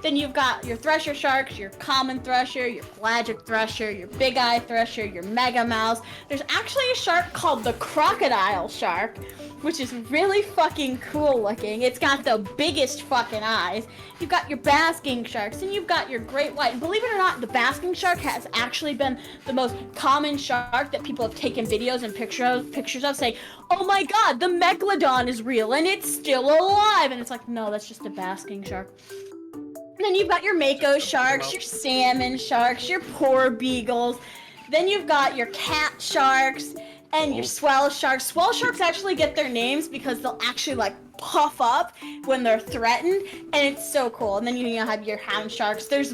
Then you've got your thresher sharks, your common thresher, your pelagic thresher, your big eye thresher, your mega mouse. There's actually a shark called the crocodile shark, which is really fucking cool looking. It's got the biggest fucking eyes. You've got your basking sharks, and you've got your great white. And believe it or not, the basking shark has actually been the most common shark that people have taken videos and pictures of, saying, "Oh my god, the megalodon is real and it's still alive." And it's like, no, that's just a basking shark. And then you've got your mako sharks, your salmon sharks, your poor beagles. Then you've got your cat sharks and your swell sharks. Swell sharks actually get their names because they'll actually like puff up when they're threatened, and it's so cool. And then you have your hound sharks. There's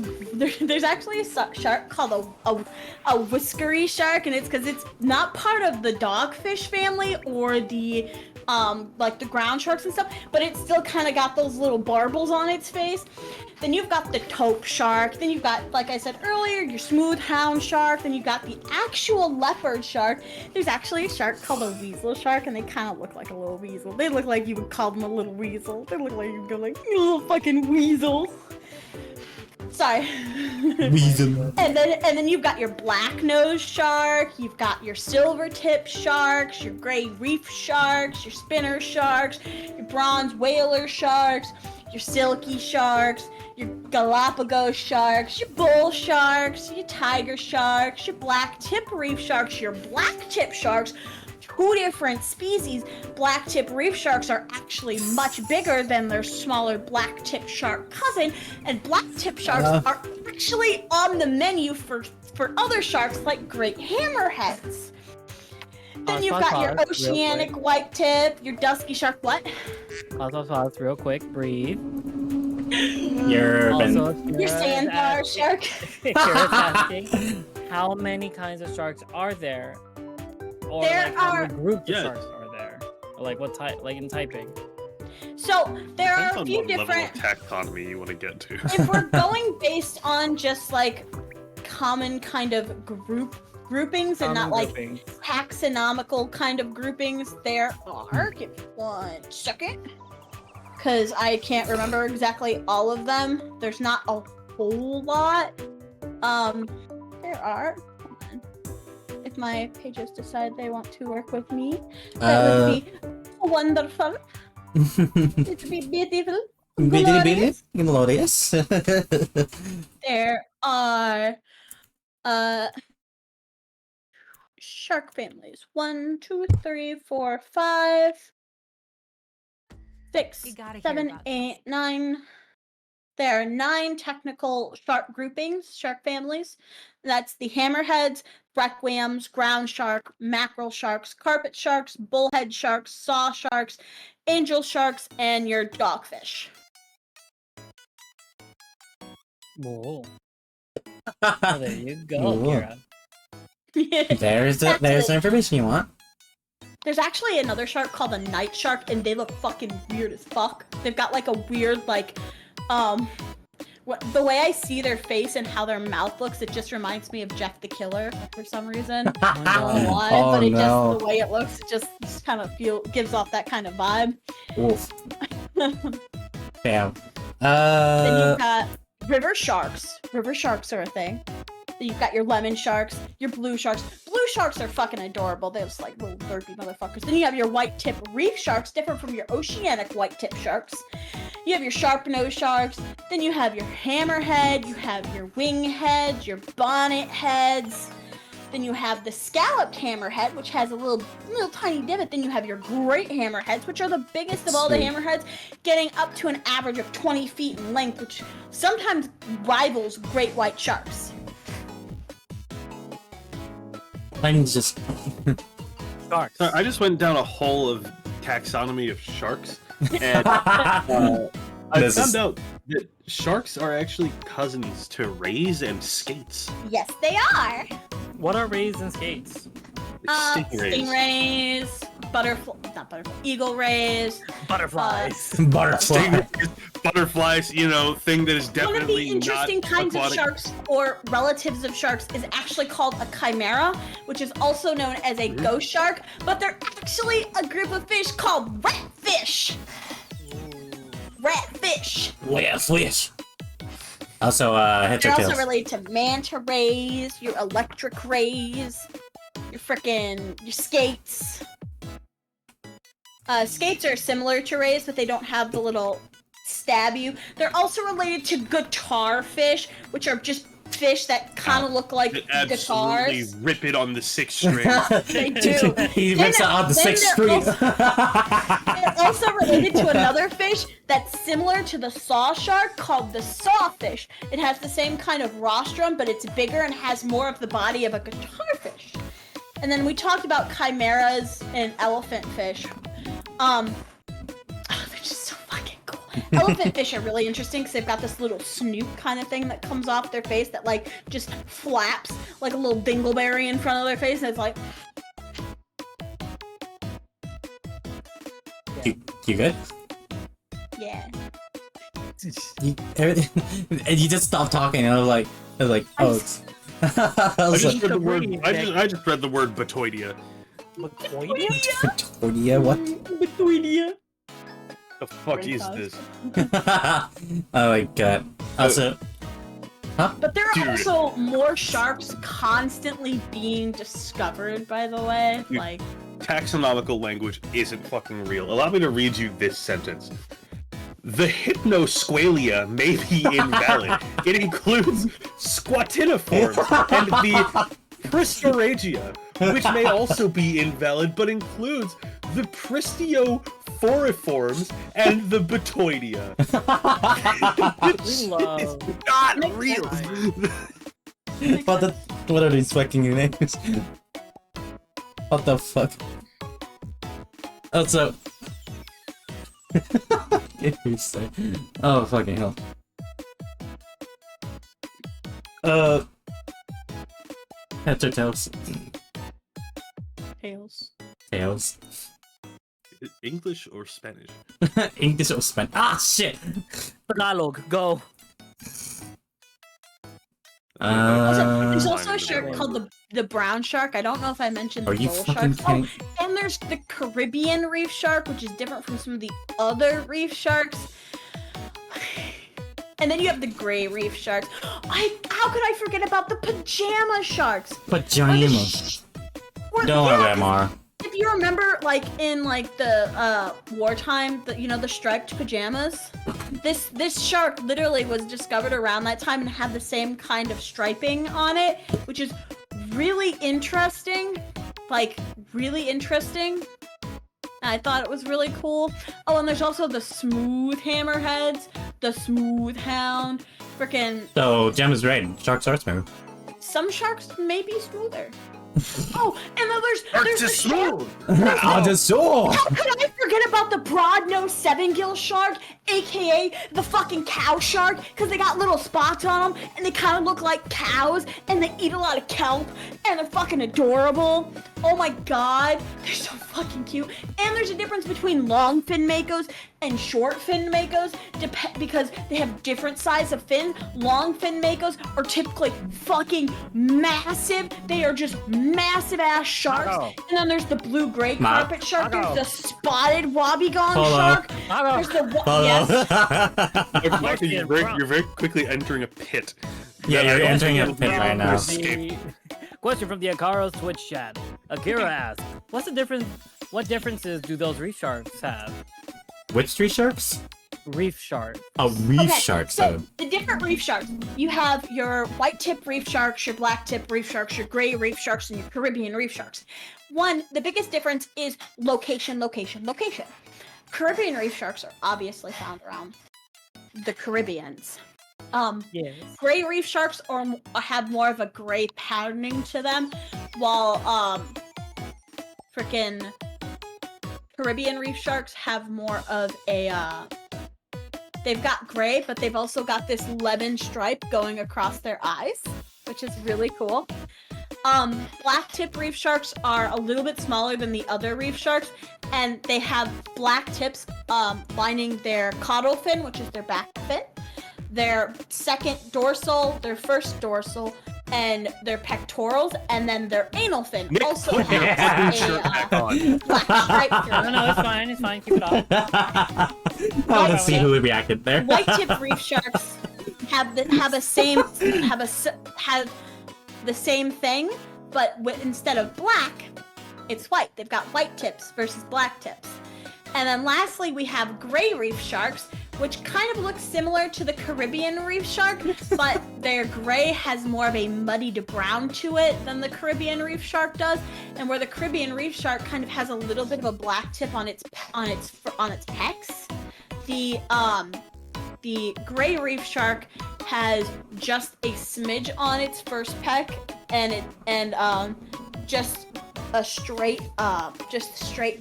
actually a shark called a whiskery shark, and it's because it's not part of the dogfish family or the like the ground sharks and stuff, but it's still kind of got those little barbels on its face. Then you've got the taupe shark. Then you've got, like I said earlier, your smooth hound shark. Then you've got the actual leopard shark. There's actually a shark called a weasel shark, and they kind of look like a little weasel. They look like you would call them a little weasel. They look like you would go like, "You little fucking weasel." Sorry. Weasel. And then you've got your black nose shark, you've got your silver tip sharks, your gray reef sharks, your spinner sharks, your bronze whaler sharks, your silky sharks, your Galapagos sharks, your bull sharks, your tiger sharks, your black tip reef sharks, your black tip sharks. Two different species. Black tip reef sharks are actually much bigger than their smaller black tip shark cousin, and black tip sharks are actually on the menu for other sharks like great hammerheads. Then you've got your oceanic white tip, your dusky shark. What? Pause, real quick. Breathe. Your sandbar shark. Kira's asking, how many kinds of sharks are there? Or There like, how are- many groups of sharks are there? Or like what type, like in typing? So there Depends are a on few what level different. of taxonomy you want to get to. If we're going based on just like common kind of groupings and not like Groupings. taxonomical kind of groupings, there are. Give me 1 second, because I can't remember exactly all of them. There's not a whole lot. There are. Hold on. If my pages decide they want to work with me, that would be wonderful. It would be beautiful. Glorious. Glorious. There are shark families. 1, 2, 3, 4, 5, 6, You gotta hear 7, about 8, 9. There are 9 technical shark groupings, shark families. That's the hammerheads, requiems, ground shark, mackerel sharks, carpet sharks, bullhead sharks, saw sharks, angel sharks, and your dogfish. Whoa. Oh, there you go, Whoa. Kira. There's the information you want. There's actually another shark called a night shark, and they look fucking weird as fuck. They've got like a weird the way I see their face and how their mouth looks, it just reminds me of Jeff the Killer for some reason. I don't know why, but it just the way it looks, it just kind of gives off that kind of vibe. Oof. Damn. Then you've got river sharks. River sharks are a thing. Then you've got your lemon sharks, your blue sharks. Blue sharks are fucking adorable. They're just like little burpy motherfuckers. Then you have your white tip reef sharks, different from your oceanic white tip sharks. You have your sharp nose sharks. Then you have your hammerhead. You have your wing heads, your bonnet heads. Then you have the scalloped hammerhead, which has a little tiny divot. Then you have your great hammerheads, which are the biggest of all the hammerheads, getting up to an average of 20 feet in length, which sometimes rivals great white sharks. Mine's just Sharks. So I just went down a hole of taxonomy of sharks, and I found out that sharks are actually cousins to rays and skates. Yes, they are. What are rays and skates? Stingrays, eagle rays, Butterflies. butterfly. Butterflies, thing that is definitely one of the interesting not kinds aquatic. of sharks or relatives of sharks is actually called a chimera, which is also known as a ghost shark, but they're actually a group of fish called ratfish. Ratfish. Fish. Also, heads They're or also tails? related to manta rays, your electric rays, your skates. Skates are similar to rays, but they don't have the little stab you. They're also related to guitar fish, which are just fish that kind of look like Absolutely guitars. rip it on the sixth string. They do. He rips it on the Then 6th they're street. It's also related to another fish that's similar to the saw shark called the sawfish. It has the same kind of rostrum, but it's bigger and has more of the body of a guitar fish. And then we talked about chimeras and elephant fish. They're just so fucking cool. Elephant fish are really interesting because they've got this little snoot kind of thing that comes off their face that like just flaps like a little dingleberry in front of their face, and it's like. You good? Yeah. And you just stopped talking, and I was like, oh, it's... I was like, I just read the word Batoidia. Victoria, what? The fuck is this? Oh my god. Also, But there are Dude. also more sharks constantly being discovered, by the way. Dude. Like, Taxonomical language isn't fucking real. Allow me to read you this sentence. The hypnosqualia may be invalid. It includes squatiniforms and the pristoragia, which may also be invalid, but includes the pristioforiforms and the batoidia. It's not real. what are these fucking names? What the fuck? Also, oh fucking hell. Heads or tails? tails. Tails. English or Spanish? English or Spanish? Ah, shit! Tagalog, go. There's also a shark called the brown shark. I don't know if I mentioned the Are you bull fucking shark. kidding? And there's the Caribbean reef shark, which is different from some of the other reef sharks. And then you have the gray reef sharks. How could I forget about the pajama sharks? Pajamas. Don't worry about Mara. If you remember, like in like the wartime, the striped pajamas, this shark literally was discovered around that time and had the same kind of striping on it, which is really interesting. Like really interesting. And I thought it was really cool. Oh, and there's also the smooth hammerheads, the smooth hound, frickin'. So, Gem is right. Sharks are smooth. Some sharks may be smoother. Oh, and then there's Sharks the is smooth. On the shore! How could I forget about the broad-nosed seven-gill shark, aka the fucking cow shark, because they got little spots on them, and they kind of look like cows, and they eat a lot of kelp, and they're fucking adorable. Oh my god, they're so fucking cute. And there's a difference between long fin makos and short fin makos, because they have different size of fin. Long fin makos are typically fucking massive. They are just massive ass sharks. And then there's the blue-gray carpet shark. There's the spotted wobbegong shark. There's the yes. You're very quickly entering a pit. Yeah, you're entering a pit right now. Question from the Akaro's Twitch chat. Akira asks, what differences do those reef sharks have? Which three sharks? Reef shark. Oh, reef sharks. So the different reef sharks. You have your white tip reef sharks, your black tip reef sharks, your gray reef sharks, and your Caribbean reef sharks. The biggest difference is location. Caribbean reef sharks are obviously found around the Caribbeans. Yes. Gray reef sharks have more of a gray patterning to them, while frickin' Caribbean reef sharks have more of a they've got gray, but they've also got this lemon stripe going across their eyes, which is really cool. Black tip reef sharks are a little bit smaller than the other reef sharks, and they have black tips lining their caudal fin, which is their back fin, their second dorsal, their first dorsal, and their pectorals, and then their anal fin also has a black stripe through it. No, it's fine, keep it off. Let's see who reacted there. White tip reef sharks have the same thing, but instead of black, it's white. They've got white tips versus black tips. And then lastly, we have gray reef sharks, which kind of looks similar to the Caribbean reef shark, but their gray has more of a muddied brown to it than the Caribbean reef shark does. And where the Caribbean reef shark kind of has a little bit of a black tip on its pecs, the gray reef shark has just a smidge on its first pec, and just a straight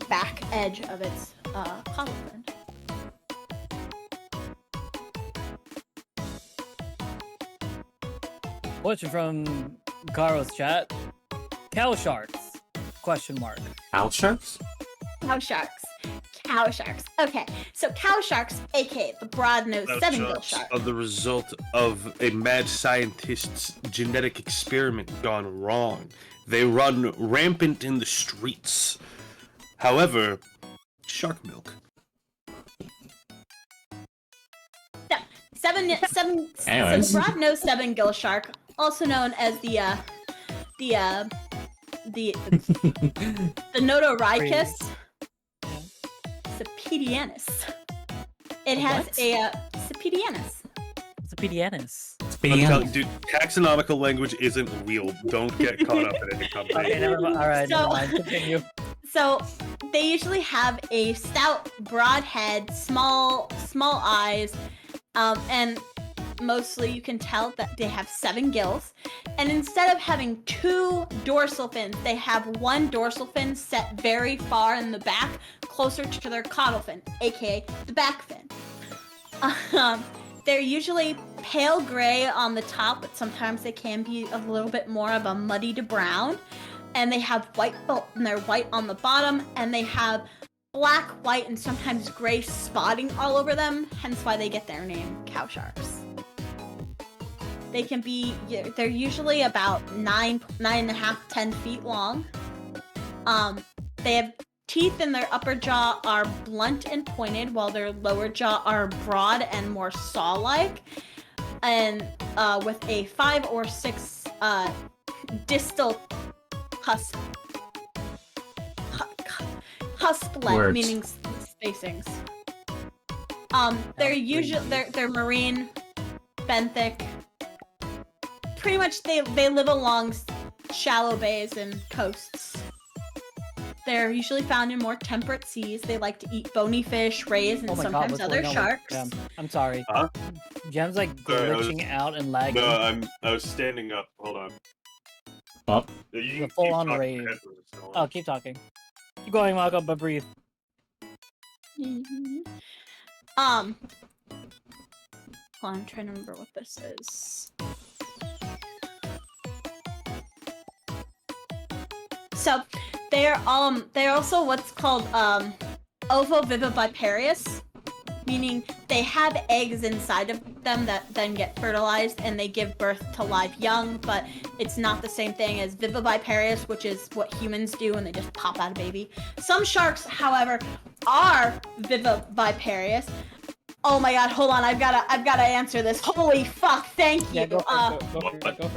back edge of its caudal fin. Question from Garo's chat. Cow sharks? Question mark. Cow sharks? Cow sharks. Okay, so cow sharks, aka the broad-nosed seven-gill shark, are the result of a mad scientist's genetic experiment gone wrong. They run rampant in the streets. However, shark milk. So the broad-nosed seven-gill shark, also known as the Notorhynchus Cepedianus. It has a Cepedianus. Dude, taxonomical language isn't real. Don't get caught up in any company. Okay, never mind. Continue. So they usually have a stout, broad head, small eyes, and mostly you can tell that they have 7 gills. And instead of having 2 dorsal fins, they have 1 dorsal fin set very far in the back, closer to their caudal fin, aka the back fin. They're usually pale gray on the top, but sometimes they can be a little bit more of a muddied brown. And they have white, and they're white on the bottom, and they have black, white, and sometimes gray spotting all over them, hence why they get their name, cow sharks. They can be, they're usually about 9.5, 10 feet long. They have teeth in their upper jaw are blunt and pointed, while their lower jaw are broad and more saw-like. And with a 5 or 6 distal husklet, meaning spacings. They're usually they're marine, benthic. Pretty much they live along shallow bays and coasts. They're usually found in more temperate seas. They like to eat bony fish, rays, and sometimes other sharks. I'm sorry. Huh? Gem's like glitching out and lagging. No, I was standing up. Hold on. Up. The full-on rave. Oh, keep talking. Keep going, Mako, but breathe. Hold on, I'm trying to remember what this is. So they're also what's called ovoviviparous, meaning they have eggs inside of them that then get fertilized and they give birth to live young, but it's not the same thing as viviparous, which is what humans do and they just pop out a baby. Some sharks, however, are viviparous. Oh my god, hold on, I've gotta answer this. Holy fuck, thank you. Yeah, go for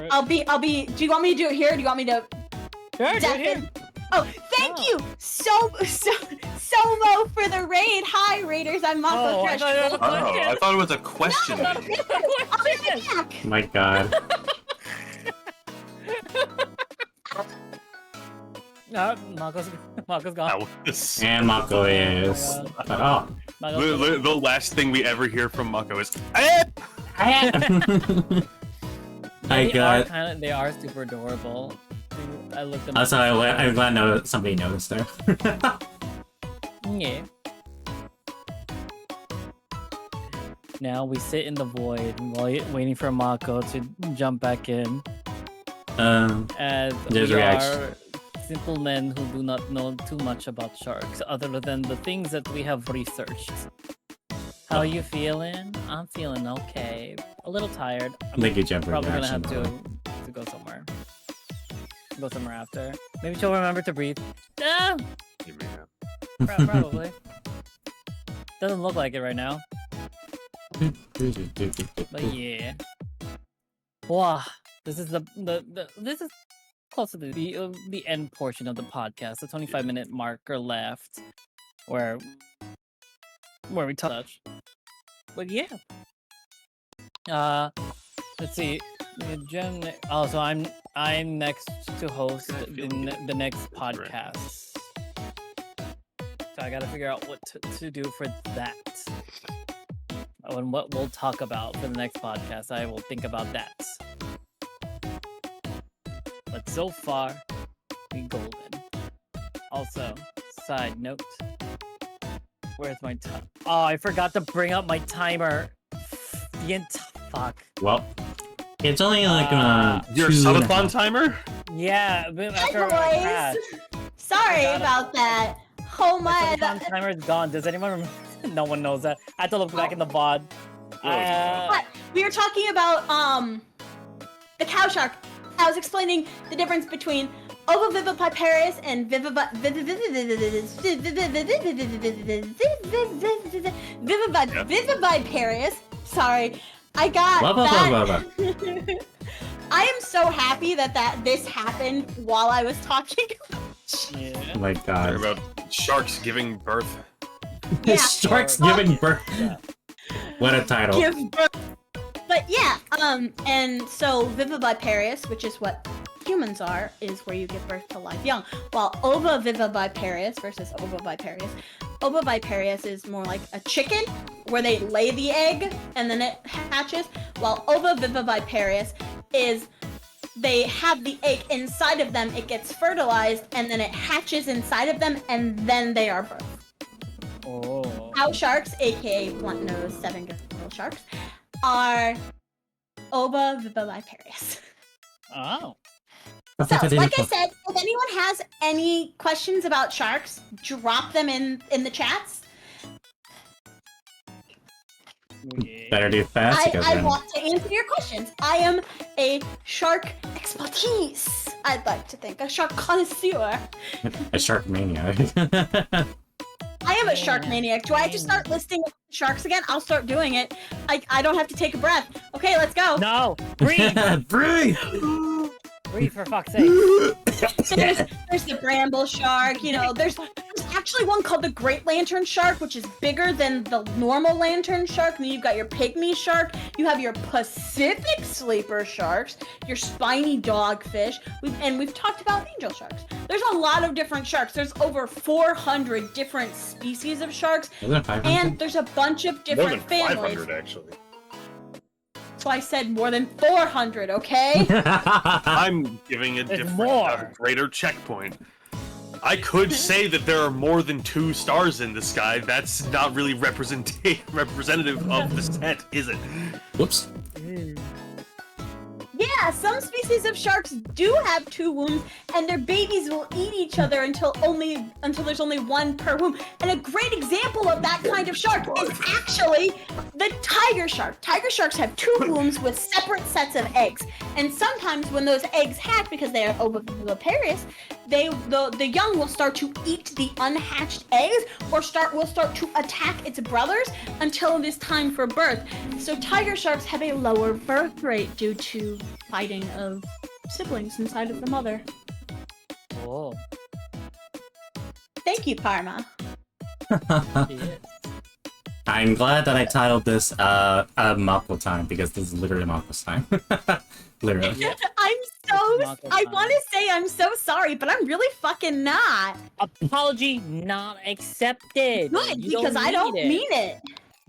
it. I'll be do you want me to do it here or do you want me to Sure, do it here. Oh, thank you Somo for the raid. Hi raiders, I'm Mako Thresh. I thought it was a question. I'll be right back. My god. Mako's gone. And Mako is. Oh. The last thing we ever hear from Mako is, They are super adorable. I looked them Also, I'm glad somebody noticed there. Yeah. Now we sit in the void while waiting for Mako to jump back in. As there's we reaction. are simple men who do not know too much about sharks, other than the things that we have researched. How are you feeling? I'm feeling okay. A little tired. I'm Make a jump probably gonna reaction. have to go somewhere. Go somewhere after. Maybe she'll remember to breathe. Ah! Probably. Doesn't look like it right now. But yeah. Wow. This is this is close to the end portion of the podcast. The 25-minute marker left, where we touch. But yeah. Let's see. Oh, so I'm next to host the next podcast. So I gotta figure out what to do for that. And what we'll talk about for the next podcast. I will think about that. But so far, we golden. Also, side note. Where's my time? Oh, I forgot to bring up my timer. Fuck. Well, it's only like your subathon timer? Yeah, but after Hi, I boys. crashed. Sorry about that. Oh my. My timer is gone. Does anyone remember? No one knows that. I had to look back in the VOD. What? We were talking about the cow shark. I was explaining the difference between ovoviviparous and viviparous. Sorry, I got that. I am so happy that this happened while I was talking. Yeah. Oh my god. About sharks giving birth. Yeah. Sharks giving birth. Yeah. What a title. Give birth. But yeah, and so viviparous, which is what humans are, is where you give birth to live young. While ovoviviparous versus ovoviviparous is more like a chicken, where they lay the egg and then it hatches. While ovoviviparous is they have the egg inside of them, it gets fertilized, and then it hatches inside of them, and then they are birthed. Oh. Cow sharks, aka blunt nose 7-gill sharks, are ovoviviparous. Oh. So, like I said, if anyone has any questions about sharks, drop them in the chats. Yeah. Better do fast. I want to answer your questions. I am a shark expertise. I'd like to think a shark connoisseur. A shark maniac. I am a shark maniac. Do I have to start listing sharks again? I'll start doing it. I don't have to take a breath. Okay, let's go. No! Breathe! Breathe! Breathe, for fuck's sake. There's the bramble shark, you know, there's actually one called the great lantern shark, which is bigger than the normal lantern shark. And then you've got your pygmy shark, you have your Pacific sleeper sharks, your spiny dogfish, we've talked about angel sharks. There's a lot of different sharks. There's over 400 different species of sharks, and there's a bunch of different families. More than 500, actually. So I said more than 400, okay? I'm giving a There's different, more. a greater checkpoint. I could say that there are more than 2 stars in the sky. That's not really representative of the set, is it? Whoops. Yeah, some species of sharks do have 2 wombs, and their babies will eat each other until there's only 1 per womb. And a great example of that kind of shark is actually the tiger shark. Tiger sharks have 2 wombs with separate sets of eggs, and sometimes when those eggs hatch, because they are oviparous, the young will start to eat the unhatched eggs, or will start to attack its brothers until it is time for birth. So tiger sharks have a lower birth rate due to fighting of siblings inside of the mother. Oh. Thank you, Parma. Yes. I'm glad that I titled this Mako time, because this is literally Mako's time. Literally. Yep. I want to say I'm so sorry, but I'm really fucking not. Apology not accepted. Good, You because I don't need it. mean it.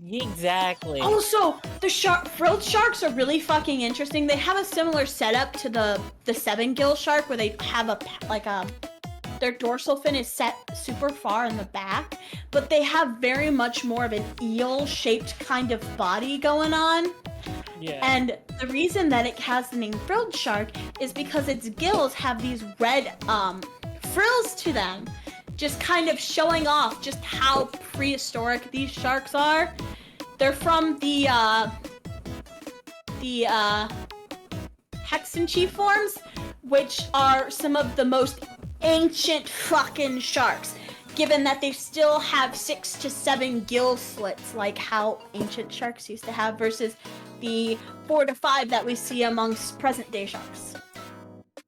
Exactly. Also, the frilled sharks are really fucking interesting. They have a similar setup to the 7 gill shark, where they have their dorsal fin is set super far in the back, but they have very much more of an eel-shaped kind of body going on. Yeah. And the reason that it has the name frilled shark is because its gills have these red frills to them, just kind of showing off just how prehistoric these sharks are. They're from the hexanchiforms, which are some of the most ancient fucking sharks, given that they still have 6 to 7 gill slits, like how ancient sharks used to have, versus the 4 to 5 that we see amongst present-day sharks.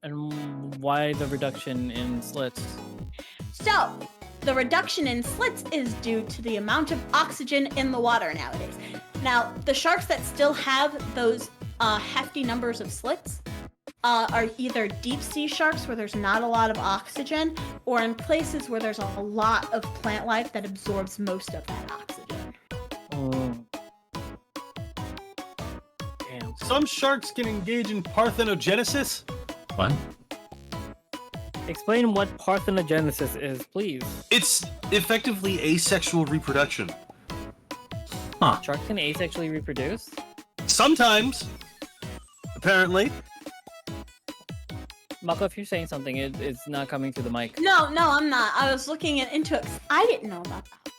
And why the reduction in slits? So, the reduction in slits is due to the amount of oxygen in the water nowadays. Now, the sharks that still have those hefty numbers of slits are either deep sea sharks where there's not a lot of oxygen, or in places where there's a lot of plant life that absorbs most of that oxygen. Oh. Damn. Some sharks can engage in parthenogenesis. What? Explain what parthenogenesis is, please. It's effectively asexual reproduction. Huh. Sharks can asexually reproduce? Sometimes, apparently. Mako, if you're saying something, it's not coming to the mic. No, I'm not. I was looking into it 'cause I didn't know about that.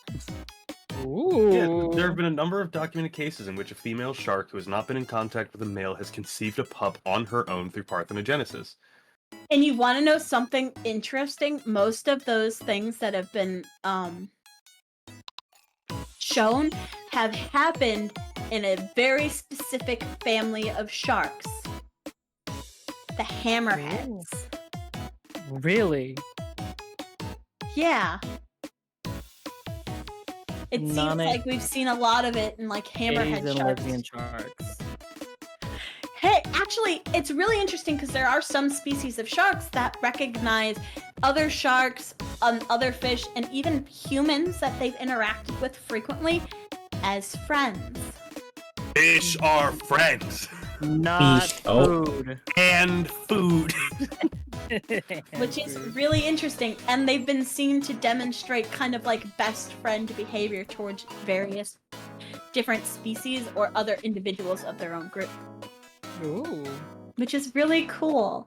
Ooh. Yeah, there have been a number of documented cases in which a female shark who has not been in contact with a male has conceived a pup on her own through parthenogenesis. And you want to know something interesting? Most of those things that have been shown have happened in a very specific family of sharks. The hammerheads. Really? Yeah. It seems None of- like we've seen a lot of it in like hammerhead Gays and sharks. lesbian sharks. Hey, actually, it's really interesting because there are some species of sharks that recognize other sharks, other fish, and even humans that they've interacted with frequently as friends. Fish are friends. Not Oh. food. And food. Which is really interesting, and they've been seen to demonstrate kind of like best friend behavior towards various different species or other individuals of their own group. Ooh. Which is really cool.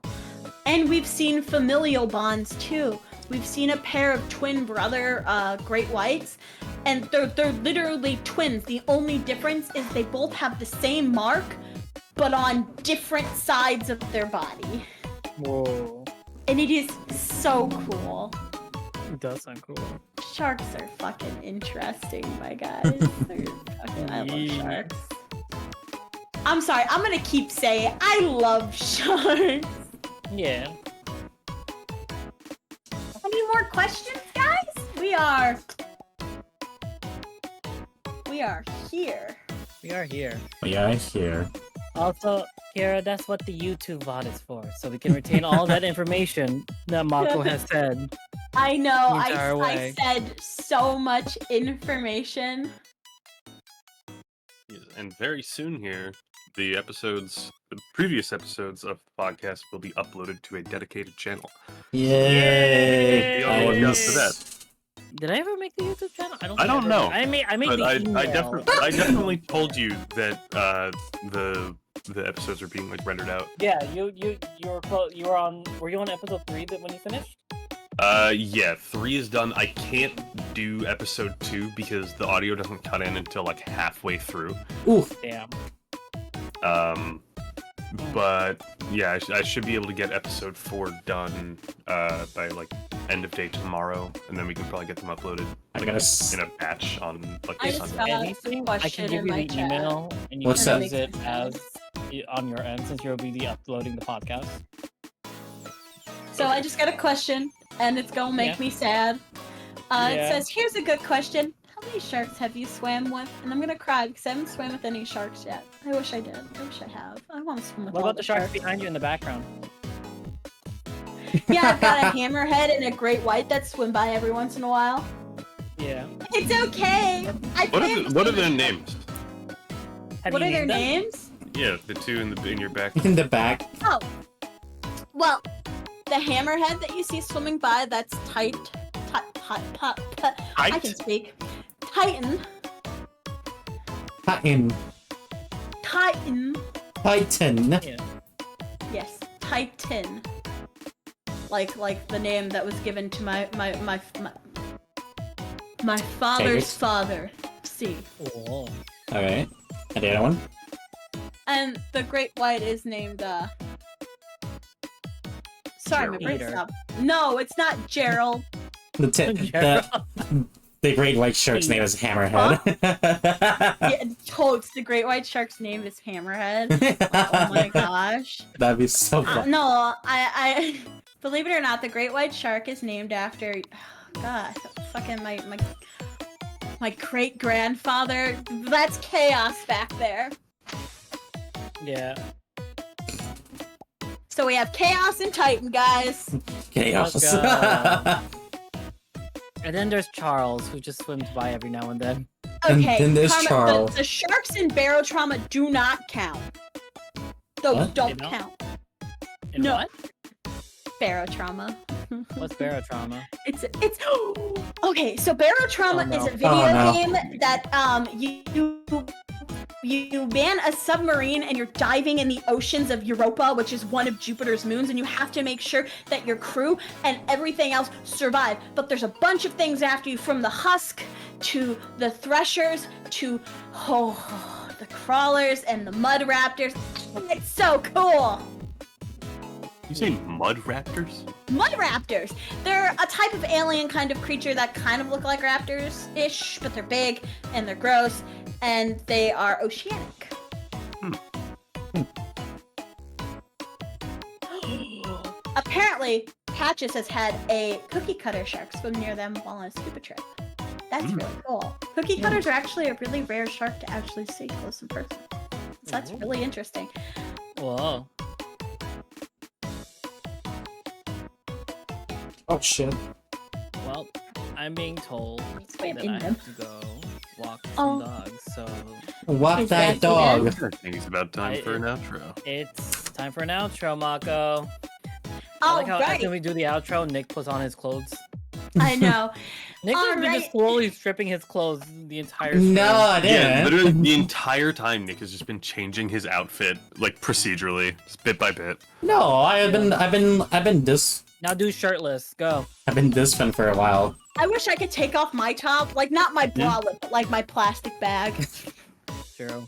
And we've seen familial bonds too. We've seen a pair of twin brother great whites, and they're literally twins. The only difference is they both have the same mark, but on different sides of their body. Whoa. And it is so cool. It does sound cool. Sharks are fucking interesting, my guys. I love Yeah. sharks. I'm sorry, I'm gonna keep saying I love sharks. Yeah. Any more questions, guys? We are here. We are here. We are here. Also, Kira, that's what the YouTube VOD is for, so we can retain all that information that Mako has said. I know, The entire I way. said so much information. Yes, and very soon here, the previous episodes of the podcast will be uploaded to a dedicated channel. Yay! Be on the lookout for that. Did I ever make the YouTube channel? I think don't ever know. did. I made But the email. I definitely told you that the episodes are being like rendered out. Yeah, you were on. Were you on episode 3 when you finished? Yeah, 3 is done. I can't do episode 2 because the audio doesn't cut in until like halfway through. Oof. Damn. But yeah, I should be able to get episode 4 done by like end of day tomorrow, and then we can probably get them uploaded I like, gotta in a batch on like I just Sunday. got Anything, I question can give in you my the chat. email, and you What's can that? use it as on your end since you'll be uploading the podcast. So I just got a question, and it's gonna make Yeah. me sad. It Yeah. says, "Here's a good question. How many sharks have you swam with?" And I'm gonna cry because I haven't swam with any sharks yet. I wish I did. I wish I have. I want to swim with What all about the sharks behind you in the background? Yeah, I've got a hammerhead and a great white that swim by every once in a while. Yeah. It's okay. What are their names? Have What you are their named them? names? Yeah, the two in your back. In the back. Oh, well, the hammerhead that you see swimming by, that's I can speak. Titan. Titan. Titan. Titan. Yeah. Yes, Titan. Like the name that was given to my father's father. See. Cool. All right. And the other one? And the great white is named sorry, my brain Peter. stopped. No, it's not Gerald. The great white shark's name is Hammerhead. Yeah, Toads, the great white shark's name is Hammerhead. Oh my gosh. That'd be so fun. No, I believe it or not, the great white shark is named after God, fucking my great grandfather. That's chaos back there. Yeah. So we have Chaos and Titan, guys. Chaos. Let's go. And then there's Charles, who just swims by every now and then. And Okay, then there's Karma, Charles. the sharks in barotrauma do not count. Those What? don't They don't? count. And No. what? Barotrauma. What's barotrauma? It's okay. So barotrauma Oh, no. is a video Oh, no. game that you man a submarine and you're diving in the oceans of Europa, which is one of Jupiter's moons, and you have to make sure that your crew and everything else survive. But there's a bunch of things after you, from the husk to the threshers to the crawlers and the mud raptors. It's so cool. You say mud raptors? Mud raptors. They're a type of alien kind of creature that kind of look like raptors-ish, but they're big and they're gross and they are oceanic. Apparently, Patches has had a cookie cutter shark swim near them while on a scuba trip. That's really cool. Cookie cutters are actually a really rare shark to actually see close in person. So that's really interesting. Whoa. Oh shit. Well, I'm being told Swim that in I them. have to go walk Oh. some dogs, so Walk Is that that the end? dog. I think it's about time for an outro. it's time for an outro, Mako. I like how Alright, after we do the outro, Nick puts on his clothes. I know. Nick has been just Alright. slowly stripping his clothes the entire No, I stream. Yeah, didn't. literally the entire time Nick has just been changing his outfit like procedurally, just bit by bit. No, I've been this fan for a while. I wish I could take off my top, like not my bralette, but like my plastic bag. True.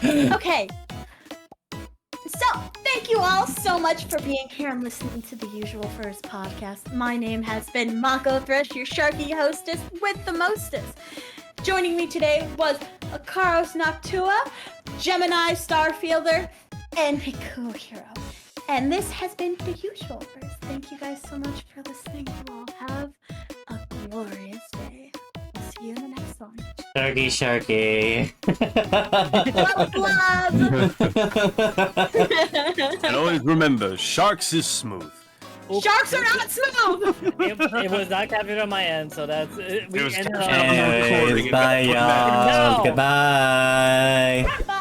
Okay. So, thank you all so much for being here and listening to the Usual First podcast. My name has been Mako Thresh, your Sharkie hostess with the mostest. Joining me today was Akaros Noctua, Gemini Starfielder, and Miku Hero. And this has been the Usual First. Thank you guys so much for listening. You all have a glorious day. We'll see you in the next one. Sharky. Love. And always remember, sharks is smooth. Sharks are not smooth! It was not captured on my end, so that's we was ended captured on. on the recording. Anyways, bye No. y'all. Goodbye. Bye.